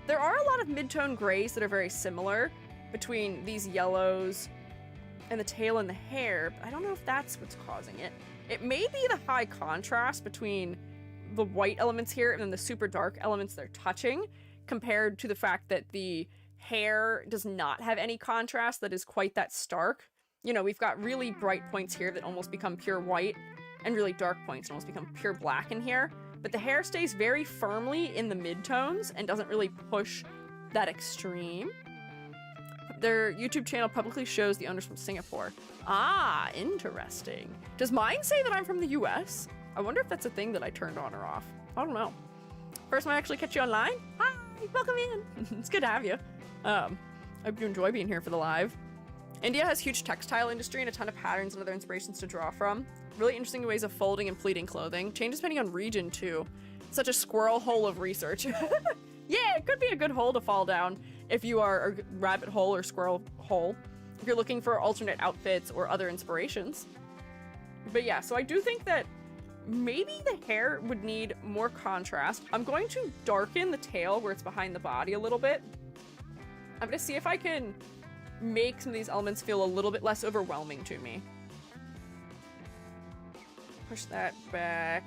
There are a lot of mid-tone grays that are very similar between these yellows and the tail and the hair, but I don't know if that's what's causing it. It may be the high contrast between the white elements here and then the super dark elements they're touching, compared to the fact that the hair does not have any contrast that is quite that stark. You know, we've got really bright points here that almost become pure white, and really dark points that almost become pure black in here, but the hair stays very firmly in the mid-tones and doesn't really push that extreme. Their YouTube channel publicly shows the owners from Singapore. Ah, interesting. Does mine say that I'm from the US? I wonder if that's a thing that I turned on or off. I don't know. First time I actually catch you online? Hi, welcome in. It's good to have you. I hope you enjoy being here for the live. India has huge textile industry and a ton of patterns and other inspirations to draw from. Really interesting ways of folding and pleating clothing. Changes depending on region too. Such a squirrel hole of research. Yeah, it could be a good hole to fall down if you are a rabbit hole or squirrel hole, if you're looking for alternate outfits or other inspirations. But yeah, so I do think that Maybe the hair would need more contrast. I'm going to darken the tail where it's behind the body a little bit. I'm gonna see if I can make some of these elements feel a little bit less overwhelming to me. Push that back.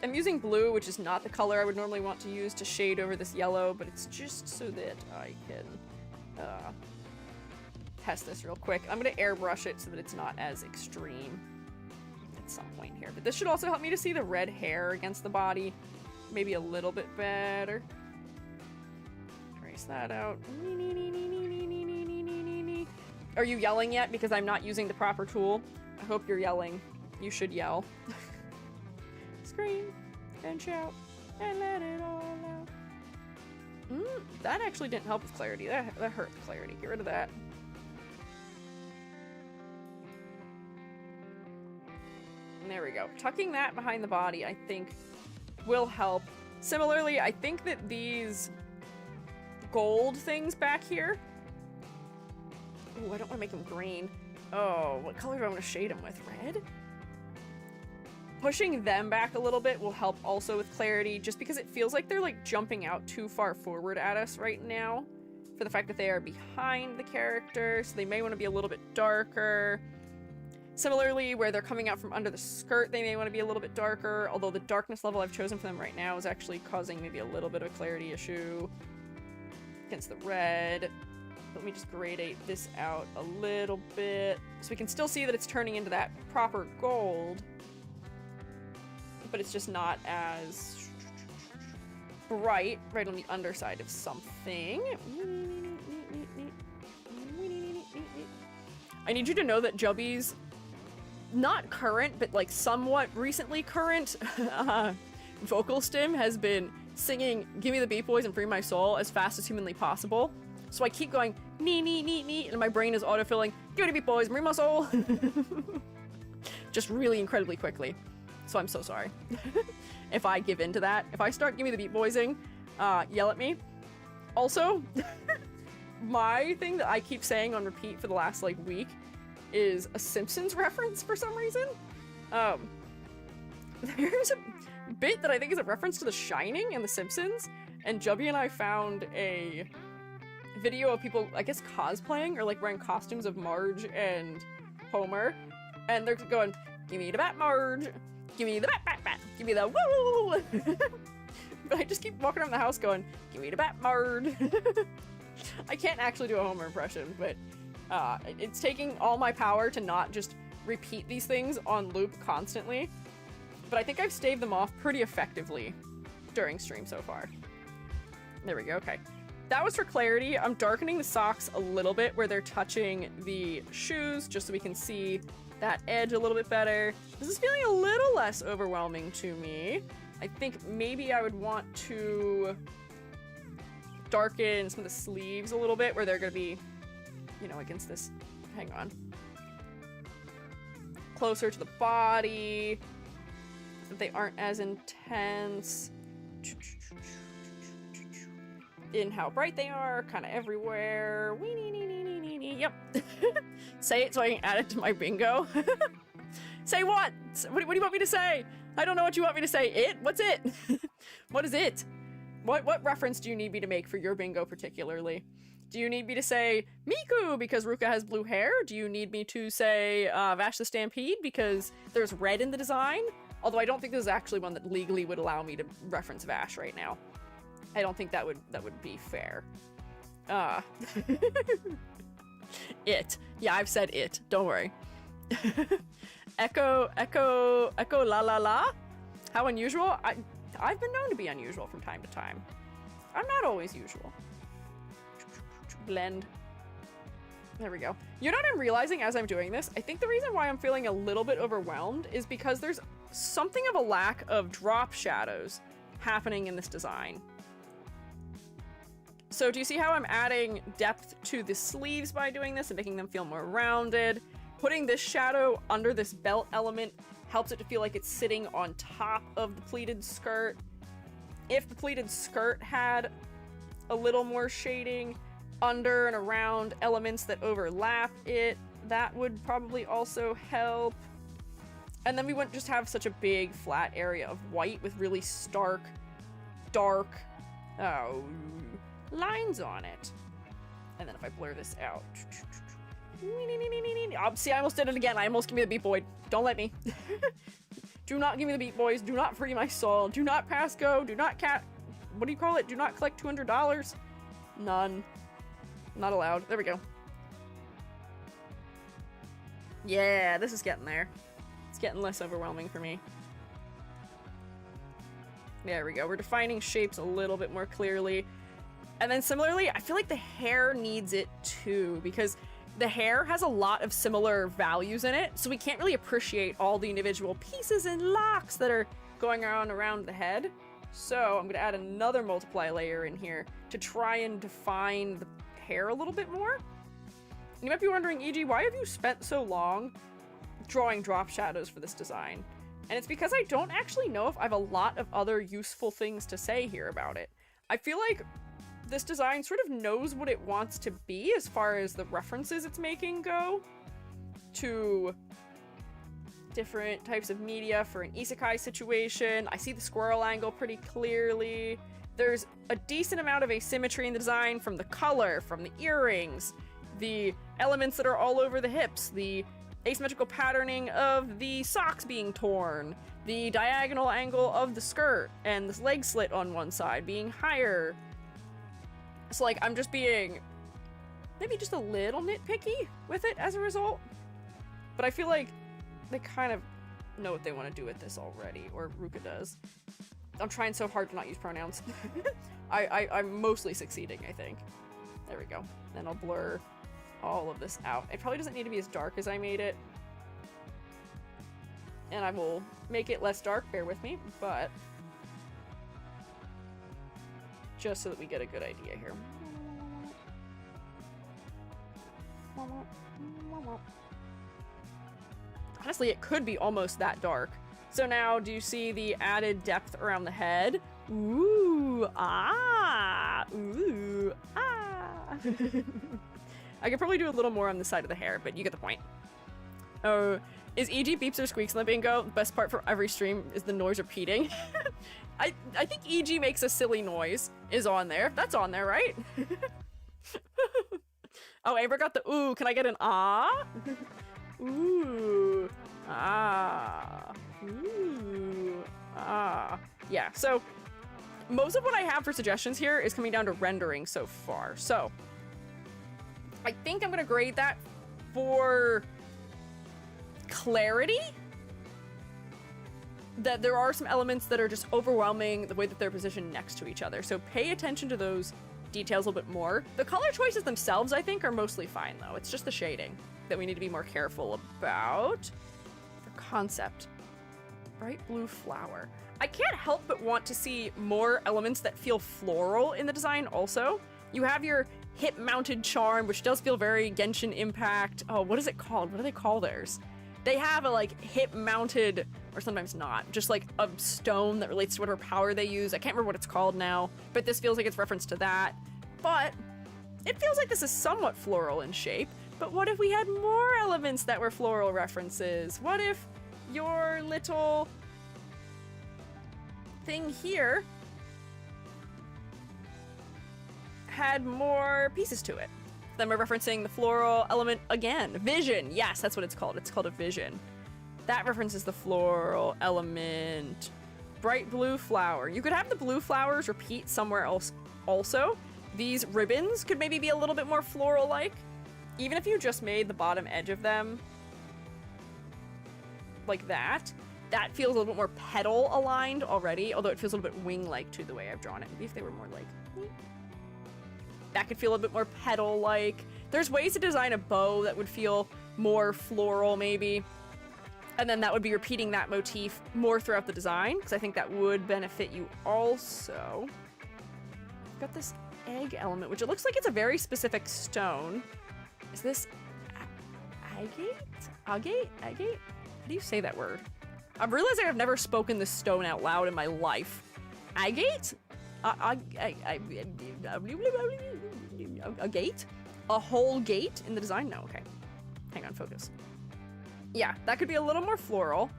I'm using blue, which is not the color I would normally want to use to shade over this yellow, but it's just so that I can test this real quick. I'm gonna airbrush it so that it's not as extreme at some point here. But this should also help me to see the red hair against the body maybe a little bit better. Trace that out. Are you yelling yet? Because I'm not using the proper tool. I hope you're yelling. You should yell. Scream and shout and let it all out. That actually didn't help with clarity. That hurt the clarity. Get rid of that. And there we go. Tucking that behind the body, I think, will help. Similarly, I think that these gold things back here... Ooh, I don't want to make them green. Oh, what color do I want to shade them with? Red? Pushing them back a little bit will help also with clarity, just because it feels like they're like jumping out too far forward at us right now for the fact that they are behind the character, so they may want to be a little bit darker. Similarly, where they're coming out from under the skirt, they may want to be a little bit darker, although the darkness level I've chosen for them right now is actually causing maybe a little bit of a clarity issue against the red. Let me just gradate this out a little bit so we can still see that it's turning into that proper gold, but it's just not as bright right on the underside of something. I need you to know that Jubby's not current, but like somewhat recently current vocal stim has been singing "Give Me the Beat Boys and Free My Soul" as fast as humanly possible. So I keep going nee nee nee nee, and my brain is autofilling "Give me the Beat Boys, free my soul," just really incredibly quickly. So I'm so sorry if I give in to that. If I start "Give Me the Beat Boysing," yell at me. Also, my thing that I keep saying on repeat for the last like week is a Simpsons reference for some reason. There's a bit that I think is a reference to The Shining and The Simpsons, and Jubby and I found a video of people, I guess, cosplaying or like wearing costumes of Marge and Homer, and they're going, "Give me the bat, Marge. Give me the bat, bat, bat. Give me the woo." But I just keep walking around the house going, "Give me the bat, Marge." I can't actually do a Homer impression, but it's taking all my power to not just repeat these things on loop constantly. But I think I've staved them off pretty effectively during stream so far. There we go, okay. That was for clarity. I'm darkening the socks a little bit where they're touching the shoes, just so we can see that edge a little bit better. This is feeling a little less overwhelming to me. I think maybe I would want to darken some of the sleeves a little bit where they're gonna be, you know, against this, hang on, closer to the body, so that they aren't as intense in how bright they are, kind of everywhere. Yep. Say it so I can add it to my bingo. Say what? What do you want me to say? I don't know what you want me to say. It? What's it? What is it? What reference do you need me to make for your bingo particularly? Do you need me to say Miku because Ruka has blue hair? Do you need me to say Vash the Stampede because there's red in the design? Although I don't think there's actually one that legally would allow me to reference Vash right now. I don't think that would be fair. It. Yeah, I've said it. Don't worry. Echo la la la. How unusual? I've been known to be unusual from time to time. I'm not always usual. Blend. There we go. You know what I'm realizing as I'm doing this? I think the reason why I'm feeling a little bit overwhelmed is because there's something of a lack of drop shadows happening in this design. So do you see how I'm adding depth to the sleeves by doing this and making them feel more rounded? Putting this shadow under this belt element helps it to feel like it's sitting on top of the pleated skirt. If the pleated skirt had a little more shading under and around elements that overlap it, that would probably also help. And then we wouldn't just have such a big flat area of white with really stark, dark, lines on it. And then if I blur this out. Oh, see, I almost did it again. I almost give me the Beat Boy. Don't let me. Do not give me the Beat Boys. Do not free my soul. Do not pass go. Do not what do you call it? Do not collect $200. None. Not allowed. There we go. Yeah, this is getting there. It's getting less overwhelming for me. There we go. We're defining shapes a little bit more clearly. And then similarly, I feel like the hair needs it too, because the hair has a lot of similar values in it, so we can't really appreciate all the individual pieces and locks that are going on around the head. So I'm gonna add another multiply layer in here to try and define the hair a little bit more. You might be wondering, E.G., why have you spent so long drawing drop shadows for this design? And it's because I don't actually know if I have a lot of other useful things to say here about it. I feel like this design sort of knows what it wants to be as far as the references it's making go to different types of media for an isekai situation. I see the squirrel angle pretty clearly. There's a decent amount of asymmetry in the design from the color, from the earrings, the elements that are all over the hips, the asymmetrical patterning of the socks being torn, the diagonal angle of the skirt, and this leg slit on one side being higher. So like, I'm just being maybe just a little nitpicky with it as a result. But I feel like they kind of know what they want to do with this already, or Ruka does. I'm trying so hard to not use pronouns. I'm mostly succeeding, I think. There we go. Then I'll blur all of this out. It probably doesn't need to be as dark as I made it. And I will make it less dark, bear with me, but just so that we get a good idea here. Honestly, it could be almost that dark. So now, do you see the added depth around the head? Ooh, ah, ooh, ah. I could probably do a little more on the side of the hair, but you get the point. Oh, is EG beeps or squeaks in the bingo? The best part for every stream is the noise repeating. I think EG makes a silly noise is on there. That's on there, right? Oh, Amber got the ooh. Can I get an ah? Ooh, ah, ooh, ah. Yeah, so most of what I have for suggestions here is coming down to rendering so far. So I think I'm gonna grade that for clarity. That there are some elements that are just overwhelming the way that they're positioned next to each other. So pay attention to those details a little bit more. The color choices themselves, I think, are mostly fine though. It's just the shading that we need to be more careful about. The concept. Bright blue flower. I can't help but want to see more elements that feel floral in the design also. You have your hip-mounted charm, which does feel very Genshin Impact. Oh, what is it called? What do they call theirs? They have a like hip-mounted, or sometimes not, just like a stone that relates to whatever power they use. I can't remember what it's called now, but this feels like it's reference to that. But it feels like this is somewhat floral in shape. But what if we had more elements that were floral references? What if your little thing here had more pieces to it? Then we're referencing the floral element again. Vision, yes, that's what it's called. It's called a vision. That references the floral element. Bright blue flower. You could have the blue flowers repeat somewhere else also. These ribbons could maybe be a little bit more floral-like. Even if you just made the bottom edge of them like that, that feels a little bit more petal aligned already, although it feels a little bit wing-like to the way I've drawn it. Maybe if they were more like... that could feel a bit more petal-like. There's ways to design a bow that would feel more floral, maybe. And then that would be repeating that motif more throughout the design, because I think that would benefit you also. I've got this egg element, which it looks like it's a very specific stone. Is this agate? Agate? Agate? How do you say that word? I'm realizing I've never spoken this stone out loud in my life. Agate? A gate? A whole gate in the design? No, okay. Hang on, focus. Yeah, that could be a little more floral.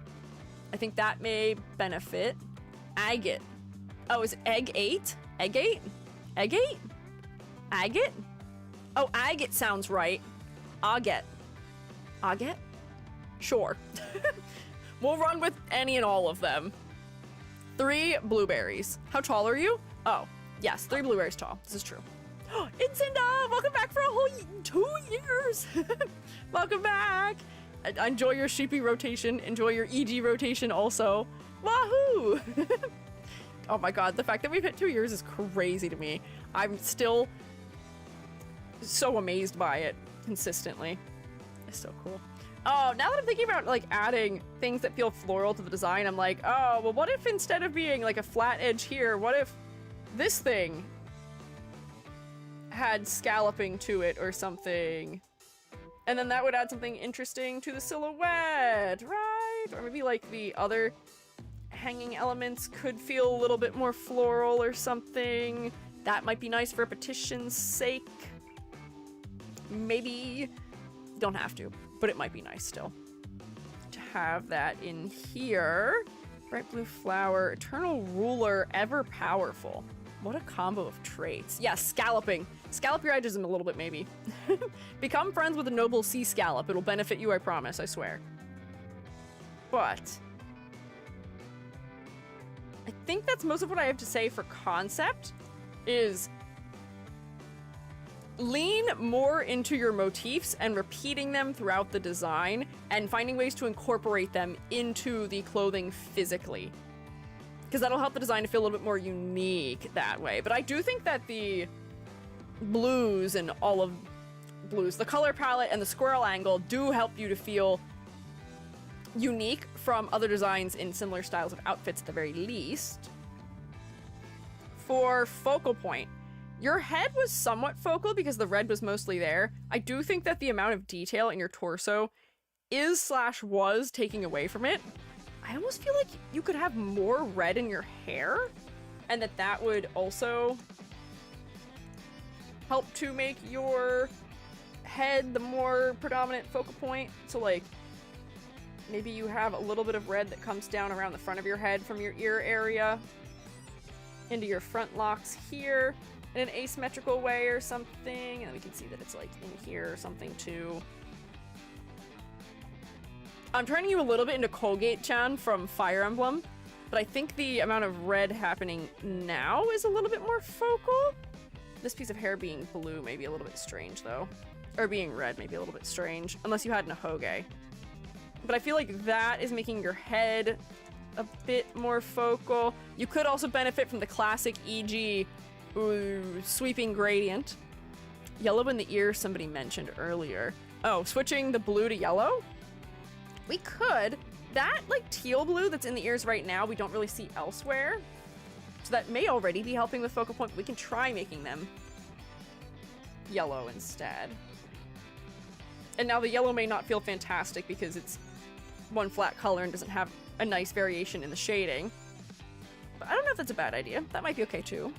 I think that may benefit. Agate. Oh, is it egg-8? Agate? Agate? Agate? Oh, agate sounds right. Agate. Agate? Sure. We'll run with any and all of them. 3 blueberries. How tall are you? Oh, yes, 3 blueberries tall. This is true. Incinda, welcome back for a whole 2 years. Welcome back. Enjoy your sheepy rotation. Enjoy your EG rotation also. Wahoo! Oh my god, the fact that we've hit 2 years is crazy to me. I'm still so amazed by it consistently. It's so cool. Oh, now that I'm thinking about like adding things that feel floral to the design, I'm like, oh, well, what if instead of being like a flat edge here, what if this thing had scalloping to it or something? And then that would add something interesting to the silhouette, right? Or maybe like the other hanging elements could feel a little bit more floral or something. That might be nice for repetition's sake. Maybe. Don't have to, but it might be nice still to have that in here. Bright blue flower, eternal ruler, ever powerful. What a combo of traits. Yeah, scalloping. Scallop your edges a little bit, maybe. Become friends with a noble sea scallop. It'll benefit you, I promise, I swear. But I think that's most of what I have to say for concept. Is lean more into your motifs and repeating them throughout the design and finding ways to incorporate them into the clothing physically. Because that'll help the design to feel a little bit more unique that way. But I do think that the blues and all of blues, the color palette and the squirrel angle do help you to feel unique from other designs in similar styles of outfits at the very least. For focal point, your head was somewhat focal because the red was mostly there. I do think that the amount of detail in your torso is/was taking away from it. I almost feel like you could have more red in your hair, and that would also help to make your head the more predominant focal point. So like, maybe you have a little bit of red that comes down around the front of your head from your ear area into your front locks here in an asymmetrical way or something, and we can see that it's like in here or something too. I'm turning you a little bit into Colgate-chan from Fire Emblem, but I think the amount of red happening now is a little bit more focal. This piece of hair being blue may be a little bit strange though. Or being red may be a little bit strange, unless you had an Ahoge. But I feel like that is making your head a bit more focal. You could also benefit from the classic EG sweeping gradient. Yellow in the ear, somebody mentioned earlier. Oh, switching the blue to yellow? We could. That, like, teal blue that's in the ears right now, we don't really see elsewhere. So that may already be helping with focal point, but we can try making them yellow instead. And now the yellow may not feel fantastic because it's one flat color and doesn't have a nice variation in the shading. But I don't know if that's a bad idea. That might be okay too.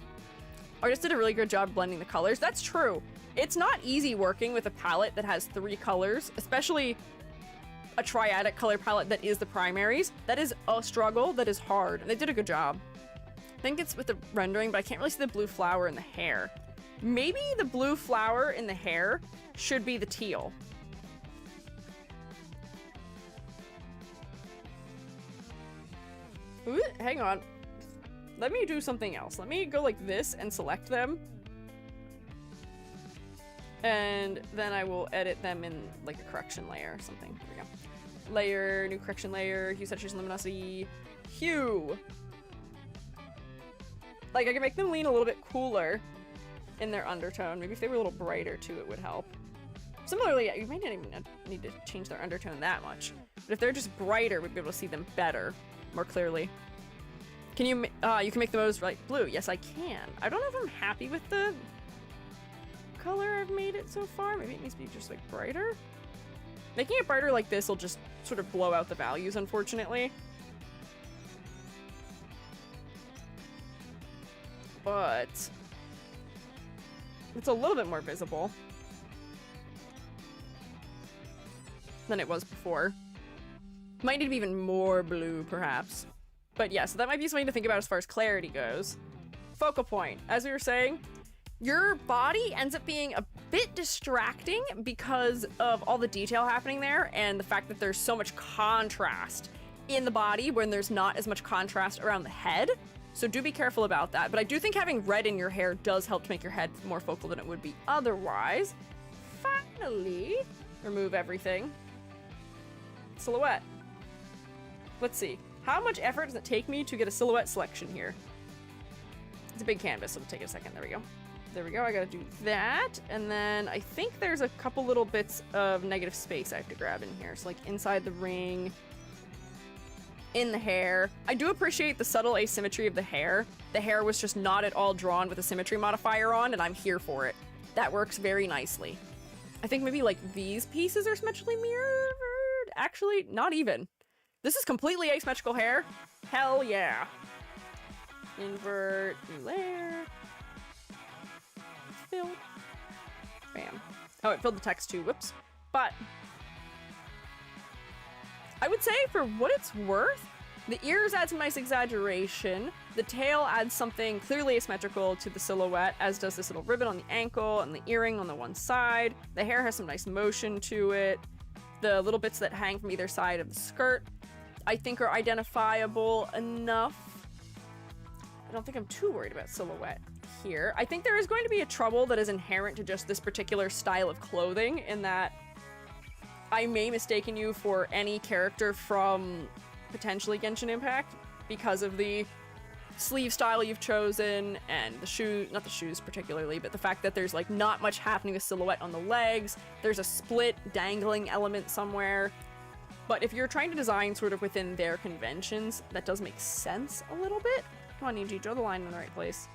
Artist did a really good job blending the colors. That's true. It's not easy working with a palette that has 3 colors, especially a triadic color palette that is the primaries. That is a struggle. That is hard. And they did a good job. I think it's with the rendering, but I can't really see the blue flower in the hair. Maybe the blue flower in the hair should be the teal. Ooh, hang on. Let me do something else. Let me go like this and select them. And then I will edit them in like a correction layer or something. Here we go. Layer, new correction layer, hue, saturation, luminosity, hue. Like I can make them lean a little bit cooler in their undertone. Maybe if they were a little brighter too, it would help. Similarly, you may not even need to change their undertone that much. But if they're just brighter, we'd be able to see them better, more clearly. Can you, you can make the most like blue. Yes, I can. I don't know if I'm happy with the color I've made it so far. Maybe it needs to be just like brighter. Making it brighter like this will just sort of blow out the values, unfortunately. But it's a little bit more visible than it was before. Might need to be even more blue, perhaps. But yeah, so that might be something to think about as far as clarity goes. Focal point. As we were saying, your body ends up being a bit distracting because of all the detail happening there and the fact that there's so much contrast in the body when there's not as much contrast around the head. So do be careful about that. But I do think having red in your hair does help to make your head more focal than it would be otherwise. Finally, remove everything. Silhouette. Let's see. How much effort does it take me to get a silhouette selection here? It's a big canvas, so it'll take a second. There we go. There we go. I gotta do that. And then I think there's a couple little bits of negative space I have to grab in here. So like inside the ring, in the hair. I do appreciate the subtle asymmetry of the hair. The hair was just not at all drawn with a symmetry modifier on, and I'm here for it. That works very nicely. I think maybe like these pieces are symmetrically mirrored. Actually, not even. This is completely asymmetrical hair. Hell yeah. Invert, new layer. Filled. Bam. Oh, it filled the text too. Whoops. But I would say for what it's worth, the ears add some nice exaggeration. The tail adds something clearly asymmetrical to the silhouette, as does this little ribbon on the ankle and the earring on the one side. The hair has some nice motion to it. The little bits that hang from either side of the skirt, I think, are identifiable enough. I don't think I'm too worried about silhouette here. I think there is going to be a trouble that is inherent to just this particular style of clothing, in that I may mistaken you for any character from potentially Genshin Impact because of the sleeve style you've chosen and the shoe, not the shoes particularly, but the fact that there's like not much happening with silhouette on the legs. There's a split dangling element somewhere. But if you're trying to design sort of within their conventions, that does make sense a little bit. Come on, Niji, draw the line in the right place.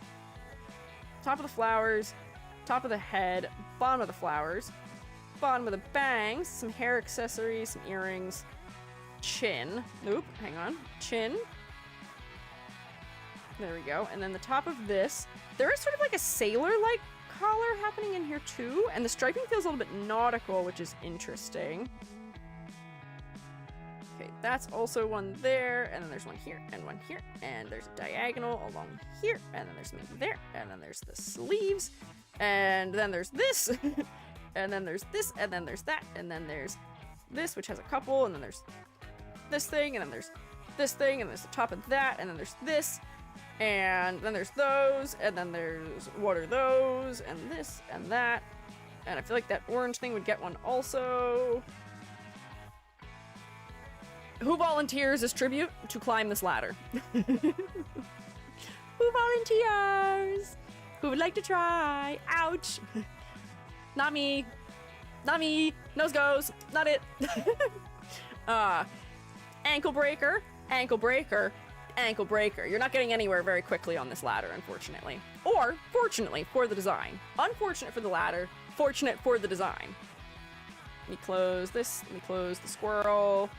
Top of the flowers, top of the head, bottom of the flowers, bottom of the bangs, some hair accessories, some earrings, chin. Nope, hang on. Chin. There we go. And then the top of this, there is sort of like a sailor-like collar happening in here too, and the striping feels a little bit nautical, which is interesting. Okay, that's also one there, and then there's one here, and one here, and there's a diagonal along here, and then there's something there, and then there's the sleeves, and then there's this, and then there's this, and then there's that, and then there's this, which has a couple, and then there's this thing, and then there's this thing, and there's the top of that, and then there's this, and then there's those, and then there's what are those, and this, and that, and I feel like that orange thing would get one also. Who volunteers as tribute to climb this ladder? Who volunteers? Who would like to try? Ouch! Not me. Not me. Nose goes. Not it. Ankle breaker. Ankle breaker. Ankle breaker. You're not getting anywhere very quickly on this ladder, unfortunately. Or, fortunately, for the design. Unfortunate for the ladder. Fortunate for the design. Let me close this. Let me close the squirrel.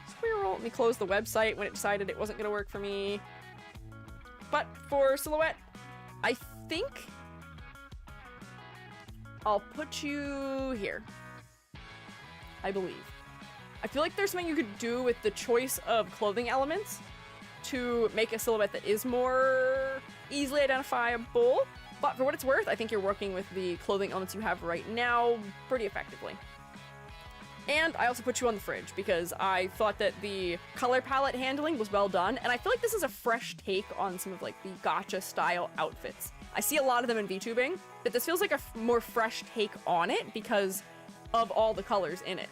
Squirrel. Let me close the website when it decided it wasn't going to work for me. But for silhouette, I think I'll put you here. I believe. I feel like there's something you could do with the choice of clothing elements to make a silhouette that is more easily identifiable. But for what it's worth, I think you're working with the clothing elements you have right now pretty effectively. And I also put you on the fridge because I thought that the color palette handling was well done, and I feel like this is a fresh take on some of like the gacha style outfits. I see a lot of them in VTubing, but this feels like a more fresh take on it because of all the colors in it.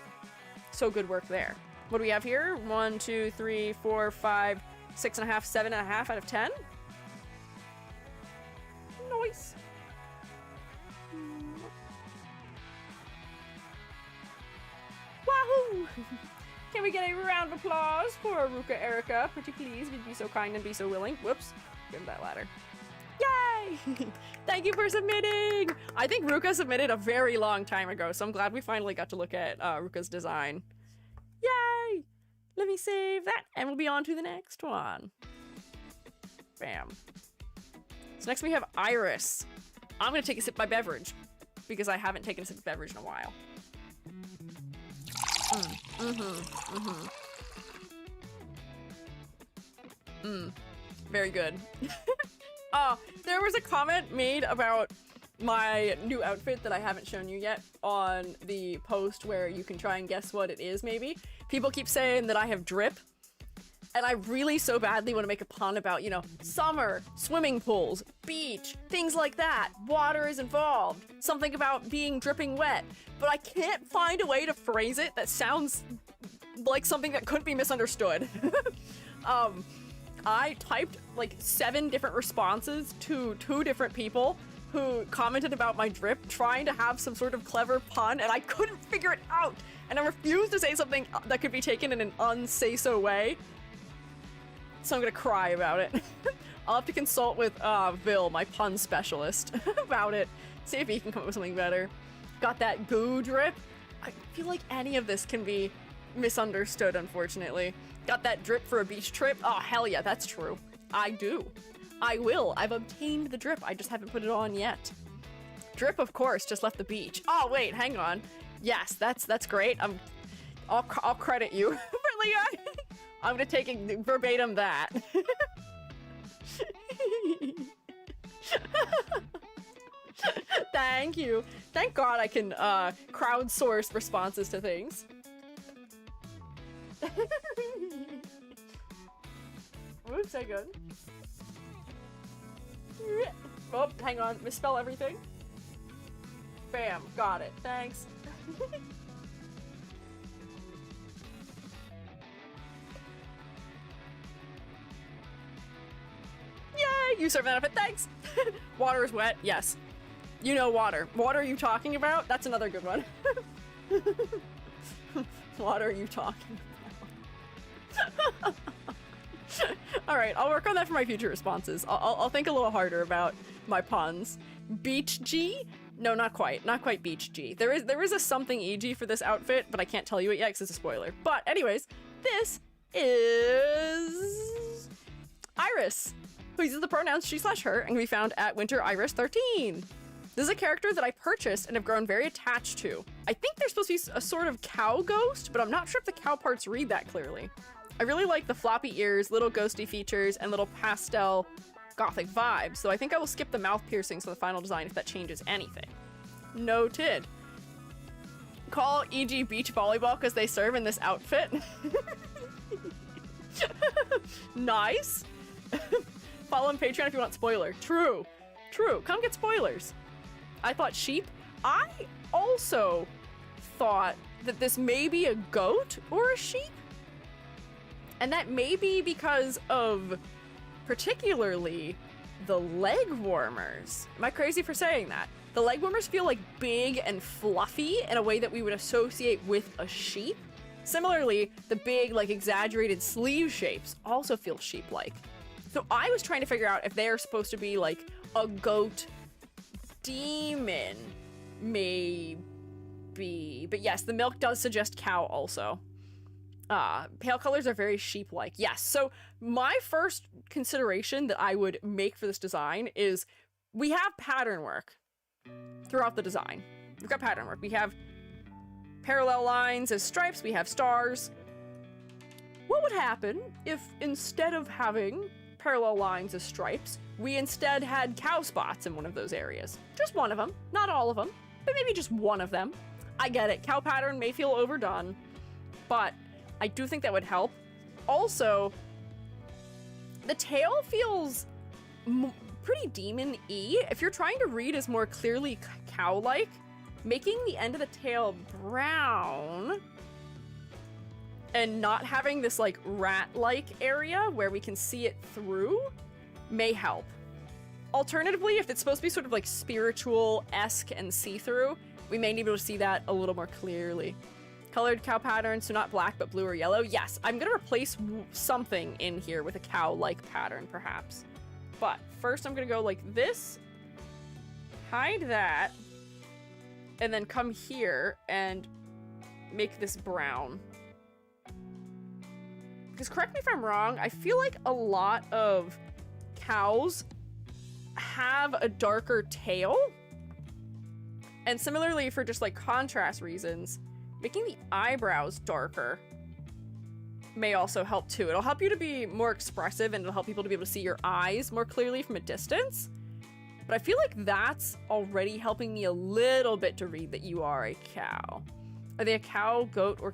So good work there. What do we have here? 1, 2, 3, 4, 5, 6.5, 7.5 out of 10. Nice. Wahoo! Can we get a round of applause for Ruka Erica? Pretty please, if you'd be so kind and be so willing. Whoops. Give him that ladder. Yay! Thank you for submitting! I think Ruka submitted a very long time ago, so I'm glad we finally got to look at Ruka's design. Yay! Let me save that, and we'll be on to the next one. Bam. So next we have Iris. I'm gonna take a sip of my beverage, because I haven't taken a sip of beverage in a while. Very good. There was a comment made about my new outfit that I haven't shown you yet on the post where you can try and guess what it is, maybe. People keep saying that I have drip, and I really so badly want to make a pun about, you know, summer, swimming pools, beach, things like that. Water is involved. Something about being dripping wet. But I can't find a way to phrase it that sounds like something that couldn't be misunderstood. I typed like 7 different responses to 2 different people who commented about my drip, trying to have some sort of clever pun, and I couldn't figure it out. And I refused to say something that could be taken in an unsay-so way. So I'm gonna cry about it. I'll have to consult with Vil, my pun specialist, about it. See if he can come up with something better. Got that goo drip. I feel like any of this can be misunderstood, unfortunately. Got that drip for a beach trip. Oh, hell yeah, that's true. I do. I will. I've obtained the drip. I just haven't put it on yet. Drip, of course, just left the beach. Oh, wait, hang on. Yes, that's great. I'll credit you for Leah. I'm gonna take it verbatim that. Thank you. Thank God I can crowdsource responses to things. Oops, hang on. Oh, hang on. Misspell everything. Bam. Got it. Thanks. Yay! User benefit. Thanks. Water is wet. Yes. You know water. What are you talking about? That's another good one. What are you talking about? Alright, I'll work on that for my future responses. I'll think a little harder about my puns. Beach G? No, not quite. Not quite Beach G. There is a something EG for this outfit, but I can't tell you it yet because it's a spoiler. But anyways, this is Iris, who uses the pronouns she/her and can be found at WinterIris13. This is a character that I purchased and have grown very attached to. I think they're supposed to be a sort of cow ghost, but I'm not sure if the cow parts read that clearly. I really like the floppy ears, little ghosty features, and little pastel gothic vibes, so I think I will skip the mouth piercings for the final design if that changes anything. Noted. Call EG beach volleyball because they serve in this outfit. Nice. Follow on Patreon if you want spoiler. True. True. Come get spoilers. I thought sheep. I also thought that this may be a goat or a sheep. And that may be because of particularly the leg warmers. Am I crazy for saying that? The leg warmers feel like big and fluffy in a way that we would associate with a sheep. Similarly, the big, like, exaggerated sleeve shapes also feel sheep-like. So I was trying to figure out if they're supposed to be like a goat demon, maybe. But yes, the milk does suggest cow also. Pale colors are very sheep-like. Yes, so my first consideration that I would make for this design is we have pattern work throughout the design. We've got pattern work. We have parallel lines as stripes. We have stars. What would happen if instead of having parallel lines as stripes, we instead had cow spots in one of those areas? Just one of them. Not all of them, but maybe just one of them. I get it. Cow pattern may feel overdone, but I do think that would help. Also, the tail feels pretty demon-y. If you're trying to read as more clearly cow-like, making the end of the tail brown and not having this like rat-like area where we can see it through may help. Alternatively, if it's supposed to be sort of like spiritual-esque and see-through, we may need to be able to see that a little more clearly. Colored cow pattern, so not black but blue or yellow. Yes, I'm gonna replace something in here with a cow-like pattern, perhaps. But first I'm gonna go like this, hide that, and then come here and make this brown. Because correct me if I'm wrong, I feel like a lot of cows have a darker tail. And similarly, for just like contrast reasons, making the eyebrows darker may also help too. It'll help you to be more expressive, and it'll help people to be able to see your eyes more clearly from a distance. But I feel like that's already helping me a little bit to read that you are a cow. Are they a cow, goat, or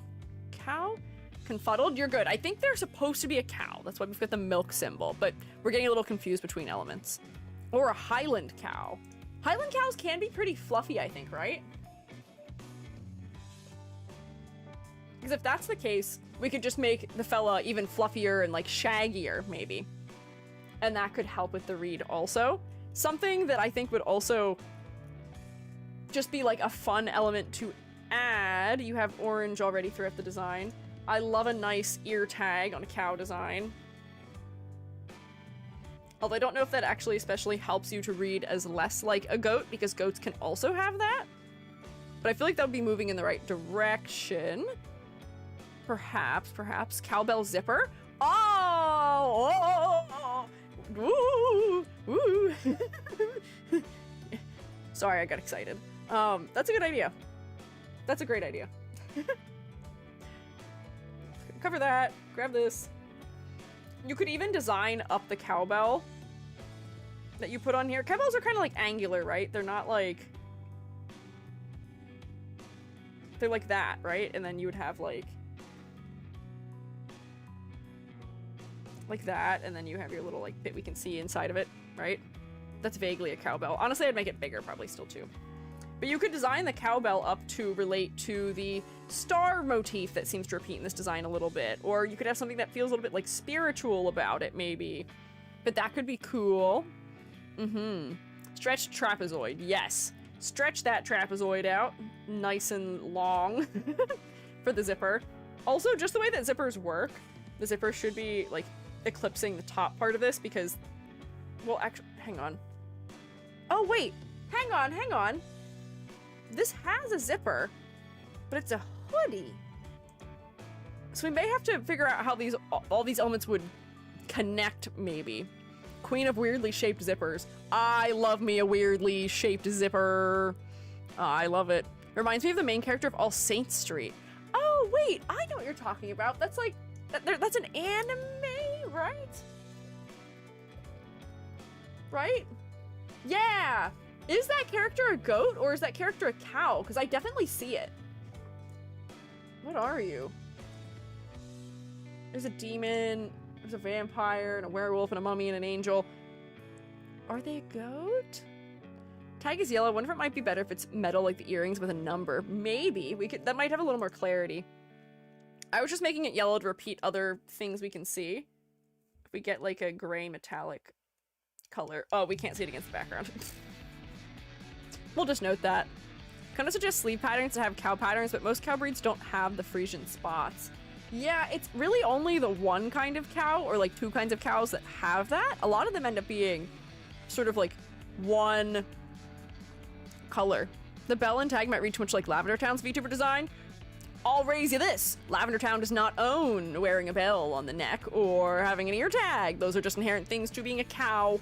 cow? Confuddled? You're good. I think they're supposed to be a cow. That's why we've got the milk symbol, but we're getting a little confused between elements. Or a Highland cow. Highland cows can be pretty fluffy, I think, right? Because if that's the case, we could just make the fella even fluffier and like shaggier, maybe. And that could help with the read also. Something that I think would also just be like a fun element to add. You have orange already throughout the design. I love a nice ear tag on a cow design. Although I don't know if that actually especially helps you to read as less like a goat, because goats can also have that. But I feel like that would be moving in the right direction. Perhaps. Cowbell zipper. Oh! Woo! Woo! Sorry, I got excited. That's a good idea. That's a great idea. Cover that. Grab this. You could even design up the cowbell that you put on here. Cowbells are kind of like angular, right? They're not like... They're like that, right? And then you would have like that, and then you have your little like bit we can see inside of it, right? That's vaguely a cowbell. Honestly, I'd make it bigger probably still too. But you could design the cowbell up to relate to the star motif that seems to repeat in this design a little bit. Or you could have something that feels a little bit like spiritual about it, maybe. But that could be cool. Stretched trapezoid, yes. Stretch that trapezoid out nice and long for the zipper. Also, just the way that zippers work, the zipper should be like eclipsing the top part of this because, well, actually, hang on. Oh, wait, hang on. This has a zipper, but it's a hoodie. So we may have to figure out how all these elements would connect, maybe. Queen of weirdly shaped zippers. I love me a weirdly shaped zipper. I love it. Reminds me of the main character of All Saints Street. Oh, wait, I know what you're talking about. That's like, that's an anime, right? Right? Yeah. Is that character a goat or is that character a cow? Because I definitely see it. What are you? There's a demon, there's a vampire, and a werewolf, and a mummy, and an angel. Are they a goat? Tag is yellow. I wonder if it might be better if it's metal like the earrings with a number. Maybe. That might have a little more clarity. I was just making it yellow to repeat other things we can see. If we get like a gray metallic color. Oh, we can't see it against the background. We'll just note that. Kind of suggest sleeve patterns to have cow patterns, but most cow breeds don't have the Frisian spots. Yeah, it's really only the one kind of cow, or like two kinds of cows that have that. A lot of them end up being sort of like one color. The bell and tag might read too much like Lavender Town's Vtuber design. I'll raise you this. Lavender Town does not own wearing a bell on the neck or having an ear tag. Those are just inherent things to being a cow.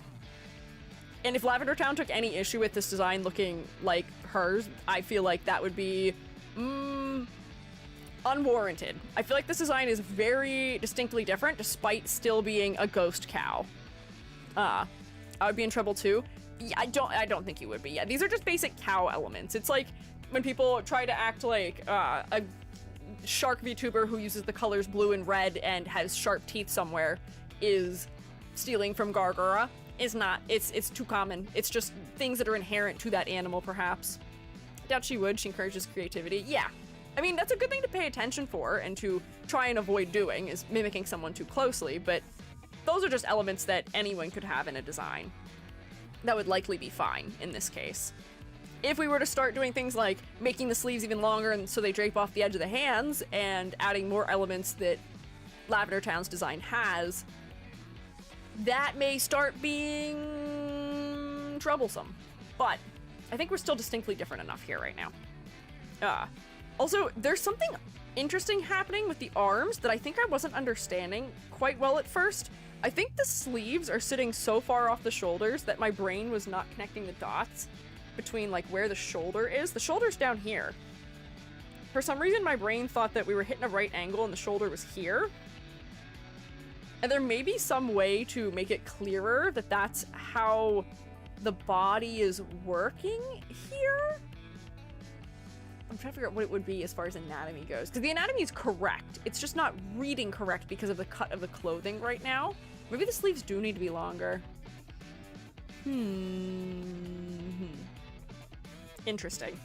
And if Lavender Town took any issue with this design looking like hers, I feel like that would be unwarranted. I feel like this design is very distinctly different despite still being a ghost cow. I would be in trouble too. Yeah, I don't think you would be. Yeah, these are just basic cow elements. It's like when people try to act like a shark VTuber who uses the colors blue and red and has sharp teeth somewhere is stealing from Gargura. It's too common. It's just things that are inherent to that animal, perhaps. Doubt she would. She encourages creativity. Yeah. I mean, that's a good thing to pay attention for and to try and avoid doing, is mimicking someone too closely, but those are just elements that anyone could have in a design. That would likely be fine in this case. If we were to start doing things like making the sleeves even longer and so they drape off the edge of the hands and adding more elements that Lavender Town's design has, that may start being troublesome. But I think we're still distinctly different enough here right now. Also, there's something interesting happening with the arms that I think I wasn't understanding quite well at first. I think the sleeves are sitting so far off the shoulders that my brain was not connecting the dots between like where the shoulder is. The shoulder's down here. For some reason, my brain thought that we were hitting a right angle and the shoulder was here. And there may be some way to make it clearer that that's how the body is working here. I'm trying to figure out what it would be as far as anatomy goes. Because the anatomy is correct. It's just not reading correct because of the cut of the clothing right now. Maybe the sleeves do need to be longer. Interesting.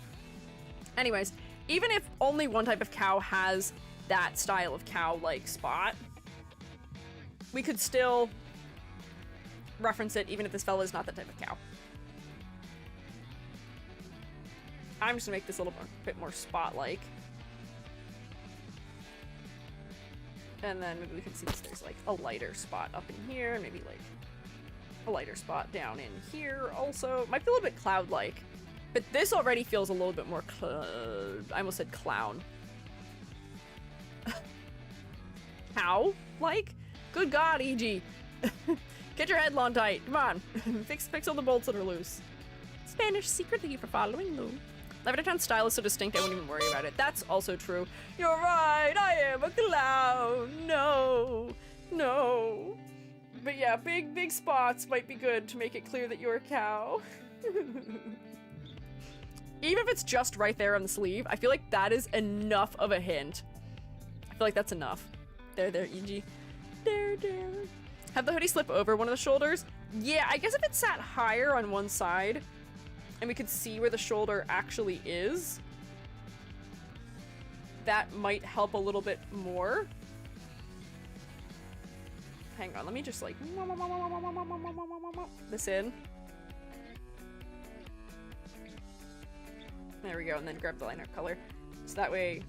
Anyways, even if only one type of cow has that style of cow-like spot, we could still reference it even if this fella is not that type of cow. I'm just gonna make this a little bit more spot-like. And then maybe we can see this, there's like a lighter spot up in here, maybe like a lighter spot down in here also. Might be a little bit cloud-like, but this already feels a little bit more I almost said clown. Cow-like? Good God, EG. Get your headlock tight. Come on. fix all the bolts that are loose. Spanish secret, thank you for following, Lou. Levitathan's style is so distinct I wouldn't even worry about it. That's also true. You're right, I am a clown. No. No. But yeah, big spots might be good to make it clear that you're a cow. Even if it's just right there on the sleeve, I feel like that is enough of a hint. I feel like that's enough. There, EG. There. Have the hoodie slip over one of the shoulders? Yeah, I guess if it sat higher on one side and we could see where the shoulder actually is, that might help a little bit more. Hang on, let me just like this in. There we go, and then grab the liner color. So that way,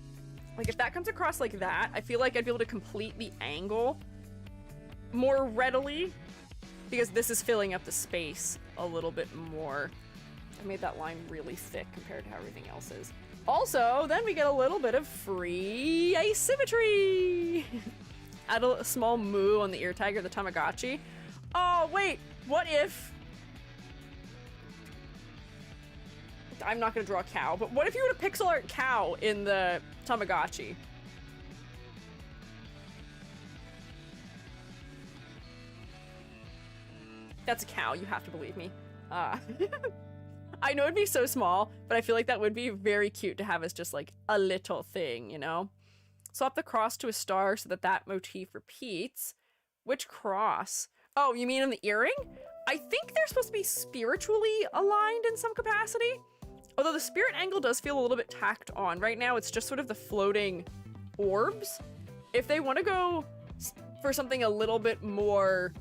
like if that comes across like that, I feel like I'd be able to complete the angle more readily because this is filling up the space a little bit more. I made that line really thick compared to how everything else is. Also, then we get a little bit of free asymmetry. Add a small moo on the ear tag or the Tamagotchi. Oh, wait, what if... I'm not gonna draw a cow, but what if you were to pixel art cow in the Tamagotchi? That's a cow, you have to believe me. I know it'd be so small, but I feel like that would be very cute to have as just like a little thing, you know? Swap the cross to a star so that that motif repeats. Which cross? Oh, you mean in the earring? I think they're supposed to be spiritually aligned in some capacity. Although the spirit angle does feel a little bit tacked on. Right now, it's just sort of the floating orbs. If they want to go for something a little bit more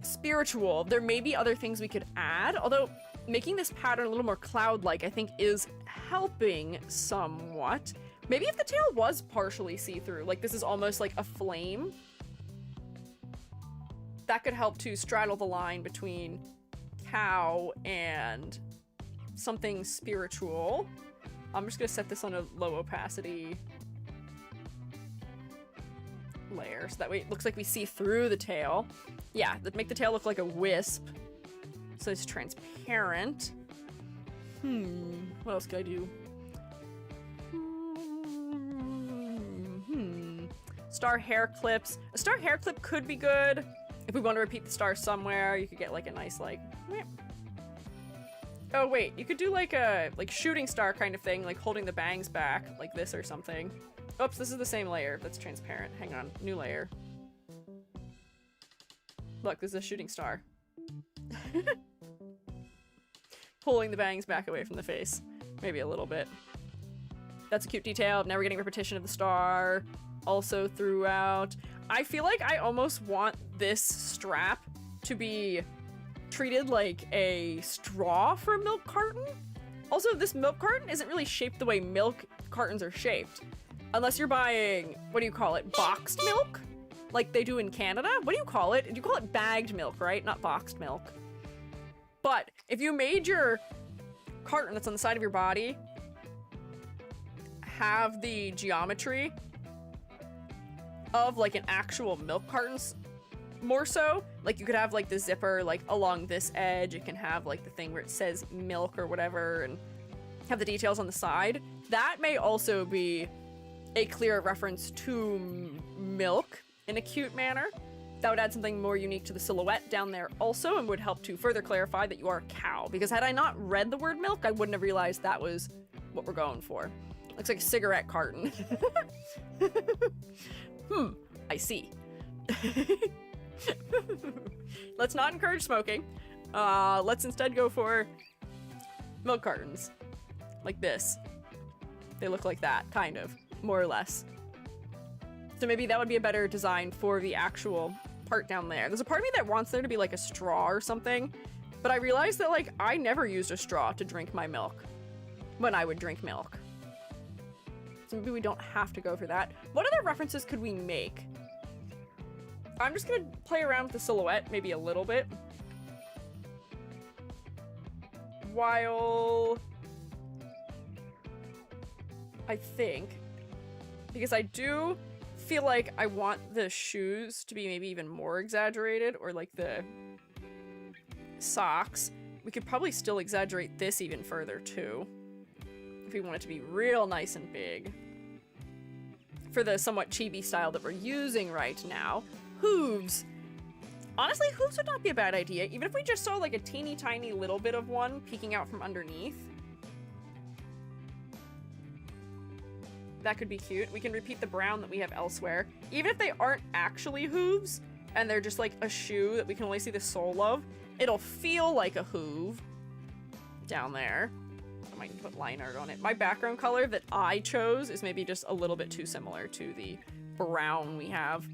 spiritual, there may be other things we could add. Although making this pattern a little more cloud-like, I think, is helping somewhat. Maybe if the tail was partially see-through, like this is almost like a flame, that could help to straddle the line between cow and something spiritual. I'm just gonna set this on a low opacity layer so that way it looks like we see through the tail. Yeah, make the tail look like a wisp so it's transparent. What else could I do? Star hair clips. A star hair clip could be good. If we want to repeat the star somewhere, you could get like a nice like... Oh wait, you could do like a shooting star kind of thing, like holding the bangs back like this or something. Oops, this is the same layer that's transparent. Hang on, new layer. Look, this is a shooting star. Pulling the bangs back away from the face. Maybe a little bit. That's a cute detail. Now we're getting repetition of the star also throughout. I feel like I almost want this strap to be treated like a straw for a milk carton. Also, this milk carton isn't really shaped the way milk cartons are shaped. Unless you're buying, what do you call it, boxed milk? Like they do in Canada? What do you call it? You call it bagged milk, right? Not boxed milk. But if you made your carton that's on the side of your body have the geometry of like an actual milk carton, more so, like you could have like the zipper like along this edge, it can have like the thing where it says milk or whatever and have the details on the side. That may also be a clear reference to milk in a cute manner. That would add something more unique to the silhouette down there also, and would help to further clarify that you are a cow. Because had I not read the word milk, I wouldn't have realized that was what we're going for. Looks like a cigarette carton. I see. Let's not encourage smoking. Let's instead go for milk cartons. Like this. They look like that, kind of, more or less. So maybe that would be a better design for the actual part down there. There's a part of me that wants there to be like a straw or something, but I realized that like I never used a straw to drink my milk when I would drink milk. So maybe we don't have to go for that. What other references could we make? I'm just gonna play around with the silhouette maybe a little bit. While I think, because I do feel like I want the shoes to be maybe even more exaggerated, or like the socks. We could probably still exaggerate this even further too, if we want it to be real nice and big. For the somewhat chibi style that we're using right now. Hooves. Honestly, hooves would not be a bad idea, even if we just saw like a teeny tiny little bit of one peeking out from underneath. That could be cute. We can repeat the brown that we have elsewhere. Even if they aren't actually hooves, and they're just like a shoe that we can only see the sole of, it'll feel like a hoove down there. I might need to put line art on it. My background color that I chose is maybe just a little bit too similar to the brown we have.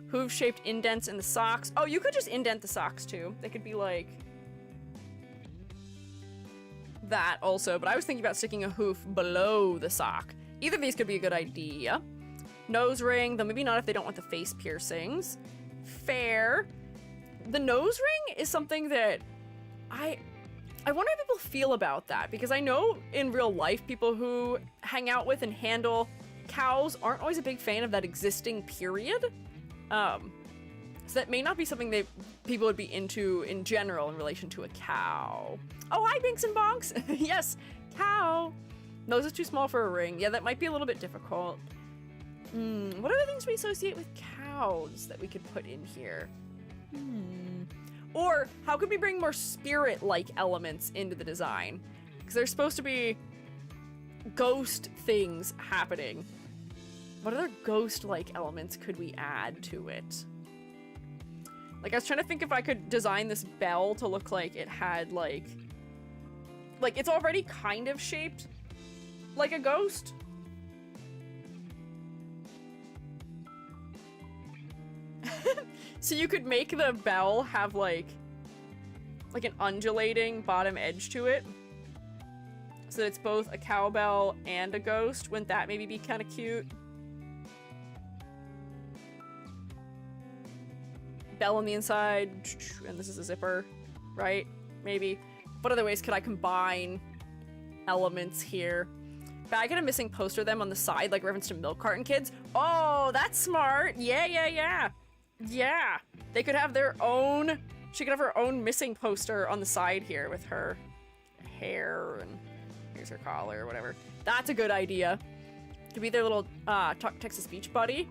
Hoof-shaped indents in the socks. Oh, you could just indent the socks too. They could be like that also, but I was thinking about sticking a hoof below the sock. Either of these could be a good idea. Nose ring, though maybe not if they don't want the face piercings. Fair. The nose ring is something that I wonder how people feel about that, because I know in real life people who hang out with and handle cows aren't always a big fan of that existing period. So that may not be something that people would be into in general in relation to a cow. Oh, hi, Binks and Bonks. Yes, cow. Nose is too small for a ring. Yeah, that might be a little bit difficult. What other things we associate with cows that we could put in here? Or how could we bring more spirit-like elements into the design? Because there's supposed to be ghost things happening. What other ghost-like elements could we add to it? Like, I was trying to think if I could design this bell to look like it had, like it's already kind of shaped like a ghost. So you could make the bell have, like an undulating bottom edge to it. So that it's both a cowbell and a ghost. Wouldn't that maybe be kind of cute? Bell on the inside, and this is a zipper, right? Maybe. What other ways could I combine elements here? Bag and a missing poster them on the side, like reference to milk carton kids. Oh, that's smart. Yeah. They could have their own, she could have her own missing poster on the side here with her hair, and here's her collar or whatever. That's a good idea. Could be their little Texas Beach buddy.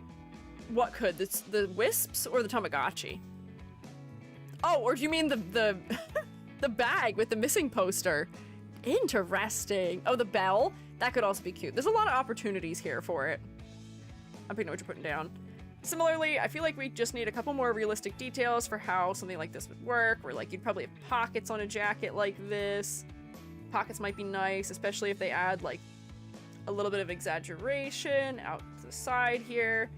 What could? The wisps or the Tamagotchi? Oh, or do you mean the the bag with the missing poster? Interesting. Oh, the bell? That could also be cute. There's a lot of opportunities here for it. I'm picking what you're putting down. Similarly, I feel like we just need a couple more realistic details for how something like this would work, where like you'd probably have pockets on a jacket like this. Pockets might be nice, especially if they add like a little bit of exaggeration out to the side here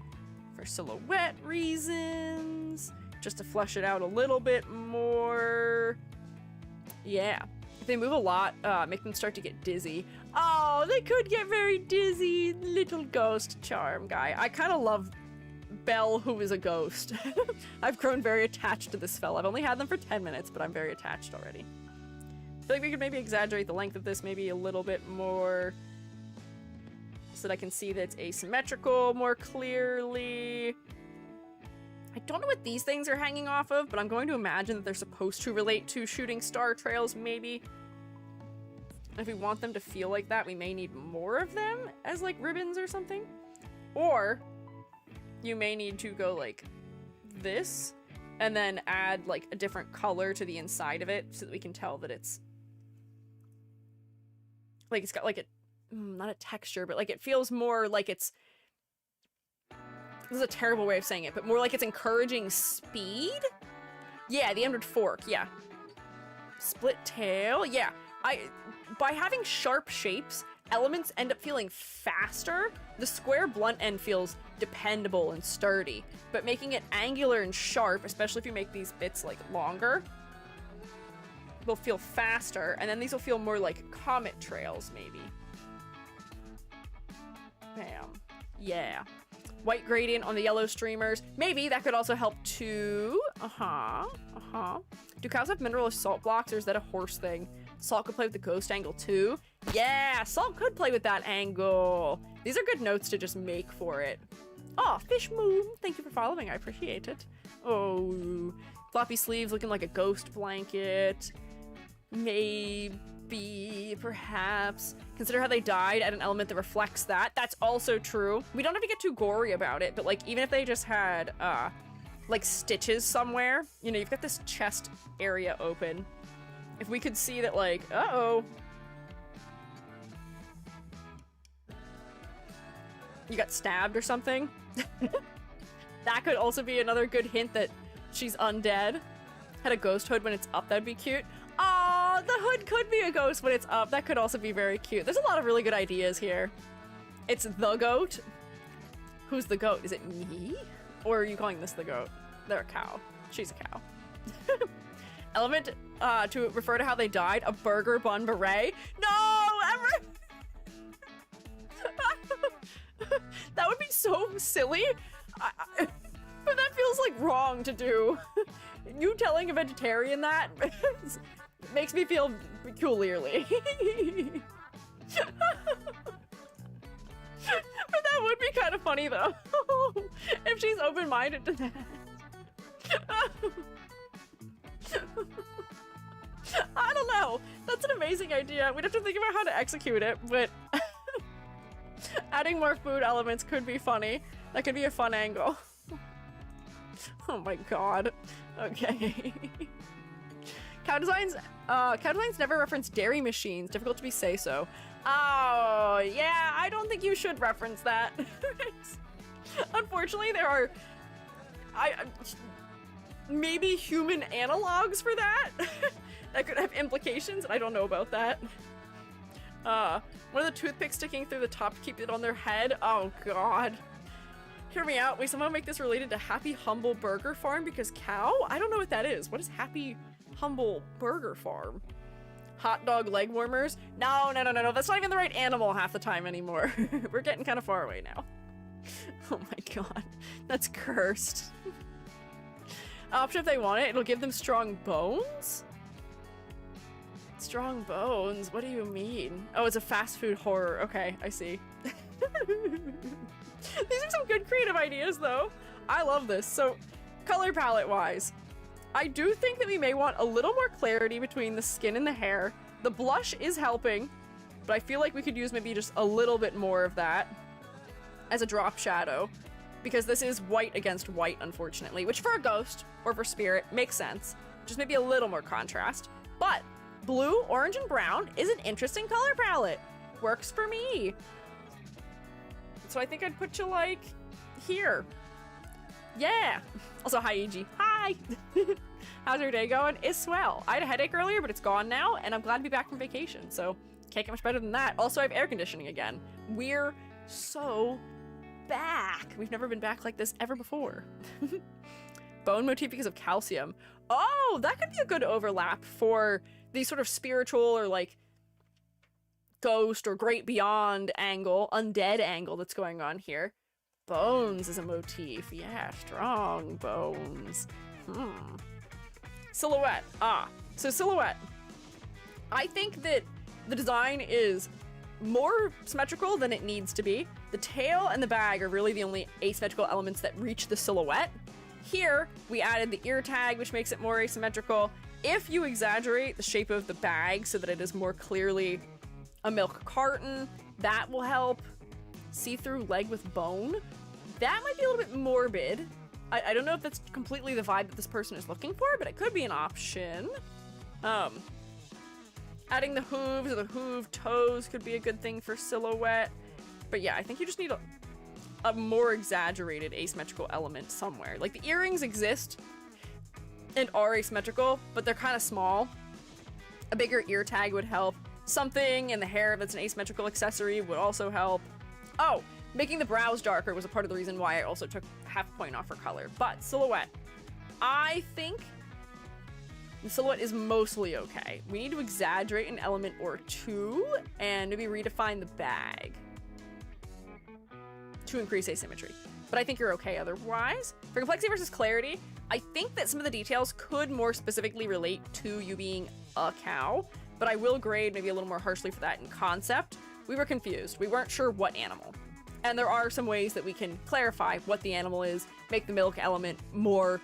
for silhouette reasons, just to flesh it out a little bit more. Yeah. If they move a lot, make them start to get dizzy. Oh, they could get very dizzy. Little ghost charm guy. I kind of love Belle, who is a ghost. I've grown very attached to this fella. I've only had them for 10 minutes, but I'm very attached already. I feel like we could maybe exaggerate the length of this maybe a little bit more so that I can see that it's asymmetrical more clearly. I don't know what these things are hanging off of, but I'm going to imagine that they're supposed to relate to shooting star trails, maybe. And if we want them to feel like that, we may need more of them as, like, ribbons or something. Or you may need to go, like, this and then add like a different color to the inside of it so that we can tell that it's like it's got like a not a texture, but like it feels more like it's, this is a terrible way of saying it, but more like it's encouraging speed. Yeah, the endward fork, yeah. Split tail, yeah. By having sharp shapes, elements end up feeling faster. The square blunt end feels dependable and sturdy, but making it angular and sharp, especially if you make these bits like longer, will feel faster, and then these will feel more like comet trails, maybe. Bam. Yeah. White gradient on the yellow streamers. Maybe that could also help too. Do cows have mineral or salt blocks, or is that a horse thing? Salt could play with the ghost angle too. Yeah, salt could play with that angle. These are good notes to just make for it. Oh, Fish Moon, thank you for following. I appreciate it. Oh, floppy sleeves looking like a ghost blanket. Maybe, perhaps. Consider how they died at an element that reflects that. That's also true. We don't have to get too gory about it, but like even if they just had like stitches somewhere, you know, you've got this chest area open. If we could see that like, uh-oh. You got stabbed or something. That could also be another good hint that she's undead. Had a ghost hood when it's up, that'd be cute. Oh, the hood could be a ghost when it's up. That could also be very cute. There's a lot of really good ideas here. It's the goat. Who's the goat? Is it me? Or are you calling this the goat? They're a cow. She's a cow. Element to refer to how they died. A burger bun beret. No, ever. That would be so silly. But that feels like wrong to do. You telling a vegetarian that makes me feel peculiarly. But that would be kind of funny though. If she's open-minded to that. I don't know. That's an amazing idea. We'd have to think about how to execute it, but adding more food elements could be funny. That could be a fun angle. Oh my god. Okay. Cow designs never reference dairy machines. Difficult to be say so. Oh, yeah, I don't think you should reference that. Unfortunately, there are maybe human analogs for that. That could have implications, and I don't know about that. One of the toothpicks sticking through the top to keep it on their head. Oh god. Hear me out. We somehow make this related to Happy Humble Burger Farm because cow? I don't know what that is. What is Happy Humble Burger Farm? Hot dog leg warmers? No. That's not even the right animal half the time anymore. We're getting kind of far away now. Oh my god. That's cursed. Option if they want it, it'll give them strong bones? Strong bones? What do you mean? Oh, it's a fast food horror. Okay, I see. These are some good creative ideas, though. I love this. So, color palette wise, I do think that we may want a little more clarity between the skin and the hair. The blush is helping, but I feel like we could use maybe just a little bit more of that as a drop shadow, because this is white against white, unfortunately, which for a ghost or for spirit makes sense. Just maybe a little more contrast. But blue, orange, and brown is an interesting color palette. Works for me. So I think I'd put you like here. Yeah. Also, hi, EG. Hi. How's your day going? It's swell. I had a headache earlier, but it's gone now, and I'm glad to be back from vacation. So can't get much better than that. Also, I have air conditioning again. We're so back. We've never been back like this ever before. Bone motif because of calcium. Oh, that could be a good overlap for the sort of spiritual or like ghost or great beyond angle, undead angle that's going on here. Bones is a motif. Yeah, strong bones. Silhouette. So silhouette. I think that the design is more symmetrical than it needs to be. The tail and the bag are really the only asymmetrical elements that reach the silhouette. Here, we added the ear tag, which makes it more asymmetrical. If you exaggerate the shape of the bag so that it is more clearly a milk carton, that will help. See-through leg with bone. That might be a little bit morbid. I don't know if that's completely the vibe that this person is looking for, but it could be an option. Adding the hooves or the hooved toes could be a good thing for silhouette. But yeah, I think you just need a more exaggerated asymmetrical element somewhere. Like, the earrings exist and are asymmetrical, but they're kind of small. A bigger ear tag would help. Something in the hair that's an asymmetrical accessory would also help. Oh, making the brows darker was a part of the reason why I also took half a point off for color. But silhouette, I think the silhouette is mostly okay. We need to exaggerate an element or two and maybe redefine the bag to increase asymmetry. But I think you're okay otherwise. For complexity versus clarity, I think that some of the details could more specifically relate to you being a cow, but I will grade maybe a little more harshly for that in concept. We were confused. We weren't sure what animal. And there are some ways that we can clarify what the animal is, make the milk element more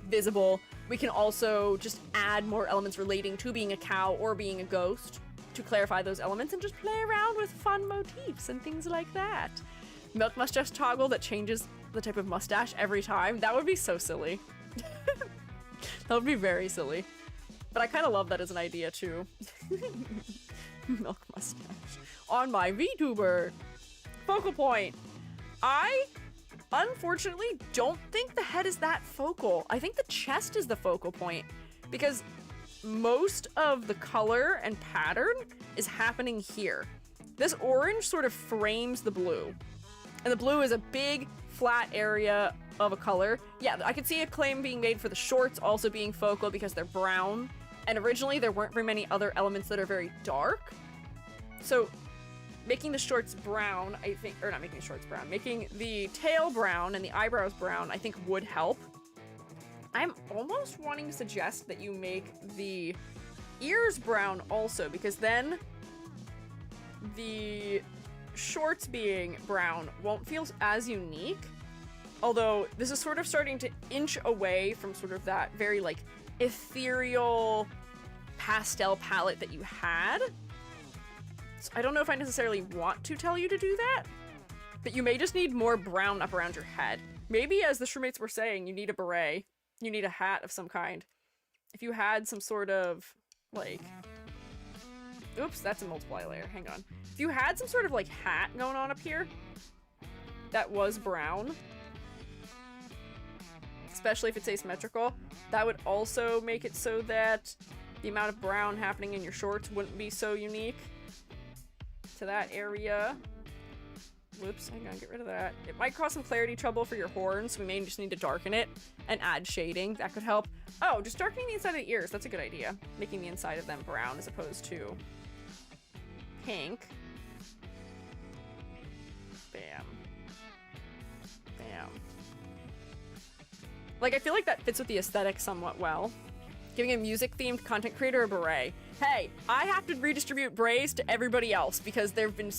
visible. We can also just add more elements relating to being a cow or being a ghost to clarify those elements and just play around with fun motifs and things like that. Milk mustache toggle that changes the type of mustache every time. That would be so silly. That would be very silly. But I kind of love that as an idea too. Milk mustache on my VTuber. Focal point. I unfortunately don't think the head is that focal. I think the chest is the focal point because most of the color and pattern is happening here. This orange sort of frames the blue, and the blue is a big flat area of a color. Yeah, I could see a claim being made for the shorts also being focal because they're brown, and originally there weren't very many other elements that are very dark. So making the shorts brown, I think, or not making the shorts brown, making the tail brown and the eyebrows brown, I think would help. I'm almost wanting to suggest that you make the ears brown also, because then the shorts being brown won't feel as unique. Although this is sort of starting to inch away from sort of that very like ethereal pastel palette that you had. So I don't know if I necessarily want to tell you to do that, but you may just need more brown up around your head. Maybe, as the shroommates were saying, you need a beret. You need a hat of some kind. If you had some sort of, like... Oops, that's a multiply layer. Hang on. If you had some sort of, like, hat going on up here that was brown, especially if it's asymmetrical, that would also make it so that the amount of brown happening in your shorts wouldn't be so unique to that area. Whoops, hang on, get rid of that. It might cause some clarity trouble for your horns, so we may just need to darken it and add shading. That could help. Oh, just darkening the inside of the ears. That's a good idea. Making the inside of them brown as opposed to pink. Bam. Bam. Like, I feel like that fits with the aesthetic somewhat well. Giving a music-themed content creator a beret. Hey, I have to redistribute berets to everybody else because they've been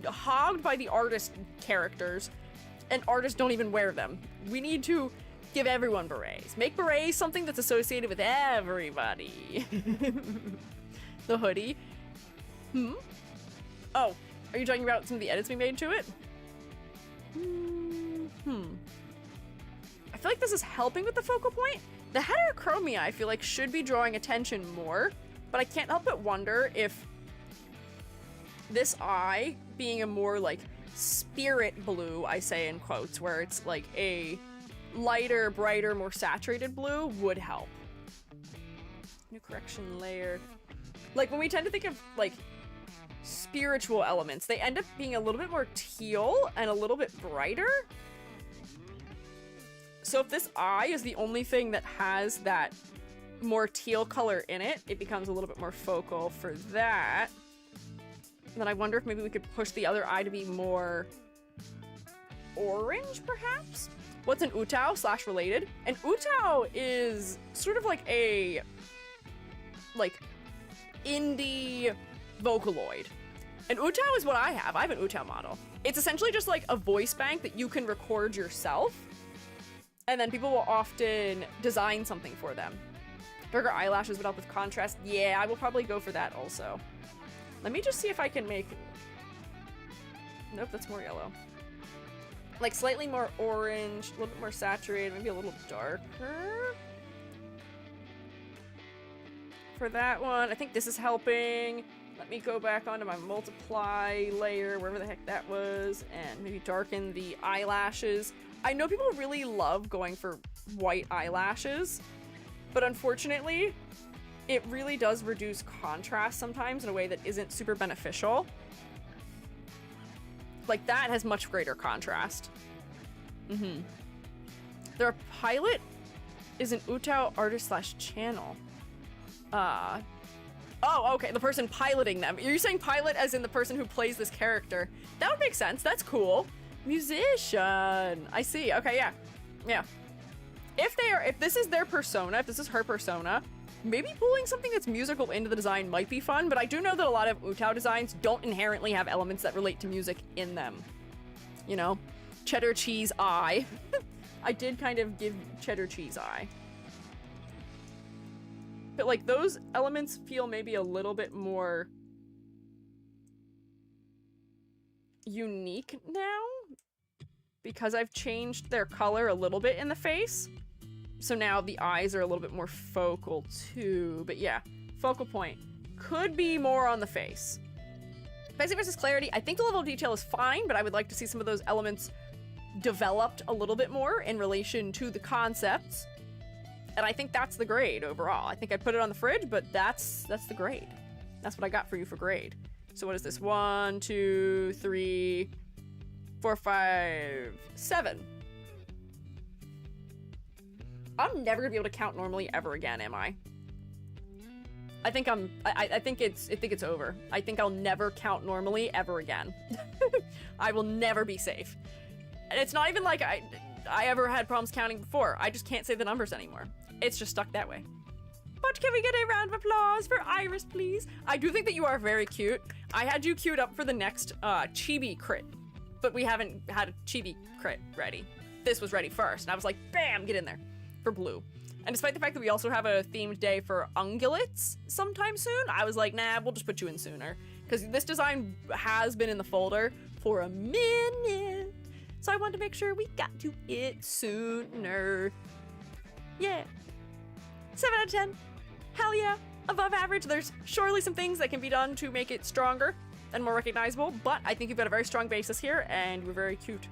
hogged by the artist characters, and artists don't even wear them. We need to give everyone berets. Make berets something that's associated with everybody. The hoodie. Oh, are you talking about some of the edits we made to it? I feel like this is helping with the focal point. The heterochromia, I feel like, should be drawing attention more, but I can't help but wonder if this eye being a more, like, spirit blue, I say in quotes, where it's, like, a lighter, brighter, more saturated blue would help. New correction layer. Like, when we tend to think of, like, spiritual elements, they end up being a little bit more teal and a little bit brighter. So if this eye is the only thing that has that more teal color in it, it becomes a little bit more focal for that. And then I wonder if maybe we could push the other eye to be more orange, perhaps? What's an utao / related? An utao is sort of like a, like, indie Vocaloid. An utao is what I have. I have an utao model. It's essentially just like a voice bank that you can record yourself, and then people will often design something for them. Darker eyelashes would help with contrast. Yeah, I will probably go for that also. Let me just see if I can make... Nope, that's more yellow. Like slightly more orange, a little bit more saturated, maybe a little darker. For that one, I think this is helping. Let me go back onto my multiply layer, wherever the heck that was, and maybe darken the eyelashes. I know people really love going for white eyelashes, but unfortunately, it really does reduce contrast sometimes in a way that isn't super beneficial. Like, that has much greater contrast. Their pilot is an Utao artist / channel. Oh, okay, the person piloting them. You're saying pilot as in the person who plays this character. That would make sense. That's cool. Musician. I see. Okay, yeah. Yeah. If this is their persona, if this is her persona, maybe pulling something that's musical into the design might be fun, but I do know that a lot of Utao designs don't inherently have elements that relate to music in them. You know? Cheddar cheese eye. I did kind of give cheddar cheese eye. But like those elements feel maybe a little bit more unique now because I've changed their color a little bit in the face. So now the eyes are a little bit more focal too. But yeah, focal point could be more on the face. Basic versus clarity. I think the level of detail is fine, but I would like to see some of those elements developed a little bit more in relation to the concepts. And I think that's the grade overall. I think I put it on the fridge, but that's the grade. That's what I got for you for grade. So what is this? 1, 2, 3, 4, 5, 7. I'm never gonna be able to count normally ever again, am I? I think it's over. I think I'll never count normally ever again. I will never be safe. And it's not even like I ever had problems counting before. I just can't say the numbers anymore. It's just stuck that way. But can we get a round of applause for Iris, please? I do think that you are very cute. I had you queued up for the next chibi crit, but we haven't had a chibi crit ready. This was ready first, and I was like, bam, get in there for blue. And despite the fact that we also have a themed day for ungulates sometime soon, I was like, nah, we'll just put you in sooner. Because this design has been in the folder for a minute. So I wanted to make sure we got to it sooner. Yeah. 7 out of 10. Hell yeah. Above average. There's surely some things that can be done to make it stronger and more recognizable, but I think you've got a very strong basis here, and you're very cute.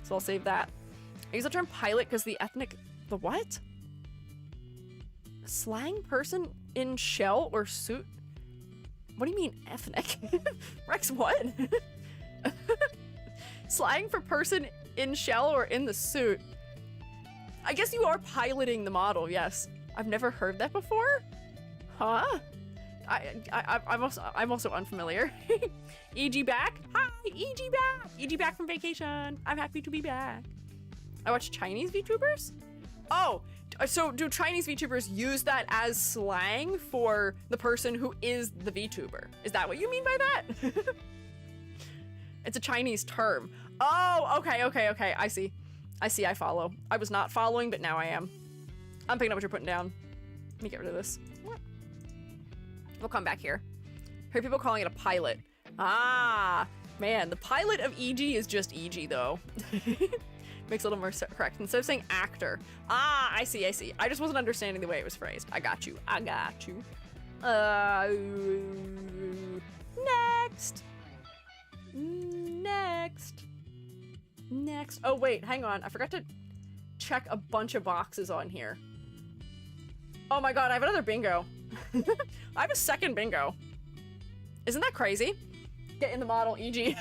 So I'll save that. I use the term pilot because the what? Slang person in shell or suit? What do you mean ethnic? Rex, what? Slang for person in shell or in the suit. I guess you are piloting the model, yes. I've never heard that before. Huh? I'm also unfamiliar. EG back? Hi, EG back! EG back from vacation. I'm happy to be back. I watch Chinese VTubers? Oh, so do Chinese VTubers use that as slang for the person who is the VTuber? Is that what you mean by that? It's a Chinese term. Oh, okay. I see, I follow. I was not following, but now I am. I'm picking up what you're putting down. Let me get rid of this. What? We'll come back here. Heard people calling it a pilot. Ah, man, the pilot of EG is just EG though. Makes a little more correct. Instead of saying actor. Ah, I see. I just wasn't understanding the way it was phrased. I got you. Next. Oh, wait, hang on. I forgot to check a bunch of boxes on here. Oh my god, I have another bingo. I have a second bingo. Isn't that crazy? Get in the model, EG.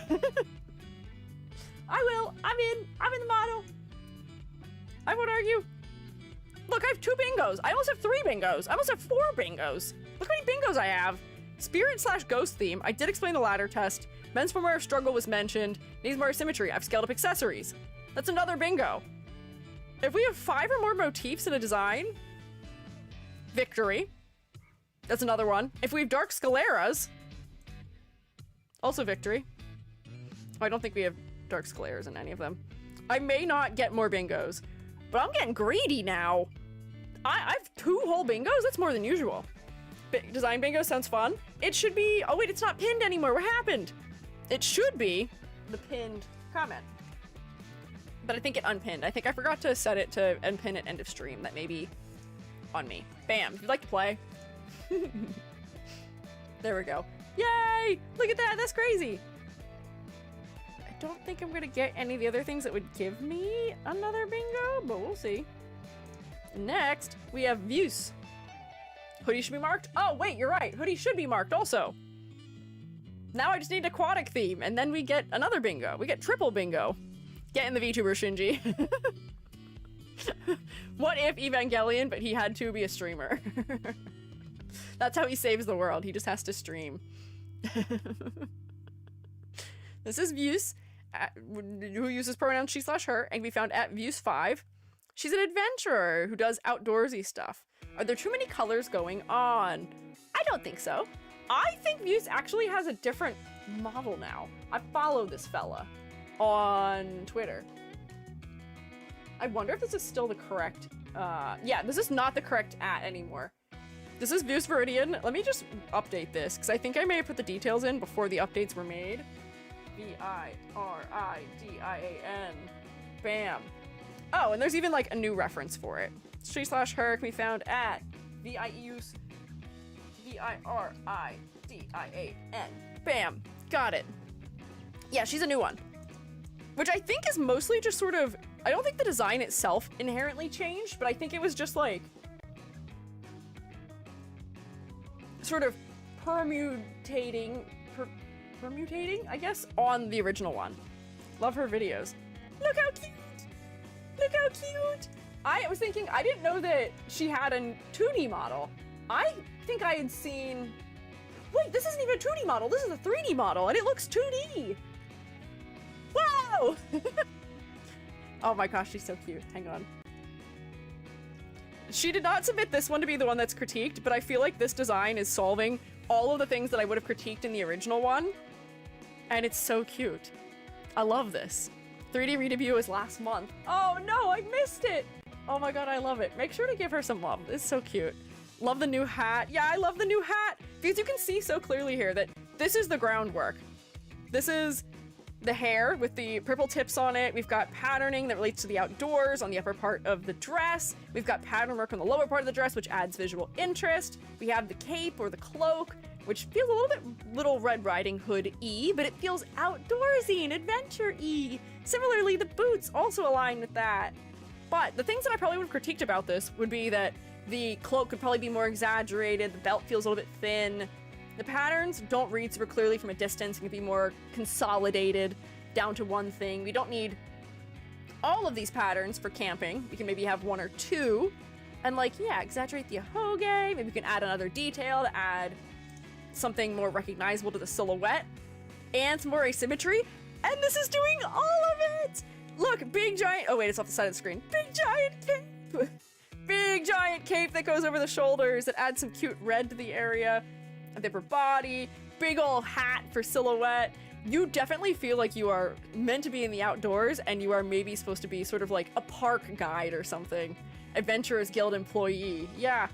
I will. I'm in the model. I won't argue. Look, I have 2 bingos. I almost have 3 bingos. I almost have 4 bingos. Look how many bingos I have. Spirit/ghost theme. I did explain the ladder test. Men's swimwear struggle was mentioned. Needs more symmetry. I've scaled up accessories. That's another bingo. If we have 5 or more motifs in a design, victory. That's another one. If we have dark scaleras, also victory. Oh, I don't think we have dark scaleras in any of them. I may not get more bingos, but I'm getting greedy now. I have 2 whole bingos? That's more than usual. Design bingo sounds fun. It should be, oh wait, it's not pinned anymore. What happened? It should be the pinned comment. But I think it unpinned. I think I forgot to set it to unpin at end of stream. That may be on me. Bam. If you'd like to play. There we go. Yay! Look at that. That's crazy. I don't think I'm going to get any of the other things that would give me another bingo, but we'll see. Next, we have views. Hoodie should be marked. Oh, wait, you're right. Hoodie should be marked also. Now I just need aquatic theme, and then we get another bingo. We get triple bingo. Get in the VTuber, Shinji. What if Evangelion, but he had to be a streamer? That's how he saves the world. He just has to stream. This is Views, who uses pronouns she/her, and can be found at Views5. She's an adventurer who does outdoorsy stuff. Are there too many colors going on? I don't think so. I think Views actually has a different model now. I follow this fella on Twitter. I wonder if this is still the correct, yeah, this is not the correct @ anymore. This is Views Viridian. Let me just update this, because I think I may have put the details in before the updates were made. V-I-R-I-D-I-A-N. Bam. Oh, and there's even like a new reference for it. She/her can be found at V-I-E-U-S V-I-R-I-D-I-A-N. Bam. Got it. Yeah, she's a new one. Which I think is mostly just sort of, I don't think the design itself inherently changed, but I think it was just like sort of permutating, I guess, on the original one. Love her videos. Look how cute! Look how cute! I was thinking, I didn't know that she had a 2D model. I think I had seen, wait, this isn't even a 2D model, this is a 3D model, and it looks 2D! Wow! Oh my gosh, she's so cute. Hang on. She did not submit this one to be the one that's critiqued, but I feel like this design is solving all of the things that I would have critiqued in the original one. And it's so cute. I love this. 3D redebut was last month. Oh no, I missed it! Oh my god, I love it. Make sure to give her some love. It's so cute. Love the new hat. Yeah, I love the new hat! Because you can see so clearly here that this is the groundwork. This is the hair with the purple tips on it. We've got patterning that relates to the outdoors on the upper part of the dress. We've got pattern work on the lower part of the dress, which adds visual interest. We have the cape or the cloak, which feels a little bit Little Red Riding Hood-y, but it feels outdoorsy and adventure-y. Similarly, the boots also align with that. But the things that I probably would have critiqued about this would be that the cloak could probably be more exaggerated, the belt feels a little bit thin, the patterns don't read super clearly from a distance and can be more consolidated down to one thing. We don't need all of these patterns for camping. We can maybe have one or two. And like, yeah, exaggerate the ahoge. Maybe we can add another detail to add something more recognizable to the silhouette. And some more asymmetry. And this is doing all of it! Look, big giant, oh wait, it's off the side of the screen. Big giant cape! Big giant cape that goes over the shoulders that adds some cute red to the area of the upper body, big ol' hat for silhouette. You definitely feel like you are meant to be in the outdoors and you are maybe supposed to be sort of like a park guide or something. Adventurers Guild employee. Yeah.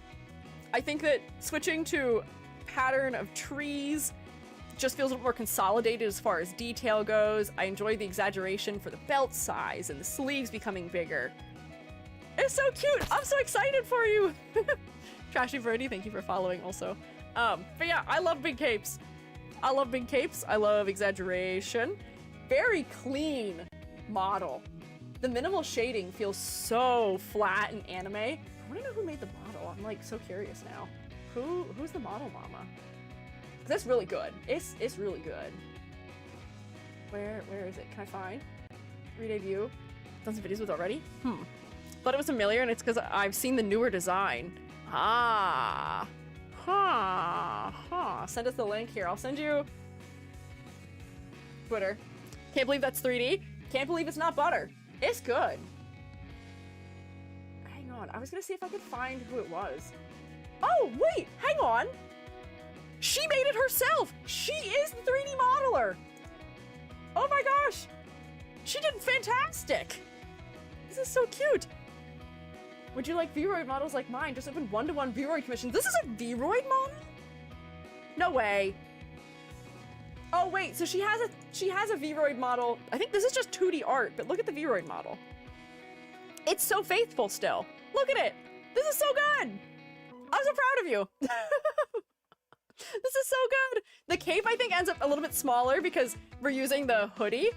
I think that switching to pattern of trees just feels a little more consolidated as far as detail goes. I enjoy the exaggeration for the belt size and the sleeves becoming bigger. It's so cute! I'm so excited for you! Trashy Birdie, thank you for following also. But yeah, I love big capes. I love big capes. I love exaggeration. Very clean model. The minimal shading feels so flat and anime. I want to know who made the model. I'm like so curious now. Who's the model mama? That's really good. It's really good. Where is it? Can I find? Redebut. Done some videos with already? Thought it was familiar and it's because I've seen the newer design. Ah. Send us the link here. I'll send you Twitter. Can't believe that's 3D. Can't believe it's not butter. It's good. Hang on. I was gonna see if I could find who it was. Oh, wait. Hang on. She made it herself. She is the 3D modeler. Oh my gosh. She did fantastic. This is so cute. Would you like Vroid models like mine? Just open one-to-one Vroid commissions. This is a Vroid model? No way. Oh wait, so she has a Vroid model. I think this is just 2D art, but look at the Vroid model. It's so faithful still. Look at it. This is so good. I'm so proud of you. This is so good. The cape, I think, ends up a little bit smaller because we're using the hoodie,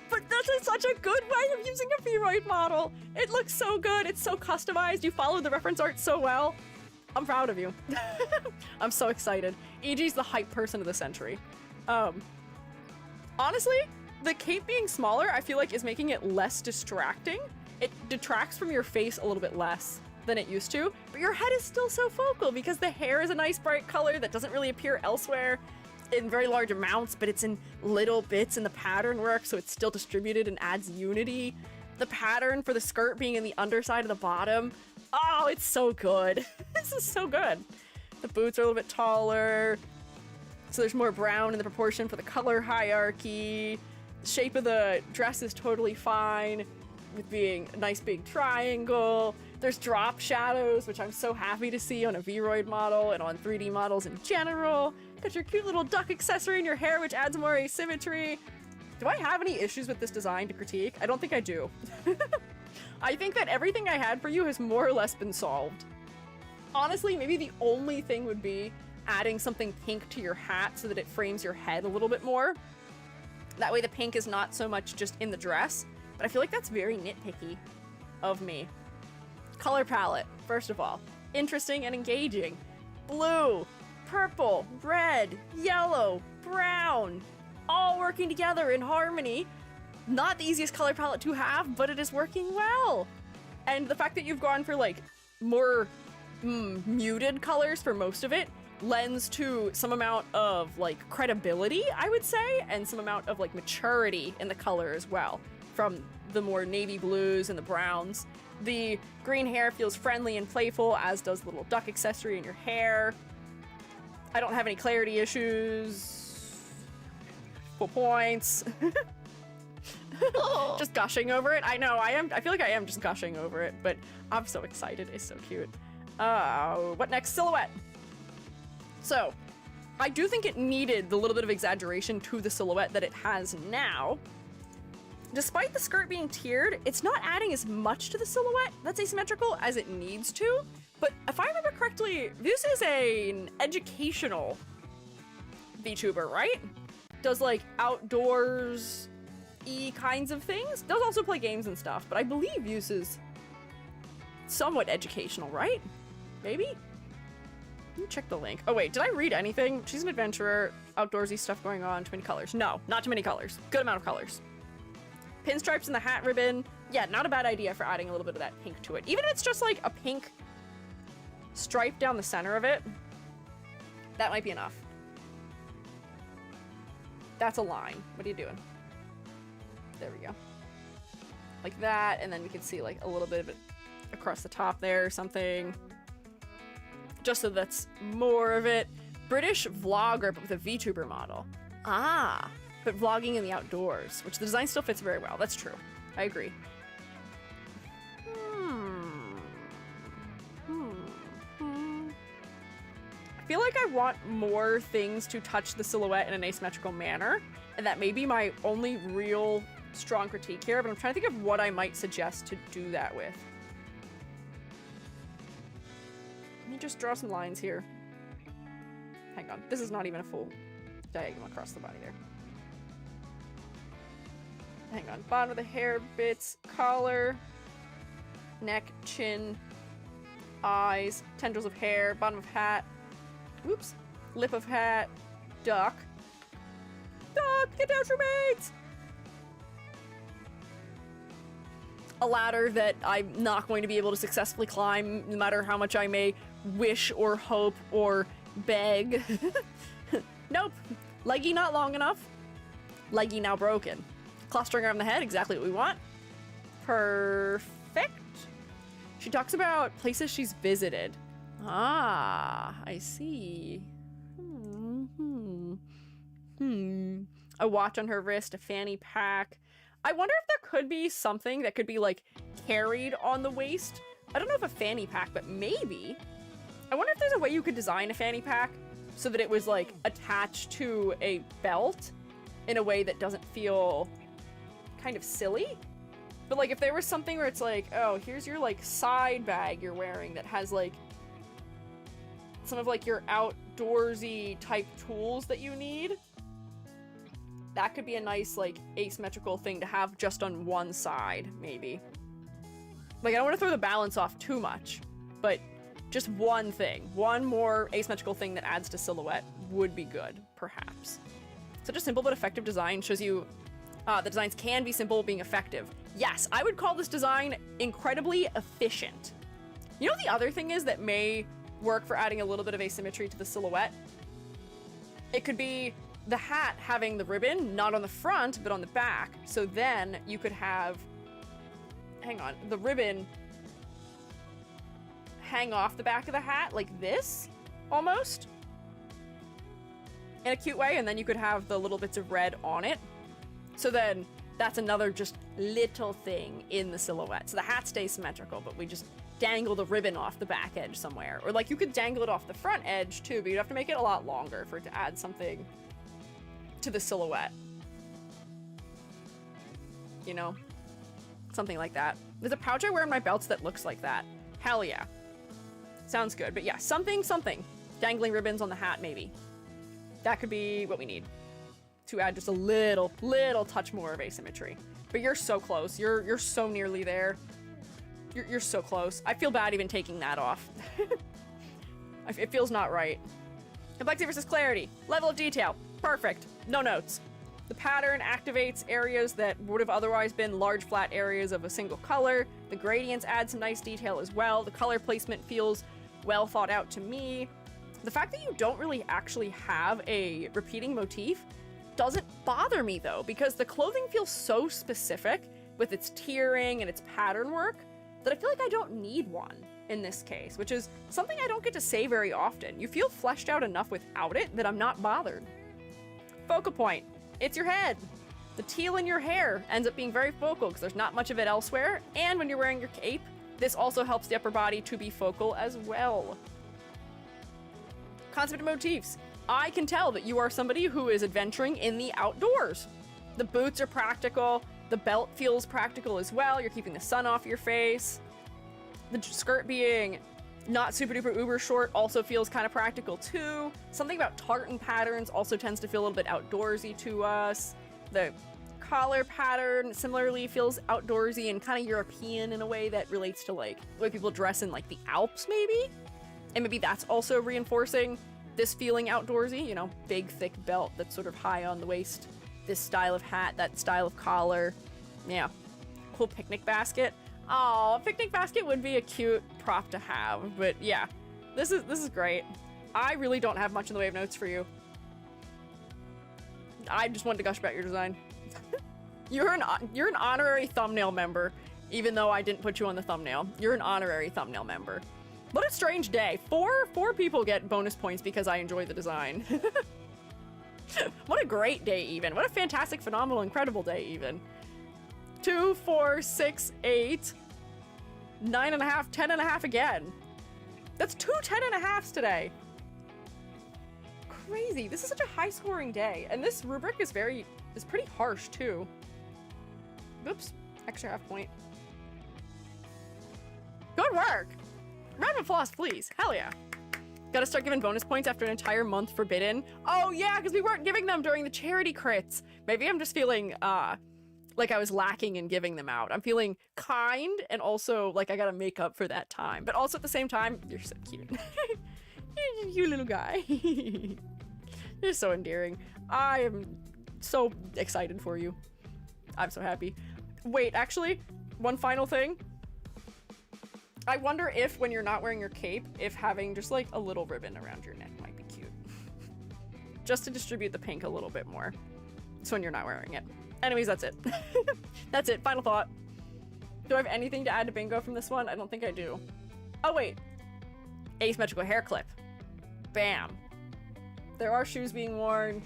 but this is such a good way of using a Vroid model. It looks so good. It's so customized. You follow the reference art so well. I'm proud of you. I'm so excited. EG's the hype person of the century. Honestly, the cape being smaller, I feel like is making it less distracting. It detracts from your face a little bit less than it used to, but your head is still so focal because the hair is a nice bright color that doesn't really appear elsewhere in very large amounts, but it's in little bits in the pattern work, so it's still distributed and adds unity. The pattern for the skirt being in the underside of the bottom. Oh, it's so good. This is so good. The boots are a little bit taller, so there's more brown in the proportion for the color hierarchy. The shape of the dress is totally fine with being a nice big triangle. There's drop shadows, which I'm so happy to see on a Vroid model and on 3D models in general. Got your cute little duck accessory in your hair, which adds more asymmetry. Do I have any issues with this design to critique? I don't think I do. I think that everything I had for you has more or less been solved. Honestly, maybe the only thing would be adding something pink to your hat so that it frames your head a little bit more. That way the pink is not so much just in the dress, but I feel like that's very nitpicky of me. Color palette, first of all, interesting and engaging. Blue, purple, red, yellow, brown, all working together in harmony. Not the easiest color palette to have, but it is working well. And the fact that you've gone for like more muted colors for most of it lends to some amount of like credibility, I would say, and some amount of like maturity in the color as well, from the more navy blues and the browns. The green hair feels friendly and playful, as does the little duck accessory in your hair. I don't have any clarity issues. Full points. Just gushing over it. I know, I feel like I am just gushing over it, but I'm so excited. It's so cute. What next? Silhouette. So, I do think it needed the little bit of exaggeration to the silhouette that it has now. Despite the skirt being tiered, it's not adding as much to the silhouette that's asymmetrical as it needs to. But if I remember correctly, this is an educational VTuber, right? Does like outdoors-y kinds of things. Does also play games and stuff, but I believe uses somewhat educational, right? Maybe? Let me check the link. Oh wait, did I read anything? She's an adventurer, outdoorsy stuff going on, too many colors. No, not too many colors. Good amount of colors. Pinstripes in the hat ribbon. Yeah, not a bad idea for adding a little bit of that pink to it. Even if it's just like a pink stripe down the center of it, that might be enough. That's a line. What are you doing? There we go. Like that, and then we can see like a little bit of it across the top there or something. Just so that's more of it. British vlogger, but with a VTuber model. Ah, but vlogging in the outdoors, which the design still fits very well. That's true. I agree. I feel like I want more things to touch the silhouette in an asymmetrical manner, and that may be my only real strong critique here, but I'm trying to think of what I might suggest to do that with. Let me just draw some lines here. Hang on, this is not even a full diagonal across the body there. Hang on, bottom of the hair bits, collar, neck, chin, eyes, tendrils of hair, bottom of hat, whoops, lip of hat, duck. Duck, get down, roommates! A ladder that I'm not going to be able to successfully climb, no matter how much I may wish or hope or beg. Nope. Leggy not long enough. Leggy now broken. Clustering around the head, exactly what we want. Perfect. She talks about places she's visited. Ah, I see. A watch on her wrist, a fanny pack. I wonder if there could be something that could be like carried on the waist. I don't know if a fanny pack, but maybe. I wonder if there's a way you could design a fanny pack so that it was like attached to a belt in a way that doesn't feel kind of silly. But like if there was something where it's like, oh, here's your like side bag you're wearing that has like some of like your outdoorsy type tools that you need, that could be a nice like asymmetrical thing to have just on one side, maybe. Like I don't want to throw the balance off too much, but just one thing, one more asymmetrical thing that adds to silhouette would be good, perhaps. Such a simple but effective design shows you the designs can be simple being effective. Yes, I would call this design incredibly efficient. You know the other thing is that may work for adding a little bit of asymmetry to the silhouette? It could be the hat having the ribbon not on the front but on the back, so then you could have, hang on, the ribbon hang off the back of the hat like this, almost, in a cute way, and then you could have the little bits of red on it. So then that's another just little thing in the silhouette. So the hat stays symmetrical, but we just dangle the ribbon off the back edge somewhere. Or like you could dangle it off the front edge too, but you'd have to make it a lot longer for it to add something to the silhouette. You know? Something like that. There's a pouch I wear in my belts that looks like that. Hell yeah. Sounds good. But yeah, something. Dangling ribbons on the hat, maybe. That could be what we need to add just a little touch more of asymmetry. But you're so close. You're so nearly there. You're so close. I feel bad even taking that off. It feels not right. Complexity versus clarity. Level of detail. Perfect. No notes. The pattern activates areas that would have otherwise been large flat areas of a single color. The gradients add some nice detail as well. The color placement feels well thought out to me. The fact that you don't really actually have a repeating motif doesn't bother me though, because the clothing feels so specific with its tiering and its pattern work that I feel like I don't need one in this case, which is something I don't get to say very often. You feel fleshed out enough without it that I'm not bothered. Focal point. It's your head. The teal in your hair ends up being very focal because there's not much of it elsewhere, and when you're wearing your cape, this also helps the upper body to be focal as well. Concept of motifs. I can tell that you are somebody who is adventuring in the outdoors. The boots are practical. The belt feels practical as well. You're keeping the sun off your face. The skirt being not super duper uber short also feels kind of practical too. Something about tartan patterns also tends to feel a little bit outdoorsy to us. The collar pattern similarly feels outdoorsy and kind of European in a way that relates to like the way people dress in like the Alps maybe. And maybe that's also reinforcing this feeling outdoorsy, you know, big thick belt that's sort of high on the waist, this style of hat, that style of collar. Yeah. Cool picnic basket. Oh, a picnic basket would be a cute prop to have, but yeah, this is great. I really don't have much in the way of notes for you. I just wanted to gush about your design. You're an honorary thumbnail member, even though I didn't put you on the thumbnail. You're an honorary thumbnail member. What a strange day. Four people get bonus points because I enjoy the design. What a great day even. What a fantastic, phenomenal, incredible day even. 2, 4, 6, 8, 9.5, 10.5 again. That's 2 10.5s today. Crazy. This is such a high scoring day. And this rubric is pretty harsh too. Oops. Extra half point. Good work. Round of applause, please. Hell yeah. Gotta start giving bonus points after an entire month forbidden. Oh yeah, because we weren't giving them during the charity crits. Maybe I'm just feeling, like I was lacking in giving them out. I'm feeling kind and also like I gotta make up for that time. But also at the same time, you're so cute. You little guy. You're so endearing. I am so excited for you. I'm so happy. Wait, actually, one final thing. I wonder if when you're not wearing your cape, if having just like a little ribbon around your neck might be cute. Just to distribute the pink a little bit more. So when you're not wearing it. Anyways, that's it. That's it. Final thought. Do I have anything to add to bingo from this one? I don't think I do. Oh, wait. Asymmetrical hair clip. Bam. There are shoes being worn.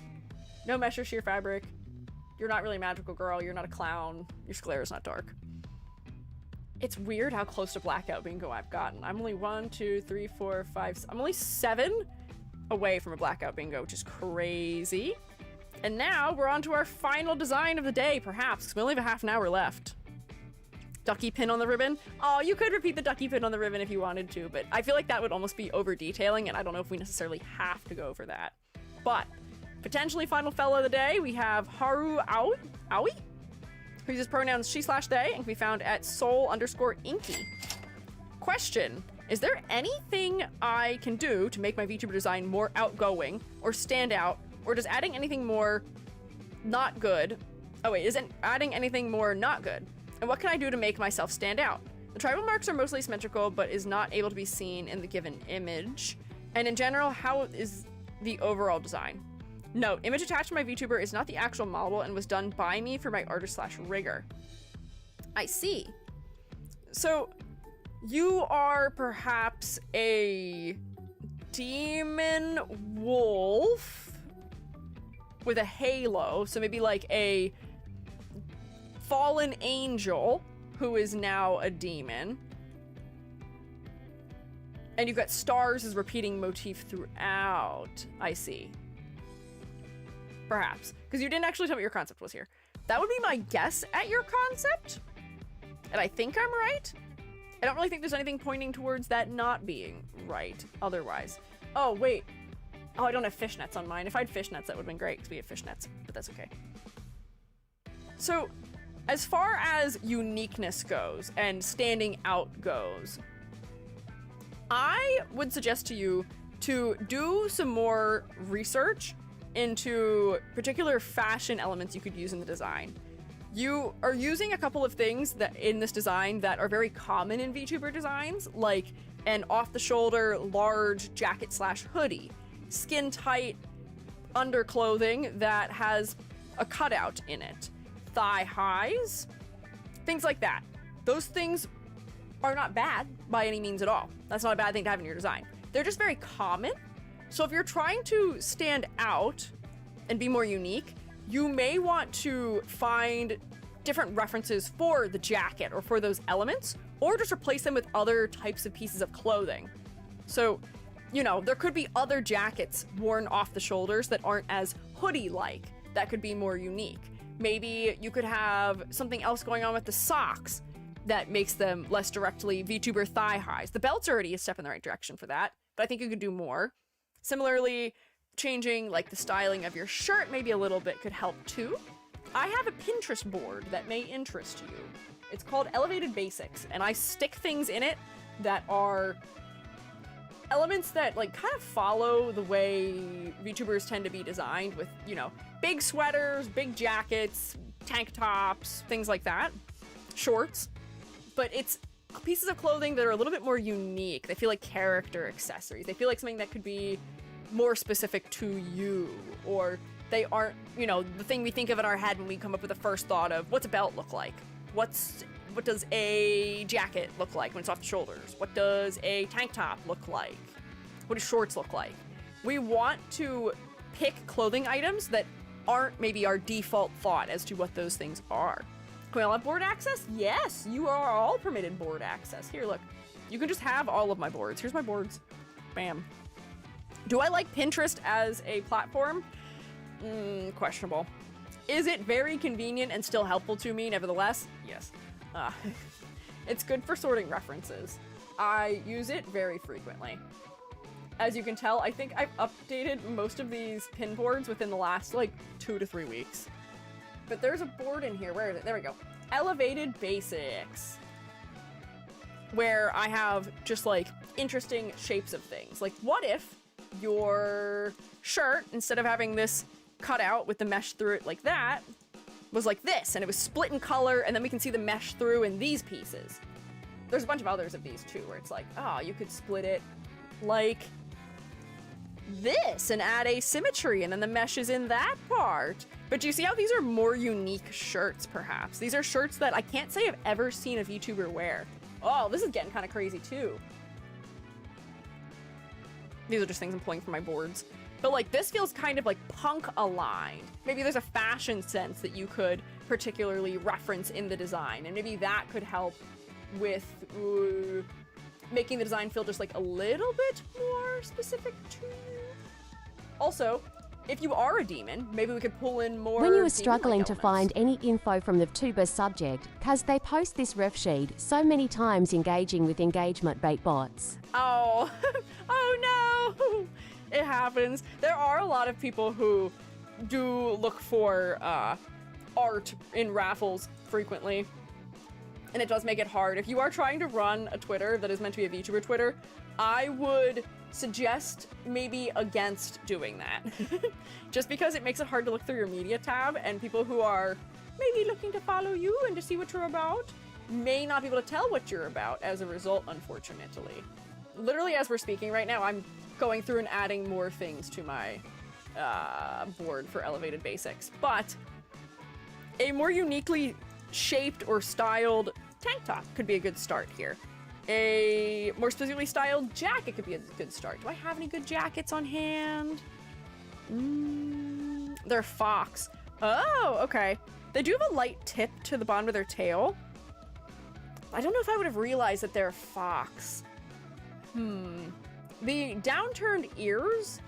No mesh or sheer fabric. You're not really a magical girl. You're not a clown. Your sclera is not dark. It's weird how close to blackout bingo I've gotten. I'm only 1, 2, 3, 4, 5. I'm only 7 away from a blackout bingo, which is crazy. And now we're on to our final design of the day, perhaps, because we only have a half an hour left. Ducky pin on the ribbon. Oh, you could repeat the ducky pin on the ribbon if you wanted to, but I feel like that would almost be over detailing, and I don't know if we necessarily have to go for that. But potentially final fellow of the day, we have Haru Aoi, who uses pronouns she/they, and can be found at soul_inky. Question: is there anything I can do to make my VTuber design more outgoing or stand out, or does adding anything more not good? Oh wait, isn't adding anything more not good? And what can I do to make myself stand out? The tribal marks are mostly symmetrical, but is not able to be seen in the given image. And in general, how is the overall design? Note, image attached to my VTuber is not the actual model and was done by me for my artist/rigger. I see. So you are perhaps a demon wolf with a halo, so maybe like a fallen angel who is now a demon. And you've got stars as repeating motif throughout. I see. Perhaps. Because you didn't actually tell me what your concept was here. That would be my guess at your concept. And I think I'm right. I don't really think there's anything pointing towards that not being right otherwise. Oh, wait. Oh, I don't have fishnets on mine. If I had fishnets, that would have been great because we have fishnets, but that's okay. So, as far as uniqueness goes and standing out goes, I would suggest to you to do some more research into particular fashion elements you could use in the design. You are using a couple of things that in this design that are very common in VTuber designs, like an off-the-shoulder large jacket/hoodie, skin-tight underclothing that has a cutout in it, thigh highs, things like that. Those things are not bad by any means at all. That's not a bad thing to have in your design. They're just very common. So if you're trying to stand out and be more unique, you may want to find different references for the jacket or for those elements, or just replace them with other types of pieces of clothing. So, you know, there could be other jackets worn off the shoulders that aren't as hoodie-like, that could be more unique. Maybe you could have something else going on with the socks that makes them less directly VTuber thigh highs. The belt's already a step in the right direction for that, but I think you could do more. Similarly, changing like the styling of your shirt maybe a little bit could help too. I have a Pinterest board that may interest you. It's called Elevated Basics, and I stick things in it that are elements that like kind of follow the way VTubers tend to be designed, with, you know, big sweaters, big jackets, tank tops, things like that, shorts. But it's pieces of clothing that are a little bit more unique. They feel like character accessories. They feel like something that could be more specific to you, or they aren't, you know, the thing we think of in our head when we come up with the first thought of what's a belt look like? What does a jacket look like when it's off the shoulders? What does a tank top look like? What do shorts look like? We want to pick clothing items that aren't maybe our default thought as to what those things are. Can we all have board access? Yes, you are all permitted board access. Here, look. You can just have all of my boards. Here's my boards. Bam. Do I like Pinterest as a platform? Questionable. Is it very convenient and still helpful to me, nevertheless? Yes. It's good for sorting references. I use it very frequently. As you can tell, I think I've updated most of these pin boards within the last, like, 2 to 3 weeks. But there's a board in here. Where is it? There we go. Elevated Basics. Where I have just, like, interesting shapes of things. Like, what if your shirt, instead of having this cut out with the mesh through it like that, was like this, and it was split in color, and then we can see the mesh through in these pieces. There's a bunch of others of these, too, where it's like, oh, you could split it like this and add asymmetry, and then the mesh is in that part. But do you see how these are more unique shirts, perhaps? These are shirts that I can't say I've ever seen a VTuber wear. Oh, this is getting kind of crazy, too. These are just things I'm pulling from my boards. But, like, this feels kind of, like, punk-aligned. Maybe there's a fashion sense that you could particularly reference in the design, and maybe that could help with making the design feel just, like, a little bit more specific to you. Also, if you are a demon, maybe we could pull in more. When you are demon-like struggling to elements. find any info from the Vtuber subject, cause they post this ref sheet so many times engaging with engagement bait bots. Oh, oh no! It happens. There are a lot of people who do look for art in raffles frequently, and it does make it hard. If you are trying to run a Twitter that is meant to be a VTuber Twitter, I would suggest maybe against doing that. Just because it makes it hard to look through your media tab, and people who are maybe looking to follow you and to see what you're about may not be able to tell what you're about as a result, unfortunately. Literally, as we're speaking right now, I'm going through and adding more things to my board for elevated basics, but a more uniquely shaped or styled tank top could be a good start here. A more specifically styled jacket could be a good start. Do I have any good jackets on hand? They're fox. Oh, okay. They do have a light tip to the bottom of their tail. I don't know if I would have realized that they're fox. The downturned ears,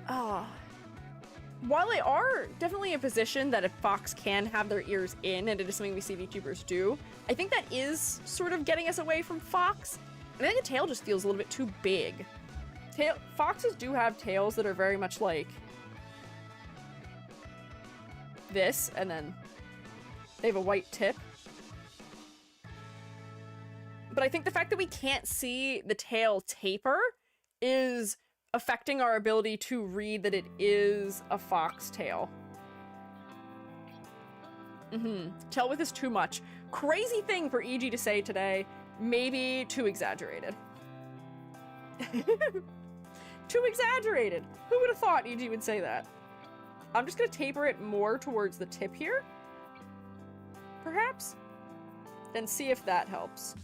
while they are definitely a position that a fox can have their ears in, and it is something we see VTubers do, I think that is sort of getting us away from fox. And I think the tail just feels a little bit too big. Foxes do have tails that are very much like this, and then they have a white tip. But I think the fact that we can't see the tail taper is affecting our ability to read that it is a fox tail. Tail width is too much. Crazy thing for EG to say today. Maybe too exaggerated. Too exaggerated. Who would have thought EG would say that? I'm just gonna taper it more towards the tip here, perhaps, and see if that helps.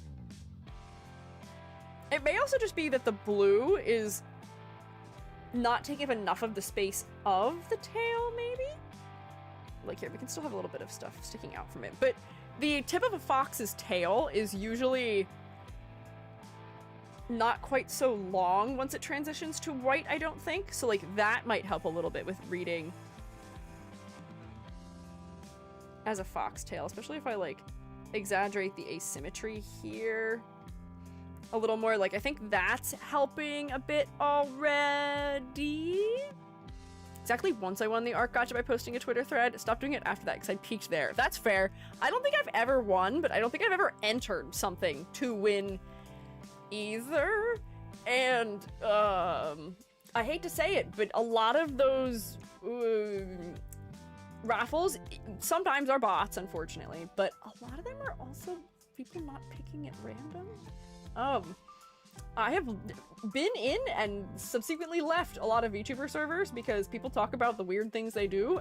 It may also just be that the blue is not taking up enough of the space of the tail, maybe? Like here, we can still have a little bit of stuff sticking out from it, but the tip of a fox's tail is usually not quite so long once it transitions to white, I don't think. So like that might help a little bit with reading as a fox tail, especially if I like exaggerate the asymmetry here a little more. Like I think that's helping a bit already. Exactly once I won the Arc Gacha by posting a Twitter thread. Stopped doing it after that because I peaked there. That's fair. I don't think I've ever won, but I don't think I've ever entered something to win either. And I hate to say it, but a lot of those raffles sometimes are bots, unfortunately, but a lot of them are also people not picking at random. I have been in and subsequently left a lot of VTuber servers because people talk about the weird things they do,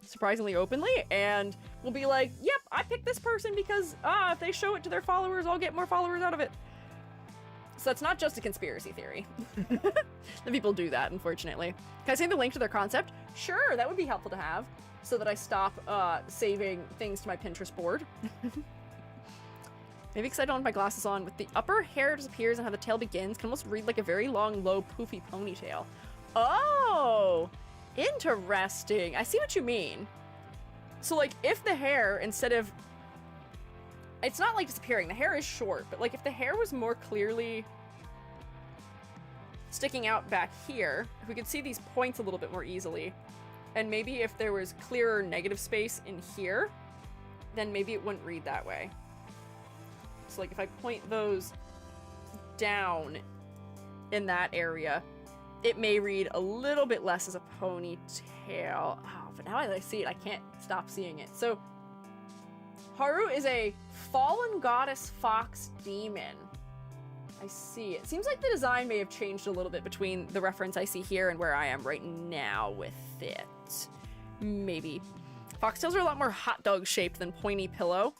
surprisingly openly, and will be like, yep, I picked this person because, if they show it to their followers, I'll get more followers out of it. So it's not just a conspiracy theory. The people do that, unfortunately. Can I send the link to their concept? Sure, that would be helpful to have, so that I stop saving things to my Pinterest board. Maybe because I don't have my glasses on. With the upper hair disappears and how the tail begins, can almost read like a very long, low, poofy ponytail. Oh, interesting. I see what you mean. So like if the hair, instead of, it's not like disappearing, the hair is short, but like if the hair was more clearly sticking out back here, if we could see these points a little bit more easily, and maybe if there was clearer negative space in here, then maybe it wouldn't read that way. So like if I point those down in that area, it may read a little bit less as a ponytail. Oh, but now I see it, I can't stop seeing it. So Haru is a fallen goddess fox demon. I see. It seems like the design may have changed a little bit between the reference I see here and where I am right now with it. Maybe. Foxtails are a lot more hot dog shaped than pointy pillow.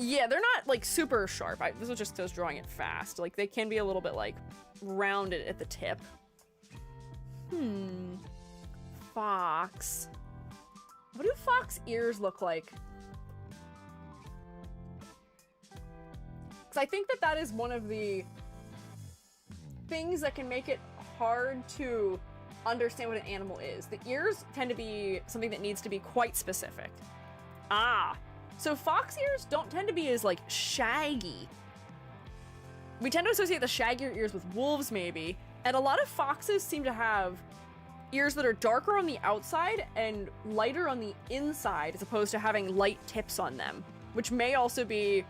Yeah, they're not like super sharp. This was just because drawing it fast. Like they can be a little bit like rounded at the tip. Fox. What do fox ears look like? Because I think that that is one of the things that can make it hard to understand what an animal is. The ears tend to be something that needs to be quite specific. Ah, so fox ears don't tend to be as, like, shaggy. We tend to associate the shaggier ears with wolves, maybe, and a lot of foxes seem to have ears that are darker on the outside and lighter on the inside, as opposed to having light tips on them, which may also be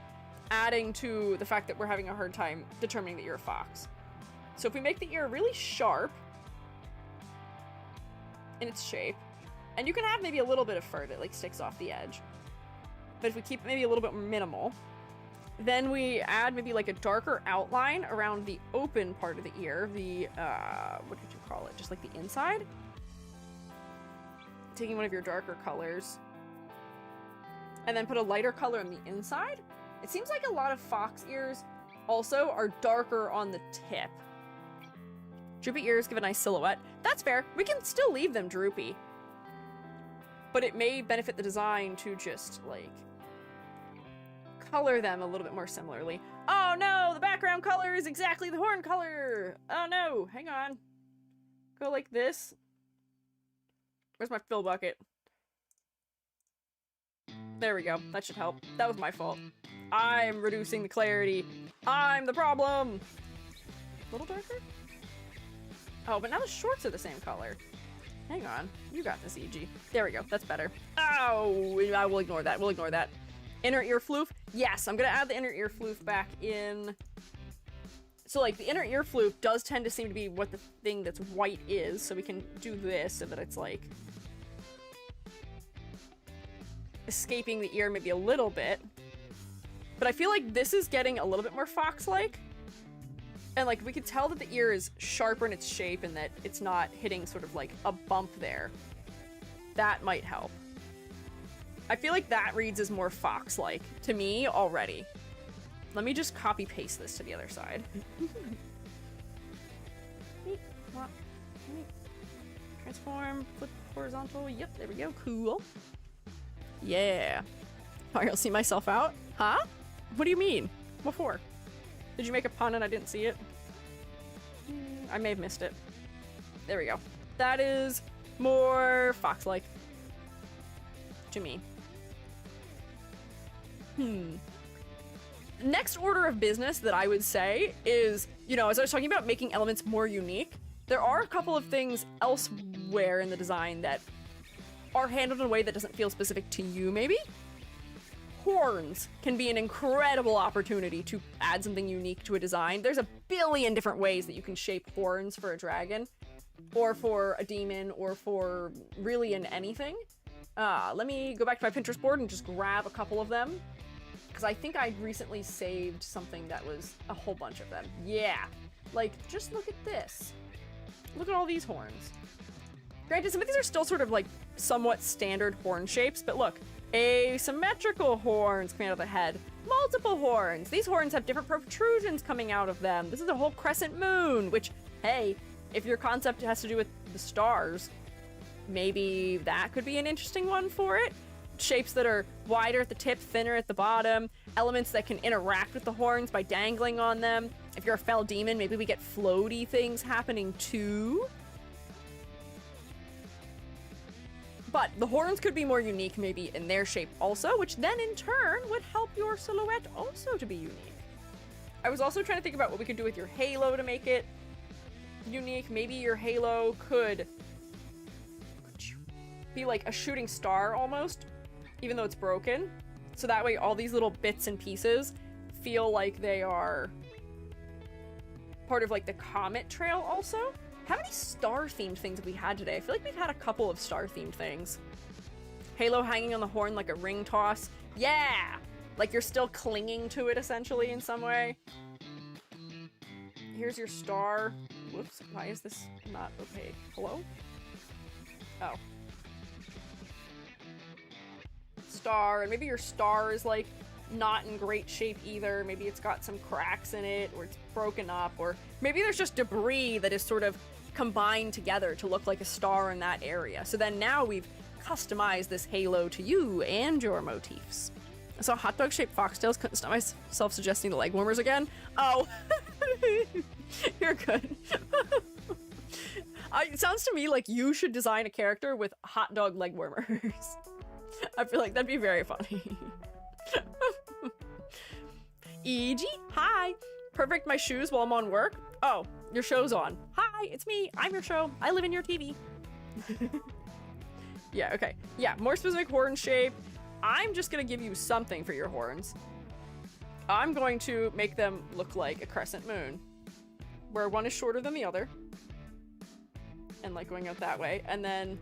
adding to the fact that we're having a hard time determining that you're a fox. So if we make the ear really sharp in its shape, and you can have maybe a little bit of fur that like sticks off the edge, but if we keep it maybe a little bit minimal, then we add maybe like a darker outline around the open part of the ear, the, what did you call it? Just like the inside? Taking one of your darker colors, and then put a lighter color on the inside. It seems like a lot of fox ears also are darker on the tip. Droopy ears give a nice silhouette. That's fair. We can still leave them droopy. But it may benefit the design to just, like, color them a little bit more similarly. Oh no, the background color is exactly the horn color! Oh no, hang on. Go like this. Where's my fill bucket? There we go, that should help. That was my fault. I'm reducing the clarity. I'm the problem! A little darker? Oh, but now the shorts are the same color. Hang on, you got this, EG. There we go, that's better. Oh, I will ignore that, we'll ignore that. Inner ear floof? Yes, I'm gonna add the inner ear floof back in. So like the inner ear floof does tend to seem to be what the thing that's white is, so we can do this so that it's like escaping the ear maybe a little bit. But I feel like this is getting a little bit more fox-like. And like we can tell that the ear is sharper in its shape and that it's not hitting sort of like a bump there. That might help. I feel like that reads as more fox-like to me already. Let me just copy-paste this to the other side. Transform, flip horizontal. Yep, there we go. Cool. Yeah. I'll see myself out? Huh? What do you mean? What for? Did you make a pun and I didn't see it? I may have missed it. There we go. That is more fox-like to me. Next order of business that I would say is, you know, as I was talking about making elements more unique, there are a couple of things elsewhere in the design that are handled in a way that doesn't feel specific to you, maybe? Horns can be an incredible opportunity to add something unique to a design. There's a billion different ways that you can shape horns for a dragon, or for a demon, or for really in anything. Let me go back to my Pinterest board and just grab a couple of them, because I think I recently saved something that was a whole bunch of them. Yeah, like, just look at this. Look at all these horns. Granted, some of these are still sort of like somewhat standard horn shapes, but look, asymmetrical horns coming out of the head, multiple horns. These horns have different protrusions coming out of them. This is a whole crescent moon, which, hey, if your concept has to do with the stars, maybe that could be an interesting one for it. Shapes that are wider at the tip, thinner at the bottom, elements that can interact with the horns by dangling on them. If you're a fell demon, maybe we get floaty things happening too. But the horns could be more unique maybe in their shape also, which then in turn would help your silhouette also to be unique. I was also trying to think about what we could do with your halo to make it unique. Maybe your halo could be like a shooting star almost, even though it's broken. So that way all these little bits and pieces feel like they are part of like the comet trail also. How many star-themed things have we had today? I feel like we've had a couple of star-themed things. Halo hanging on the horn like a ring toss. Yeah! Like you're still clinging to it essentially in some way. Here's your star. Whoops, why is this not opaque? Hello? Oh. Star, and maybe your star is like not in great shape either. Maybe it's got some cracks in it, or it's broken up, or maybe there's just debris that is sort of combined together to look like a star in that area. So then now we've customized this halo to you and your motifs. I saw hot dog shaped foxtails, couldn't stop myself suggesting the leg warmers again. Oh, you're good. It sounds to me like you should design a character with hot dog leg warmers. I feel like that'd be very funny. E.G., hi. Perfect my shoes while I'm on work. Oh, your show's on. Hi, it's me. I'm your show. I live in your TV. Yeah, okay. Yeah, more specific horn shape. I'm just gonna give you something for your horns. I'm going to make them look like a crescent moon, where one is shorter than the other. And like going out that way. And then...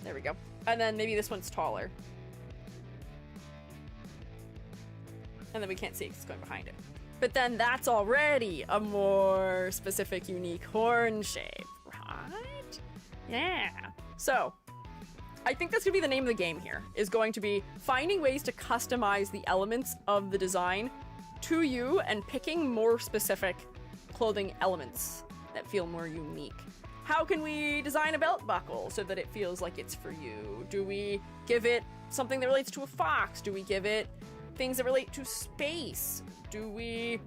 There we go. And then maybe this one's taller. And then we can't see because it's going behind it. But then that's already a more specific, unique horn shape, right? Yeah. So, I think that's gonna be the name of the game here, is going to be finding ways to customize the elements of the design to you and picking more specific clothing elements that feel more unique. How can we design a belt buckle so that it feels like it's for you? Do we give it something that relates to a fox? Do we give it things that relate to space? Do we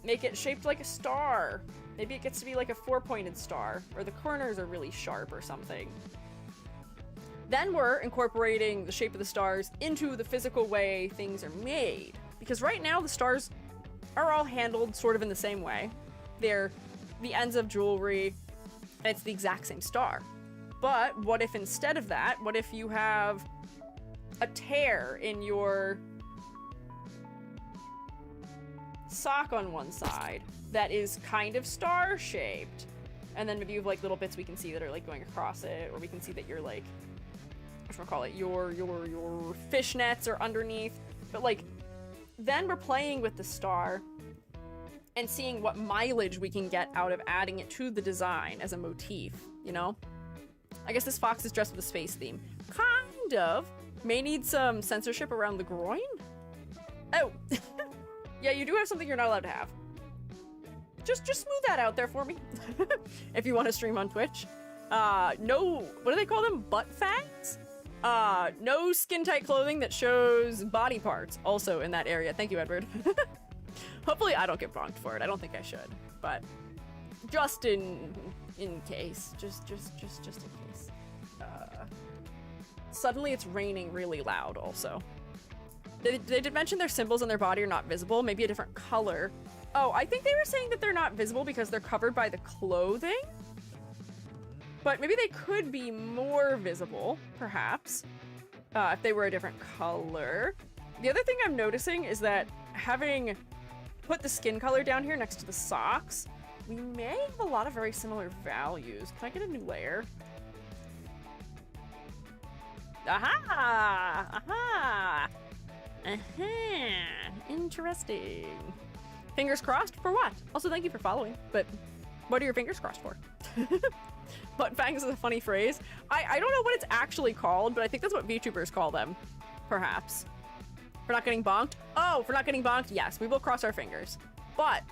make it shaped like a star? Maybe it gets to be like a 4-pointed star, or the corners are really sharp or something. Then we're incorporating the shape of the stars into the physical way things are made. Because right now the stars are all handled sort of in the same way. They're the ends of jewelry, and it's the exact same star. But what if instead of that, what if you have a tear in your sock on one side that is kind of star shaped, and then maybe you have like little bits we can see that are like going across it, or we can see that you're like, whatchamacallit, your fishnets are underneath. But like, then we're playing with the star and seeing what mileage we can get out of adding it to the design as a motif, you know? I guess this fox is dressed with a space theme. Kind of. May need some censorship around the groin? Oh. Yeah, you do have something you're not allowed to have. Just smooth that out there for me. If you want to stream on Twitch. No, what do they call them? Butt fangs? No skin-tight clothing that shows body parts also in that area. Thank you, Edward. Hopefully I don't get bonked for it. I don't think I should, but just in case. Just in case. Suddenly it's raining really loud also. They did mention their symbols on their body are not visible, maybe a different color. Oh, I think they were saying that they're not visible because they're covered by the clothing. But maybe they could be more visible, perhaps, if they were a different color. The other thing I'm noticing is that having put the skin color down here next to the socks, we may have a lot of very similar values. Can I get a new layer? Aha! Aha! Interesting. Fingers crossed for what? Also, thank you for following, but what are your fingers crossed for? Butt fangs is a funny phrase. I don't know what it's actually called, but I think that's what VTubers call them, perhaps. For not getting bonked? Oh, for not getting bonked? Yes, we will cross our fingers. But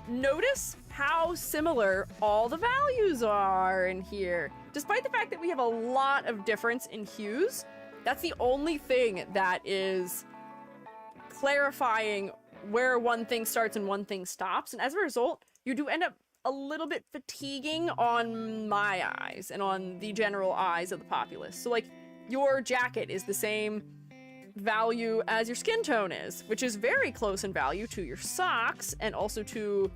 notice how similar all the values are in here. Despite the fact that we have a lot of difference in hues, that's the only thing that is clarifying where one thing starts and one thing stops. And as a result, you do end up a little bit fatiguing on my eyes and on the general eyes of the populace. So like, your jacket is the same value as your skin tone is, which is very close in value to your socks and also to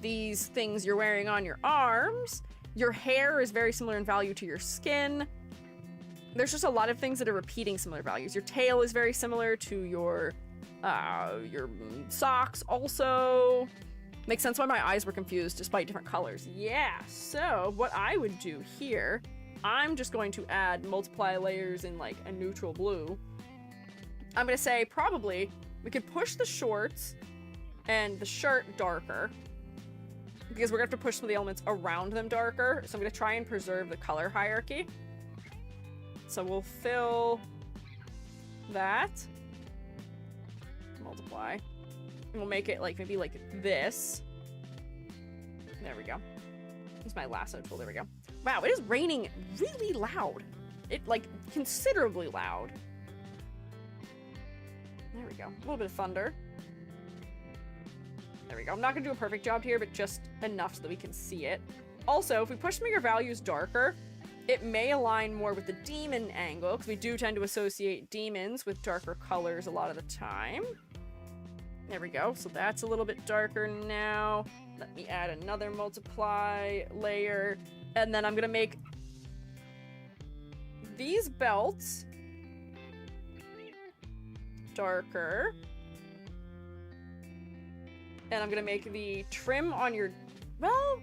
these things you're wearing on your arms. Your hair is very similar in value to your skin. There's just a lot of things that are repeating similar values. Your tail is very similar to your socks also. Makes sense why my eyes were confused despite different colors. Yeah, so what I would do here, I'm just going to add multiply layers in like a neutral blue. I'm gonna say probably we could push the shorts and the shirt darker because we're gonna have to push some of the elements around them darker. So I'm gonna try and preserve the color hierarchy. So we'll fill that, multiply, and we'll make it like maybe like this. There we go. Here's my lasso tool. There we go. Wow, it is raining really loud. It like considerably loud. There we go. A little bit of thunder. There we go. I'm not gonna do a perfect job here, but just enough so that we can see it. Also, if we push some of your values darker, it may align more with the demon angle, because we do tend to associate demons with darker colors a lot of the time. There we go. So that's a little bit darker now. Let me add another multiply layer. And then I'm gonna make these belts darker. And I'm gonna make the trim on your, well,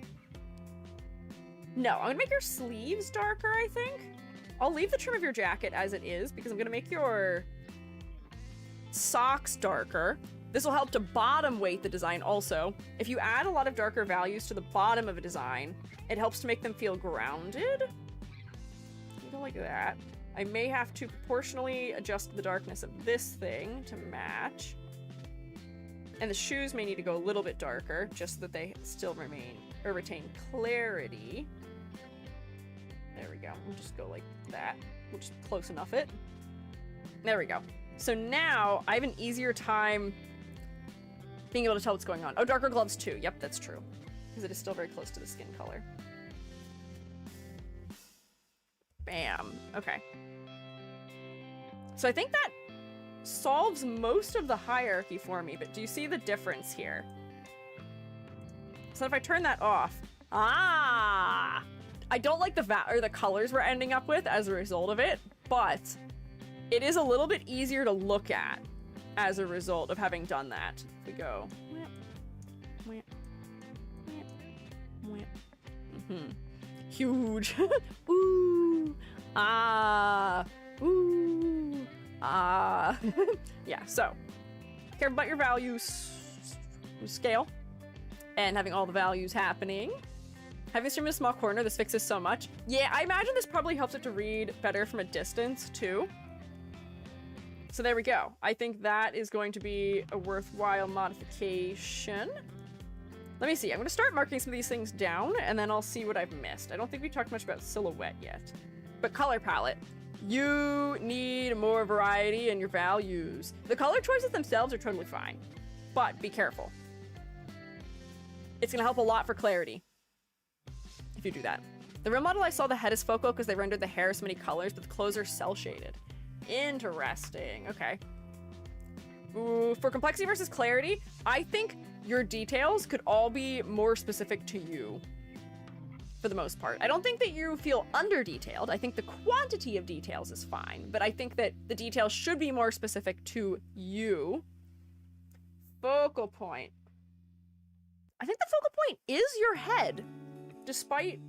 no, I'm gonna make your sleeves darker, I think. I'll leave the trim of your jacket as it is because I'm gonna make your socks darker. This will help to bottom weight the design also. If you add a lot of darker values to the bottom of a design, it helps to make them feel grounded. Something like that. I may have to proportionally adjust the darkness of this thing to match. And the shoes may need to go a little bit darker, just so that they still retain clarity. There we go. We'll just go like that. We'll just close enough it. There we go. So now I have an easier time being able to tell what's going on. Oh, darker gloves too. Yep, that's true. Because it is still very close to the skin color. Bam. Okay. So I think that solves most of the hierarchy for me, but do you see the difference here? So if I turn that off, I don't like the colors we're ending up with as a result of it, but it is a little bit easier to look at as a result of having done that. If we go, huge, ooh, ooh. Yeah, so care about your values scale and having all the values happening. Having streamed in a small corner, this fixes so much. Yeah, I imagine this probably helps it to read better from a distance too. So there we go. I think that is going to be a worthwhile modification. Let me see. I'm going to start marking some of these things down and then I'll see what I've missed. I don't think we talked much about silhouette yet, but color palette. You need more variety in your values. The color choices themselves are totally fine, but be careful. It's gonna help a lot for clarity if you do that. The real model I saw, the head is focal because they rendered the hair so many colors, but the clothes are cell shaded. Interesting, okay. Ooh, for complexity versus clarity, I think your details could all be more specific to you. For the most part. I don't think that you feel under-detailed. I think the quantity of details is fine, but I think that the details should be more specific to you. Focal point. I think the focal point is your head, despite...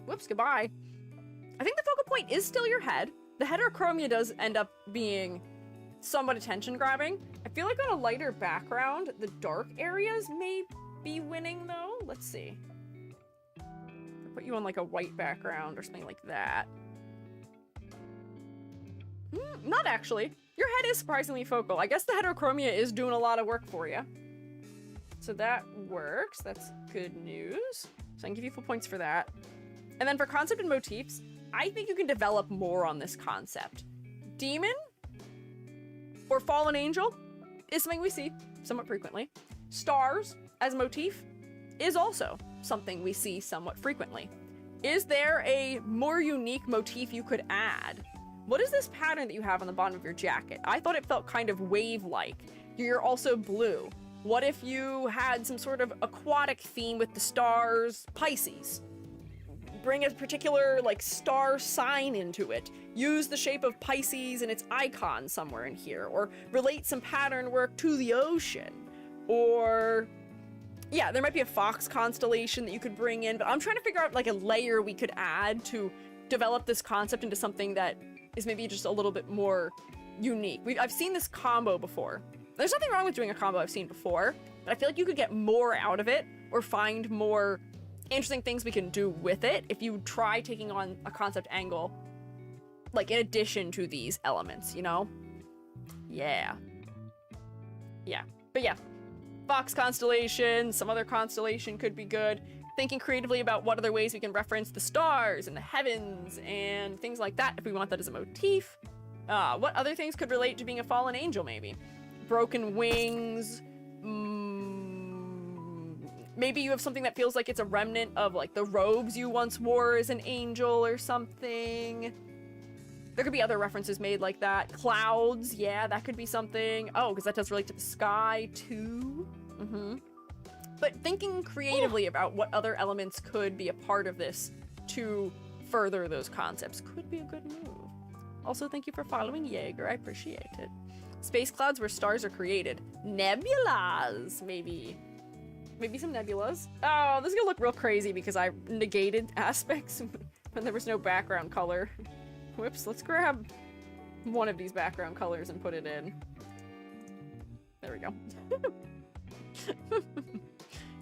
Whoops, goodbye. I think the focal point is still your head. The heterochromia does end up being somewhat attention-grabbing. I feel like on a lighter background, the dark areas may be winning, though. Let's see. Put you on like a white background or something like that. Not actually. Your head is surprisingly focal. I guess the heterochromia is doing a lot of work for you. So that works. That's good news. So I can give you full points for that. And then for concept and motifs, I think you can develop more on this concept. Demon or fallen angel is something we see somewhat frequently. Stars as a motif is also something we see somewhat frequently. Is there a more unique motif you could add? What is this pattern that you have on the bottom of your jacket? I thought it felt kind of wave-like. You're also blue. What if you had some sort of aquatic theme with the stars? Pisces. Bring a particular, like, star sign into it. Use the shape of Pisces and its icon somewhere in here. Or relate some pattern work to the ocean. Or... yeah, there might be a fox constellation that you could bring in, but I'm trying to figure out like a layer we could add to develop this concept into something that is maybe just a little bit more unique. I've seen this combo before. There's nothing wrong with doing a combo I've seen before, but I feel like you could get more out of it or find more interesting things we can do with it if you try taking on a concept angle, like in addition to these elements, you know? Yeah. Yeah, but yeah. Fox constellation, some other constellation could be good. Thinking creatively about what other ways we can reference the stars and the heavens and things like that if we want that as a motif. What other things could relate to being a fallen angel, maybe? Broken wings, Maybe you have something that feels like it's a remnant of like the robes you once wore as an angel or something. There could be other references made like that. Clouds, yeah, that could be something. Oh, because that does relate to the sky too. But thinking creatively about what other elements could be a part of this to further those concepts could be a good move. Also, thank you for following Jaeger. I appreciate it. Space clouds where stars are created. Nebulas, maybe. Maybe some nebulas. Oh, this is gonna look real crazy because I negated aspects when there was no background color. Whoops, let's grab one of these background colors and put it in. There we go.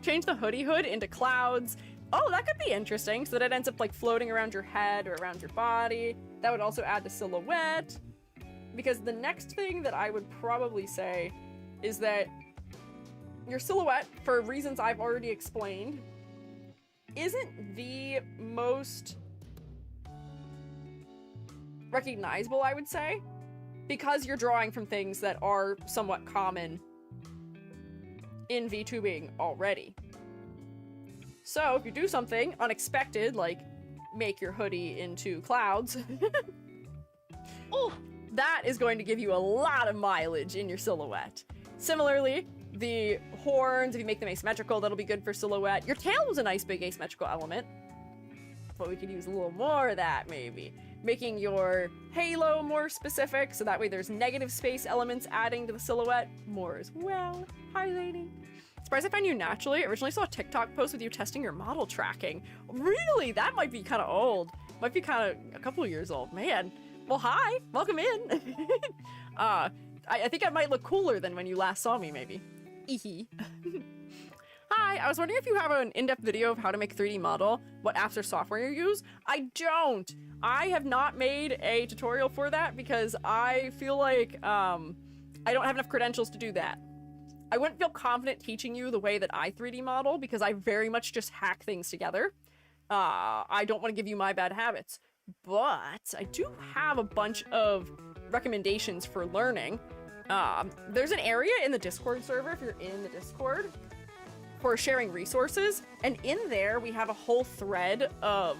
Change the hoodie hood into clouds. Oh, that could be interesting, so that it ends up like floating around your head or around your body. That would also add to silhouette. Because the next thing that I would probably say is that your silhouette, for reasons I've already explained, isn't the most recognizable, I would say, because you're drawing from things that are somewhat common in VTubing already. So if you do something unexpected, like make your hoodie into clouds, oh, that is going to give you a lot of mileage in your silhouette. Similarly, the horns, if you make them asymmetrical, that'll be good for silhouette. Your tail was a nice big asymmetrical element, but we could use a little more of that maybe. Making your halo more specific, so that way there's negative space elements adding to the silhouette more as well. Hi, lady. Surprised I found you naturally. I originally saw a TikTok post with you testing your model tracking. Really? That might be kind of old. Might be kind of a couple of years old. Man. Well, hi. Welcome in. I think I might look cooler than when you last saw me, maybe. Eehee. Hi, I was wondering if you have an in-depth video of how to make 3D model, what apps or software you use. I don't. I have not made a tutorial for that because I feel like I don't have enough credentials to do that. I wouldn't feel confident teaching you the way that I 3D model because I very much just hack things together. I don't want to give you my bad habits, but I do have a bunch of recommendations for learning. There's an area in the Discord server, if you're in the Discord, for sharing resources, and in there we have a whole thread of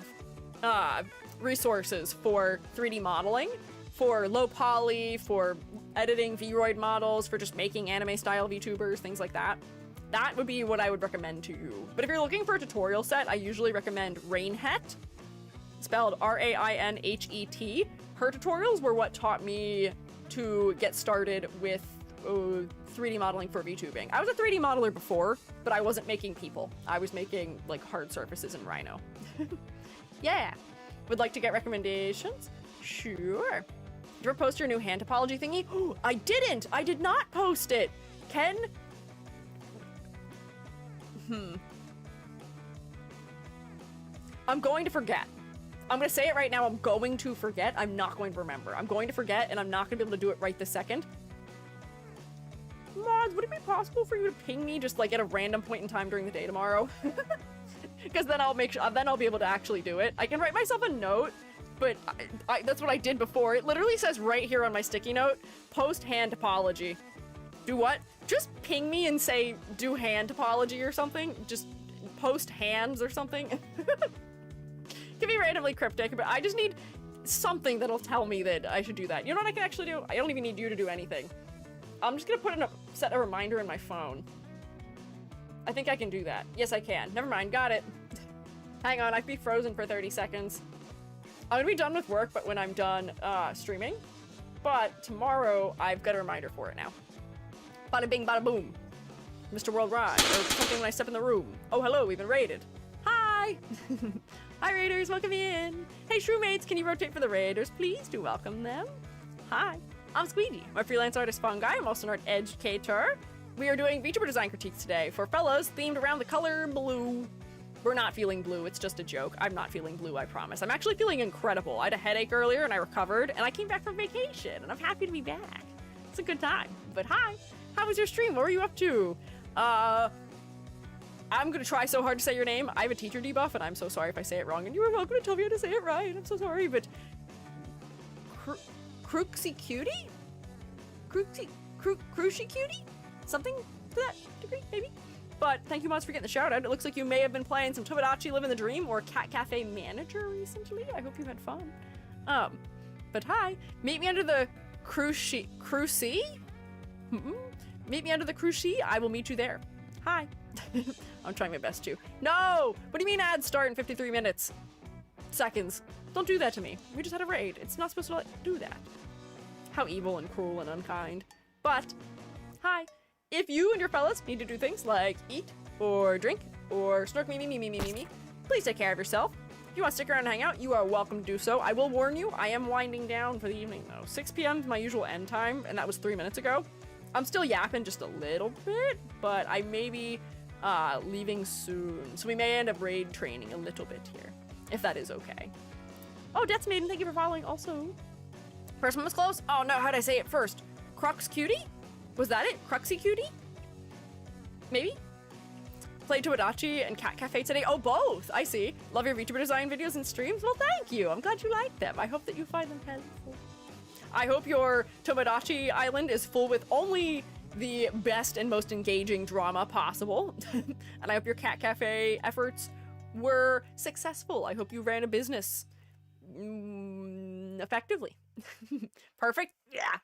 resources for 3D modeling, for low poly, for editing Vroid models, for just making anime style VTubers, things like that. That would be what I would recommend to you. But if you're looking for a tutorial set, I usually recommend Rainhet, spelled R-A-I-N-H-E-T. Her tutorials were what taught me to get started with 3D modeling for VTubing. I was a 3D modeler before, but I wasn't making people. I was making like hard surfaces in Rhino. Yeah. Would like to get recommendations? Sure. Did you ever post your new hand topology thingy? Oh, I didn't! I did not post it! Ken? I'm going to forget. I'm gonna say it right now, I'm going to forget. I'm not going to remember. I'm going to forget, and I'm not gonna be able to do it right this second. Mods, would it be possible for you to ping me just like at a random point in time during the day tomorrow? Because then I'll make sure, then I'll be able to actually do it. I can write myself a note, but that's what I did before. It literally says right here on my sticky note, post hand topology. Do what? Just ping me and say, do hand topology or something. Just post hands or something. Can be randomly cryptic, but I just need something that'll tell me that I should do that. You know what I can actually do? I don't even need you to do anything. I'm just gonna set a reminder in my phone. I think I can do that. Yes, I can. Never mind, got it. Hang on, I'd be frozen for 30 seconds. I'm gonna be done with work, but when I'm done streaming. But tomorrow, I've got a reminder for it now. Bada bing, bada boom. Mr. Worldwide, or something when I step in the room. Oh, hello, we've been raided. Hi! Hi, raiders, welcome in. Hey, Shrewmates, can you rotate for the raiders? Please do welcome them. Hi, I'm Squiiji. I'm a freelance artist Fungi. I'm also an art educator. We are doing VTuber design critiques today for fellas themed around the color blue. We're not feeling blue, it's just a joke. I'm not feeling blue, I promise. I'm actually feeling incredible. I had a headache earlier and I recovered, and I came back from vacation, and I'm happy to be back. It's a good time. But hi, how was your stream? What were you up to? I'm gonna try so hard to say your name. I have a teacher debuff, and I'm so sorry if I say it wrong, and you were welcome to tell me how to say it right. I'm so sorry, but... Crooksy Cutie? Crooksy Cutie? Something to that degree, maybe. But thank you, Mods, for getting the shout out. It looks like you may have been playing some Tomodachi Living the Dream or Cat Cafe Manager recently. I hope you had fun. But hi, meet me under the Cruci? Meet me under the Cruci. I will meet you there. Hi. I'm trying my best to. No! What do you mean ads start in 53 minutes? Seconds. Don't do that to me. We just had a raid. It's not supposed to do that. How evil and cruel and unkind. But, hi. If you and your fellas need to do things like eat, or drink, or snark me, please take care of yourself. If you want to stick around and hang out, you are welcome to do so. I will warn you, I am winding down for the evening though. 6 p.m. is my usual end time, and that was 3 minutes ago. I'm still yapping just a little bit, but I may be leaving soon. So we may end up raid training a little bit here, if that is okay. Oh, Death's Maiden, thank you for following also. First one was close. Oh no, how'd I say it first? Crux Cutie? Was that it? Cruxy Cutie? Maybe? Played Tomodachi and Cat Cafe today. Oh, both! I see. Love your VTuber design videos and streams. Well, thank you. I'm glad you like them. I hope that you find them helpful. I hope your Tomodachi Island is full with only the best and most engaging drama possible. And I hope your Cat Cafe efforts were successful. I hope you ran a business effectively. Perfect? Yeah.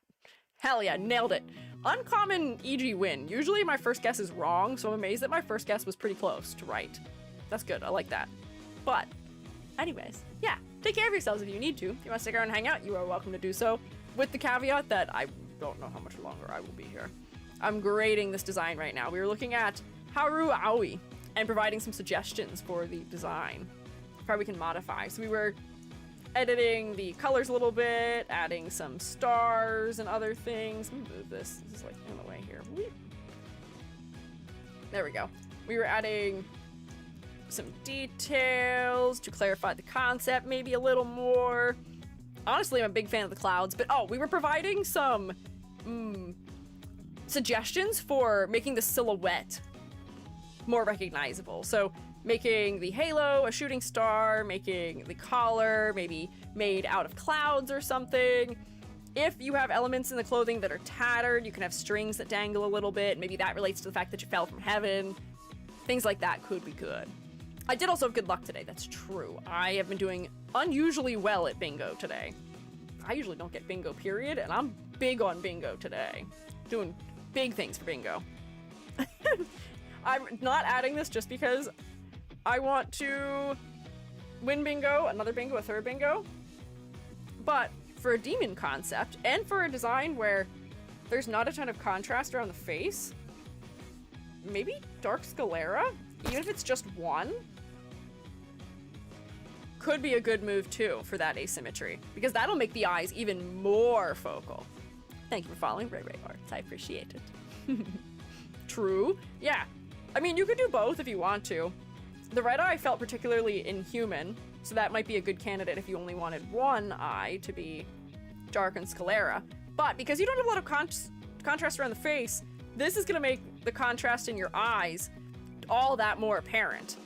Hell yeah, nailed it. Uncommon EG win. Usually my first guess is wrong, so I'm amazed that my first guess was pretty close to right. That's good, I like that. But, anyways, yeah, take care of yourselves if you need to. If you want to stick around and hang out, you are welcome to do so, with the caveat that I don't know how much longer I will be here. I'm grading this design right now. We were looking at Haru Aoi and providing some suggestions for the design, how we can modify. So we were editing the colors a little bit, adding some stars and other things. Let me move this. This is like in the way here. There we go. We were adding some details to clarify the concept maybe a little more. Honestly, I'm a big fan of the clouds, but oh, we were providing some suggestions for making the silhouette more recognizable. So making the halo a shooting star, making the collar maybe made out of clouds or something. If you have elements in the clothing that are tattered, you can have strings that dangle a little bit. Maybe that relates to the fact that you fell from heaven. Things like that could be good. I did also have good luck today, that's true. I have been doing unusually well at bingo today. I usually don't get bingo, period, and I'm big on bingo today. Doing big things for bingo. I'm not adding this just because I want to win bingo, another bingo, a third bingo. But for a demon concept, and for a design where there's not a ton of contrast around the face, maybe dark sclera, even if it's just one, could be a good move too for that asymmetry, because that'll make the eyes even more focal. Thank you for following Ray Arts, I appreciate it. True, yeah. I mean, you could do both if you want to. The red eye felt particularly inhuman, so that might be a good candidate if you only wanted one eye to be dark and sclera. But because you don't have a lot of contrast around the face, this is gonna make the contrast in your eyes all that more apparent.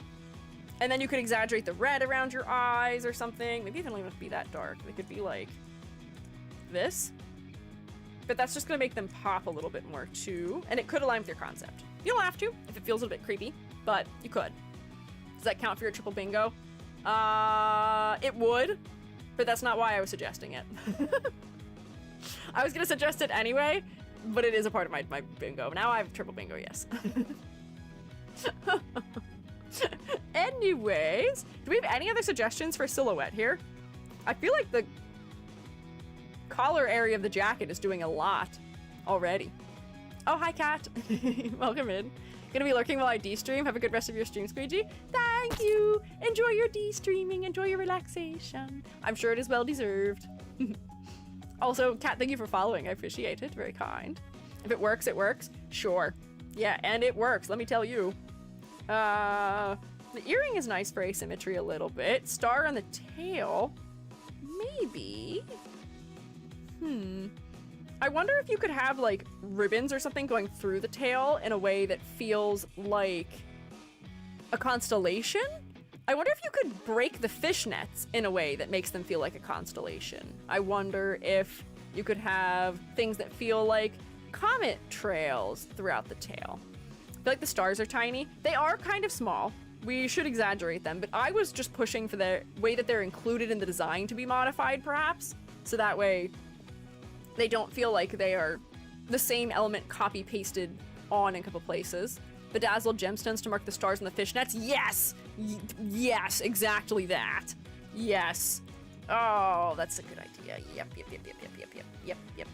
And then you could exaggerate the red around your eyes or something. Maybe they don't even have to be that dark. They could be like this. But that's just gonna make them pop a little bit more too. And it could align with your concept. You don't have to if it feels a little bit creepy, but you could. Does that count for your triple bingo? It would, but that's not why I was suggesting it. I was gonna suggest it anyway, but it is a part of my bingo. Now I have triple bingo, yes. Anyways, do we have any other suggestions for silhouette here? I feel like the collar area of the jacket is doing a lot already. Oh, hi, Kat. Welcome in. Gonna be lurking while I de-stream. Have a good rest of your stream, Squiiji. Thank you. Enjoy your de-streaming. Enjoy your relaxation. I'm sure it is well deserved. Also, Kat, thank you for following. I appreciate it. Very kind. If it works, it works. Sure. Yeah, and it works. Let me tell you. The earring is nice for asymmetry a little bit. Star on the tail. Maybe. I wonder if you could have like ribbons or something going through the tail in a way that feels like a constellation. I wonder if you could break the fishnets in a way that makes them feel like a constellation. I wonder if you could have things that feel like comet trails throughout the tail. feel like the stars are tiny. They are kind of small. We should exaggerate them, but I was just pushing for the way that they're included in the design to be modified, perhaps. So that way they don't feel like they are the same element copy-pasted on in a couple places. Bedazzled gemstones to mark the stars and the fishnets. Yes! Yes, exactly that. Yes. Oh, that's a good idea. Yep.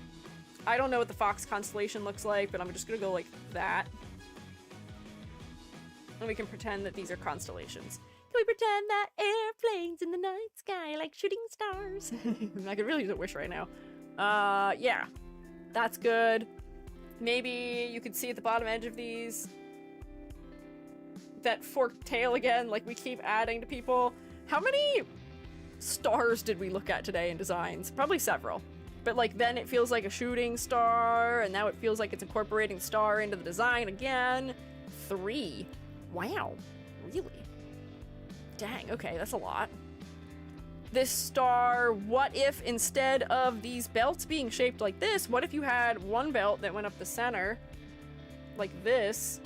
I don't know what the fox constellation looks like, but I'm just gonna go like that. And we can pretend that these are constellations. Can we pretend that airplanes in the night sky like shooting stars? I could really use a wish right now. Yeah. That's good. Maybe you could see at the bottom edge of these that forked tail again, like we keep adding to people. How many stars did we look at today in designs? Probably several. But like then it feels like a shooting star, and now it feels like it's incorporating star into the design again. 3. Wow. Really? Dang, okay, that's a lot. This star, what if instead of these belts being shaped like this, what if you had one belt that went up the center, like this,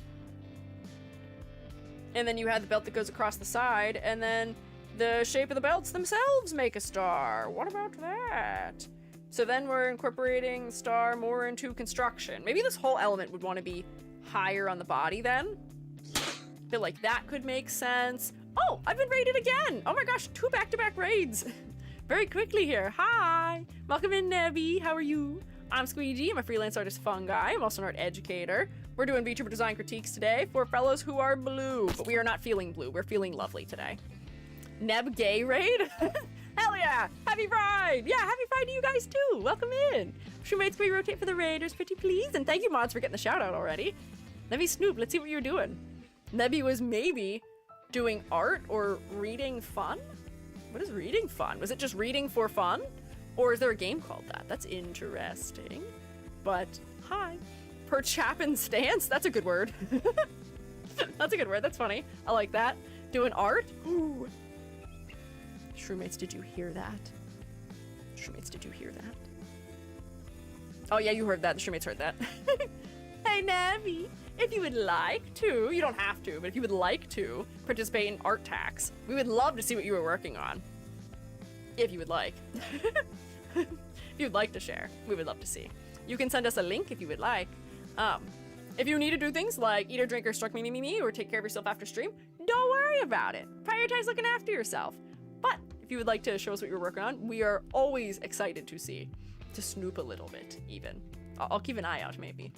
and then you had the belt that goes across the side, and then the shape of the belts themselves make a star? What about that? So then we're incorporating star more into construction. Maybe this whole element would want to be higher on the body then. Feel like that could make sense. Oh, I've been raided again. Oh my gosh, 2 back-to-back raids. Very quickly here. Hi. Welcome in, Nebby. How are you? I'm Squiiji. I'm a freelance artist fungi. I'm also an art educator. We're doing VTuber design critiques today for fellows who are blue, but we are not feeling blue. We're feeling lovely today. Neb gay raid? Hell yeah! Happy Pride! Yeah, happy Pride to you guys too! Welcome in! Shoemates, can we rotate for the raiders, pretty please? And thank you, mods, for getting the shout out already. Nebby Snoop, let's see what you're doing. Nebby was maybe doing art or reading fun? What is reading fun? Was it just reading for fun? Or is there a game called that? That's interesting. But, hi. Per Chapin stance? That's a good word. That's a good word, that's funny. I like that. Doing art? Ooh. Shroommates, did you hear that? Shroommates, did you hear that? Oh yeah, you heard that. The Shroommates heard that. Hey, Navi, if you would like to, you don't have to, but if you would like to participate in art tax, we would love to see what you were working on. If you would like. If you'd like to share, we would love to see. You can send us a link if you would like. If you need to do things like eat or drink or struck me, or take care of yourself after stream, don't worry about it. Prioritize looking after yourself. But if you would like to show us what you're working on, we are always excited to see, to snoop a little bit, even. I'll keep an eye out, maybe.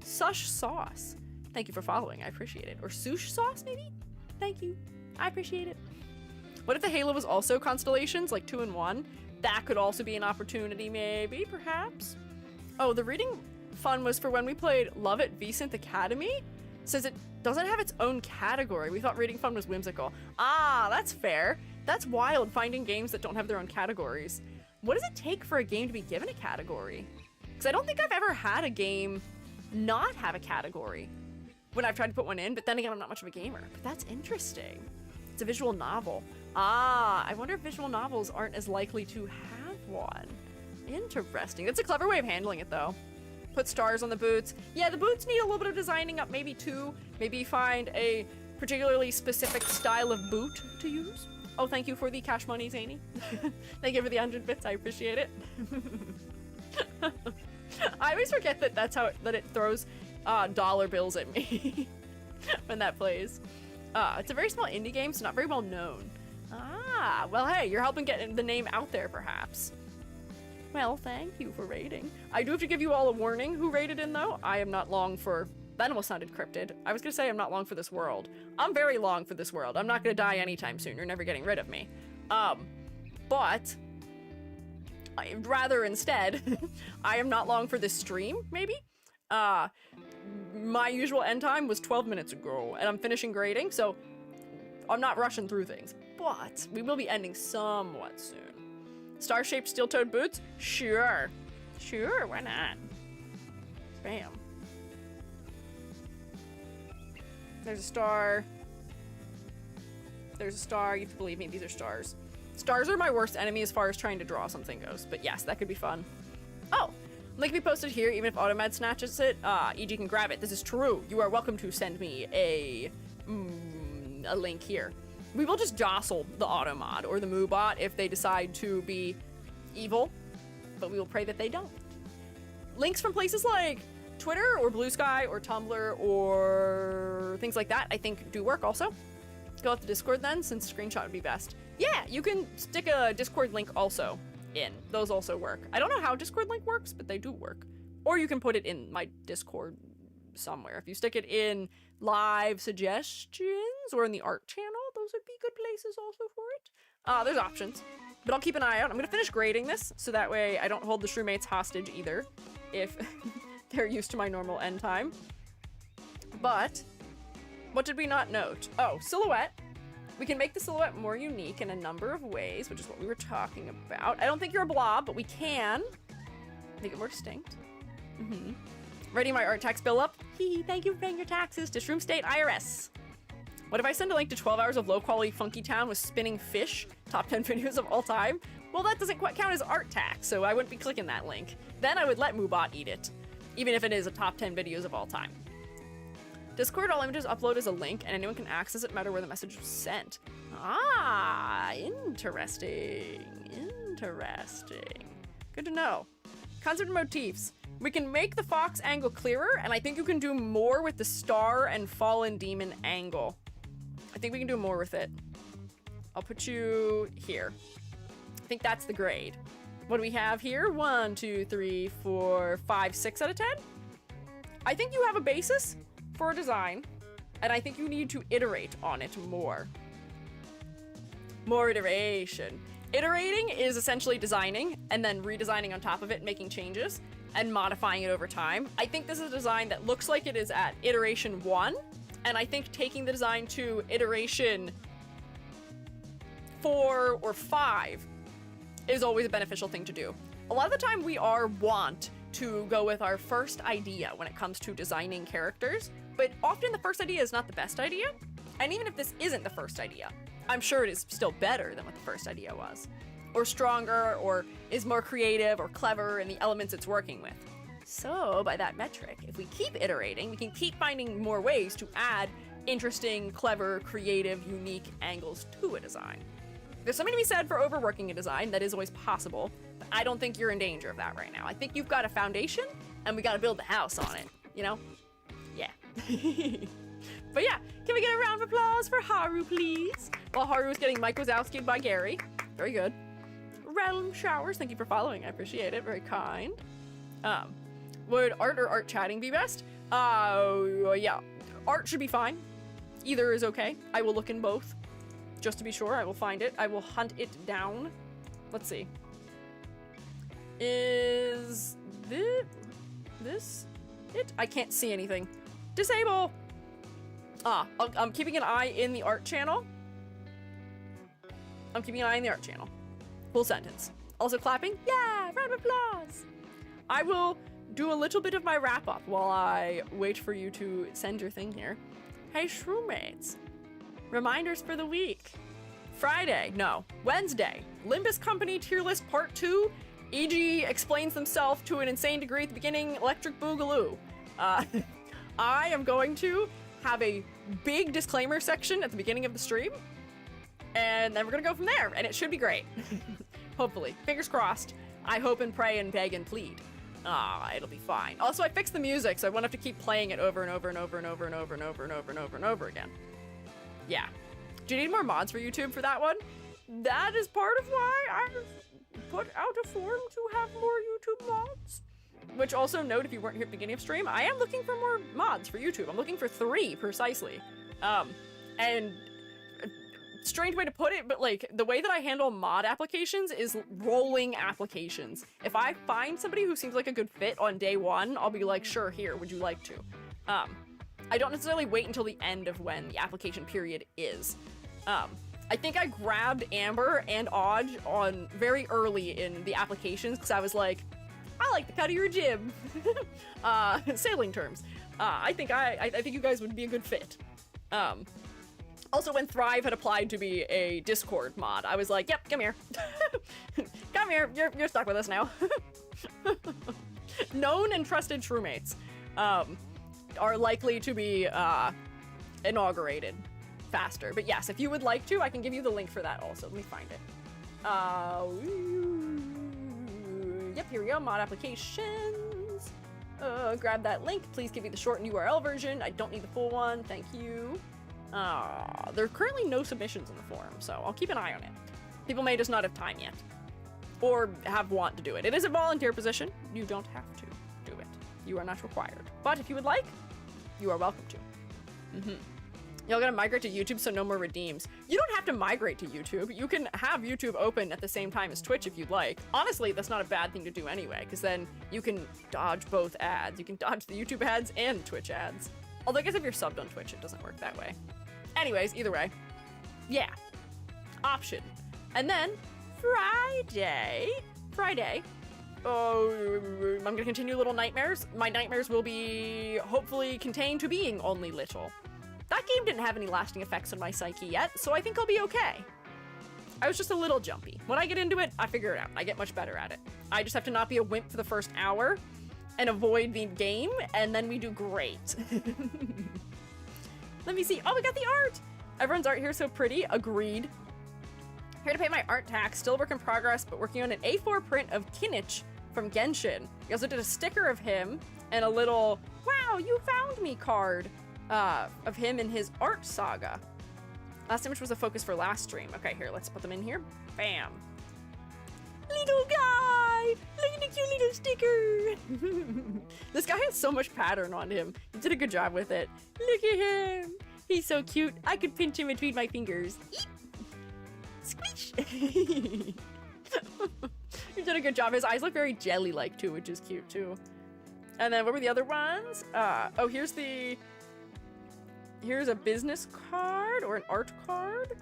Sush Sauce, thank you for following, I appreciate it. Or Sush Sauce, maybe? Thank you, I appreciate it. What if the Halo was also constellations, like 2 in 1? That could also be an opportunity, maybe, perhaps? Oh, the reading fun was for when we played Love at VSynth Academy. Says it doesn't have its own category. We thought reading fun was whimsical. Ah, that's fair. That's wild, finding games that don't have their own categories. What does it take for a game to be given a category? Because I don't think I've ever had a game not have a category when I've tried to put one in, but then again, I'm not much of a gamer. But that's interesting. It's a visual novel. Ah, I wonder if visual novels aren't as likely to have one. Interesting. That's a clever way of handling it, though. Put stars on the boots. Yeah, the boots need a little bit of designing up, maybe too. Maybe find a particularly specific style of boot to use. Oh, thank you for the cash money, Zany. Thank you for the 100 bits, I appreciate it. I always forget that that's how it throws dollar bills at me when that plays. It's a very small indie game, so not very well known. Ah, well, hey, you're helping get the name out there, perhaps. Well, thank you for raiding. I do have to give you all a warning who raided in, though. I am not long for... That almost sounded cryptid. I was gonna say I'm not long for this world. I'm very long for this world. I'm not gonna die anytime soon. You're never getting rid of me. But... rather instead, I am not long for this stream, maybe? My usual end time was 12 minutes ago, and I'm finishing grading, so I'm not rushing through things. But we will be ending somewhat soon. Star-shaped steel-toed boots? Sure. Sure, why not? Bam. There's a star. There's a star. You have to believe me, these are stars. Stars are my worst enemy as far as trying to draw something goes. But yes, that could be fun. Oh, Link can be posted here, even if Automed snatches it. EG can grab it. This is true. You are welcome to send me a link here. We will just jostle the Automod or the Moobot if they decide to be evil, but we will pray that they don't. Links from places like Twitter or Blue Sky or Tumblr or things like that, I think do work also. Go out to Discord then, since screenshot would be best. Yeah, you can stick a Discord link also in. Those also work. I don't know how Discord link works, but they do work. Or you can put it in my Discord somewhere. If you stick it in live suggestions or in the art channel, those would be good places also for it. There's options, but I'll keep an eye out. I'm gonna finish grading this so that way I don't hold the shroommates hostage either if they're used to my normal end time. But what did we not note? Oh, silhouette. We can make the silhouette more unique in a number of ways, which is what we were talking about. I don't think you're a blob, but we can make it more distinct. Ready my art tax bill up? Thank you for paying your taxes to Shroom State IRS. What if I send a link to 12 hours of low-quality Funky Town with spinning fish? Top 10 videos of all time? Well, that doesn't quite count as art tax, so I wouldn't be clicking that link. Then I would let Moobot eat it, even if it is a top 10 videos of all time. Discord, all images upload as a link, and anyone can access it no matter where the message was sent. Ah, interesting. Interesting. Good to know. Concept and motifs. We can make the fox angle clearer, and I think you can do more with the star and fallen demon angle. I think we can do more with it. I'll put you here. I think that's the grade. What do we have here? 1, 2, 3, 4, 5, 6 out of 10? I think you have a basis for a design, and I think you need to iterate on it more. More iteration. Iterating is essentially designing and then redesigning on top of it, making changes and modifying it over time. I think this is a design that looks like it is at iteration 1, and I think taking the design to iteration 4 or 5 is always a beneficial thing to do. A lot of the time we want to go with our first idea when it comes to designing characters, but often the first idea is not the best idea. And even if this isn't the first idea, I'm sure it is still better than what the first idea was, or stronger, or is more creative or clever in the elements it's working with. So by that metric, if we keep iterating, we can keep finding more ways to add interesting, clever, creative, unique angles to a design. There's something to be said for overworking a design. That is always possible, but I don't think you're in danger of that right now. I think you've got a foundation, and we gotta build the house on it, you know? Yeah. But yeah, can we get a round of applause for Haru, please? While Haru is getting Mike Wazowski'd by Gary. Very good. Realm Showers, thank you for following. I appreciate it. Very kind. Would art or art chatting be best? Yeah. Art should be fine. Either is okay. I will look in both. Just to be sure, I will find it. I will hunt it down. Let's see. Is this it? I can't see anything. Disable! I'm keeping an eye in the art channel. I'm keeping an eye in the art channel. Full sentence. Also clapping? Yeah! Round of applause! I will do a little bit of my wrap up while I wait for you to send your thing here. Hey, shroommates. Reminders for the week. Wednesday. Limbus Company Tier List Part 2. EG explains themselves to an insane degree at the beginning. Electric Boogaloo. I am going to have a big disclaimer section at the beginning of the stream, and then we're gonna go from there, and it should be great. Hopefully. Fingers crossed. I hope and pray and beg and plead. It'll be fine. Also, I fixed the music, so I won't have to keep playing it over and over and over and over and over and over and over and over and over again. Yeah. Do you need more mods for YouTube for that one? That is part of why I've put out a form to have more YouTube mods. Which also, note if you weren't here at the beginning of stream, I am looking for more mods for YouTube. I'm looking for 3 precisely. And strange way to put it, but like the way that I handle mod applications is rolling applications. If I find somebody who seems like a good fit on day 1, I'll be like, sure, here, would you like to? I don't necessarily wait until the end of when the application period is. I think I grabbed Amber and Odge on very early in the applications because I was like, I like the cut of your jib. Sailing terms. I think you guys would be a good fit. Also, when Thrive had applied to be a Discord mod, I was like, yep, come here. Come here, you're stuck with us now. Known and trusted shroommates are likely to be inaugurated faster. But yes, if you would like to, I can give you the link for that also. Let me find it. Yep, here we go. Mod applications. Grab that link. Please give me the shortened URL version. I don't need the full one. Thank you. There are currently no submissions in the forum, so I'll keep an eye on it. People may just not have time yet. Or want to do it. It is a volunteer position. You don't have to do it. You are not required. But if you would like, you are welcome to. Y'all gotta migrate to YouTube so no more redeems. You don't have to migrate to YouTube. You can have YouTube open at the same time as Twitch if you'd like. Honestly, that's not a bad thing to do anyway, because then you can dodge both ads. You can dodge the YouTube ads and the Twitch ads. Although I guess if you're subbed on Twitch, it doesn't work that way. Anyways, either way. Yeah. Option. And then Friday. Oh, I'm gonna continue Little Nightmares. My nightmares will be hopefully contained to being only little. That game didn't have any lasting effects on my psyche yet, so I think I'll be okay. I was just a little jumpy. When I get into it, I figure it out. I get much better at it. I just have to not be a wimp for the first hour and avoid the game, and then we do great. Let me see. Oh, we got the art! Everyone's art here is so pretty. Agreed. Here to pay my art tax. Still work in progress, but working on an A4 print of Kinich from Genshin. We also did a sticker of him and a little, wow, you found me card of him in his art saga. Last image was a focus for last stream. Okay, here, let's put them in here. Bam. Little guy! Look at the cute little sticker! This guy has so much pattern on him. He did a good job with it. Look at him! He's so cute. I could pinch him between my fingers. Eep! Squish! You did a good job. His eyes look very jelly-like too, which is cute too. And then what were the other ones? Oh, here's a business card or an art card.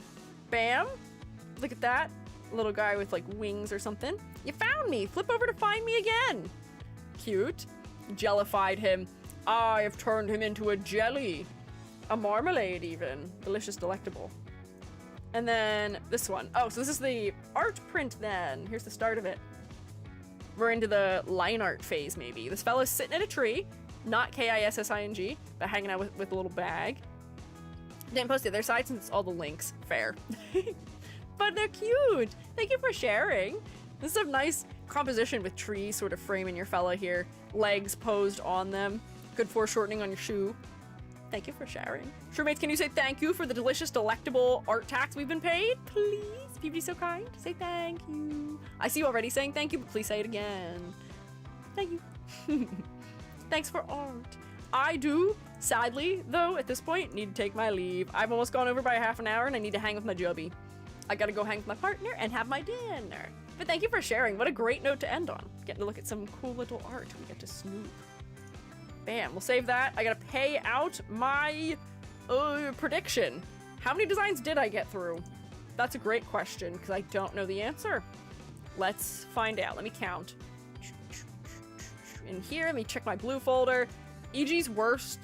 Bam! Look at that. Little guy with like wings or something. You found me! Flip over to find me again! Cute. Jellified him. I have turned him into a jelly. A marmalade even. Delicious, delectable. And then this one. Oh, so this is the art print then. Here's the start of it. We're into the line art phase maybe. This fella's sitting in a tree. Not K-I-S-S-I-N-G, but hanging out with a little bag. Didn't post the other side since it's all the links. Fair. But they're cute. Thank you for sharing. This is a nice composition with trees sort of framing your fella here. Legs posed on them. Good foreshortening on your shoe. Thank you for sharing. Shroommates, can you say thank you for the delicious, delectable art tax we've been paid? Please, if you'd be so kind, say thank you. I see you already saying thank you, but please say it again. Thank you. Thanks for art. I do, sadly, though, at this point, need to take my leave. I've almost gone over by half an hour and I need to hang with my jubby. I gotta go hang with my partner and have my dinner. But thank you for sharing. What a great note to end on. Getting to look at some cool little art we get to snoop. Bam, we'll save that. I gotta pay out my prediction. How many designs did I get through? That's a great question because I don't know the answer. Let's find out. Let me count. In here, let me check my blue folder. EG's worst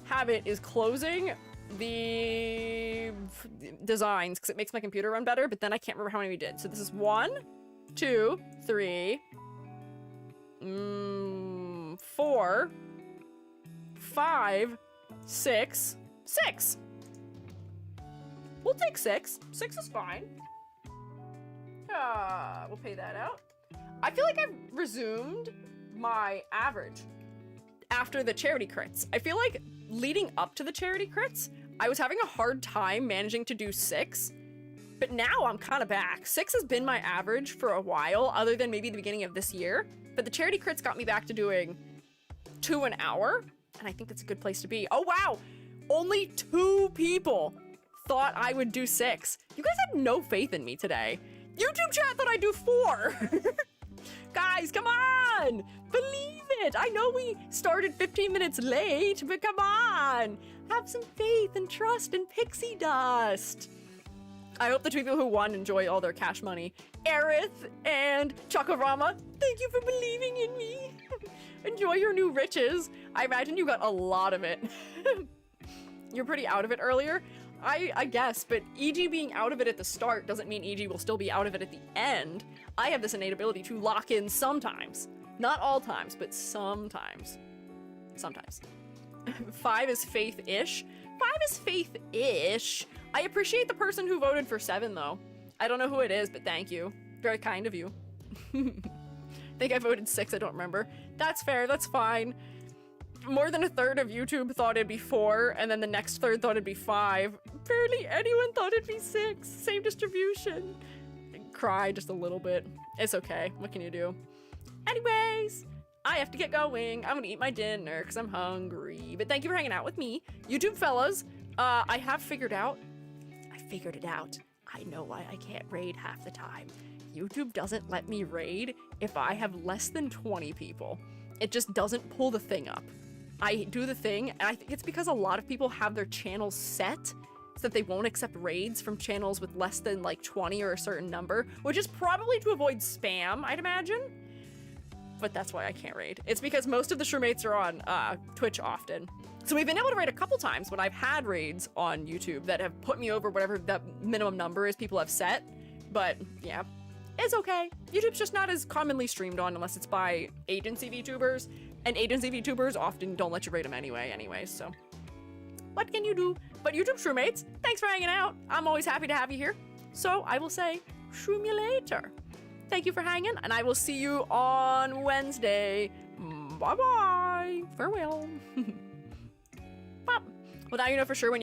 habit is closing the designs because it makes my computer run better, but then I can't remember how many we did. So this is 1, 2, 3, 4, 5, 6. 6! We'll take 6. 6 is fine. We'll pay that out. I feel like I've resumed my average after the charity crits. I feel like leading up to the charity crits, I was having a hard time managing to do 6, but now I'm kind of back. 6 has been my average for a while, other than maybe the beginning of this year, but the charity crits got me back to doing 2 an hour, and I think that's a good place to be. Oh wow! Only 2 people thought I would do 6. You guys had no faith in me today. YouTube chat thought I'd do 4. Guys, come on! Believe it! I know we started 15 minutes late, but come on! Have some faith and trust in pixie dust. I hope the 2 people who won enjoy all their cash money. Aerith and Chocorama, thank you for believing in me. Enjoy your new riches. I imagine you got a lot of it. You're pretty out of it earlier. I guess, but EG being out of it at the start doesn't mean EG will still be out of it at the end. I have this innate ability to lock in sometimes. Not all times, but sometimes. Sometimes. 5 is faith-ish. 5 is faith-ish. I appreciate the person who voted for 7, though. I don't know who it is, but thank you. Very kind of you. I think I voted 6, I don't remember. That's fair, that's fine. More than a third of YouTube thought it'd be 4, and then the next third thought it'd be 5. Barely anyone thought it'd be 6. Same distribution. I cry just a little bit. It's okay. What can you do? Anyways, I have to get going. I'm gonna eat my dinner because I'm hungry. But thank you for hanging out with me. YouTube fellas, I have figured it out. I know why I can't raid half the time. YouTube doesn't let me raid if I have less than 20 people. It just doesn't pull the thing up. I do the thing, and I think it's because a lot of people have their channels set so that they won't accept raids from channels with less than like 20 or a certain number, which is probably to avoid spam, I'd imagine. But that's why I can't raid. It's because most of the shroommates are on Twitch often. So we've been able to raid a couple times when I've had raids on YouTube that have put me over whatever the minimum number is people have set. But yeah, it's okay. YouTube's just not as commonly streamed on unless it's by agency VTubers. And agency VTubers often don't let you raid them anyway, so what can you do? But YouTube shroommates, thanks for hanging out. I'm always happy to have you here. So I will say, shroom you later. Thank you for hanging, and I will see you on Wednesday. Bye-bye. Farewell. Well, now you know for sure when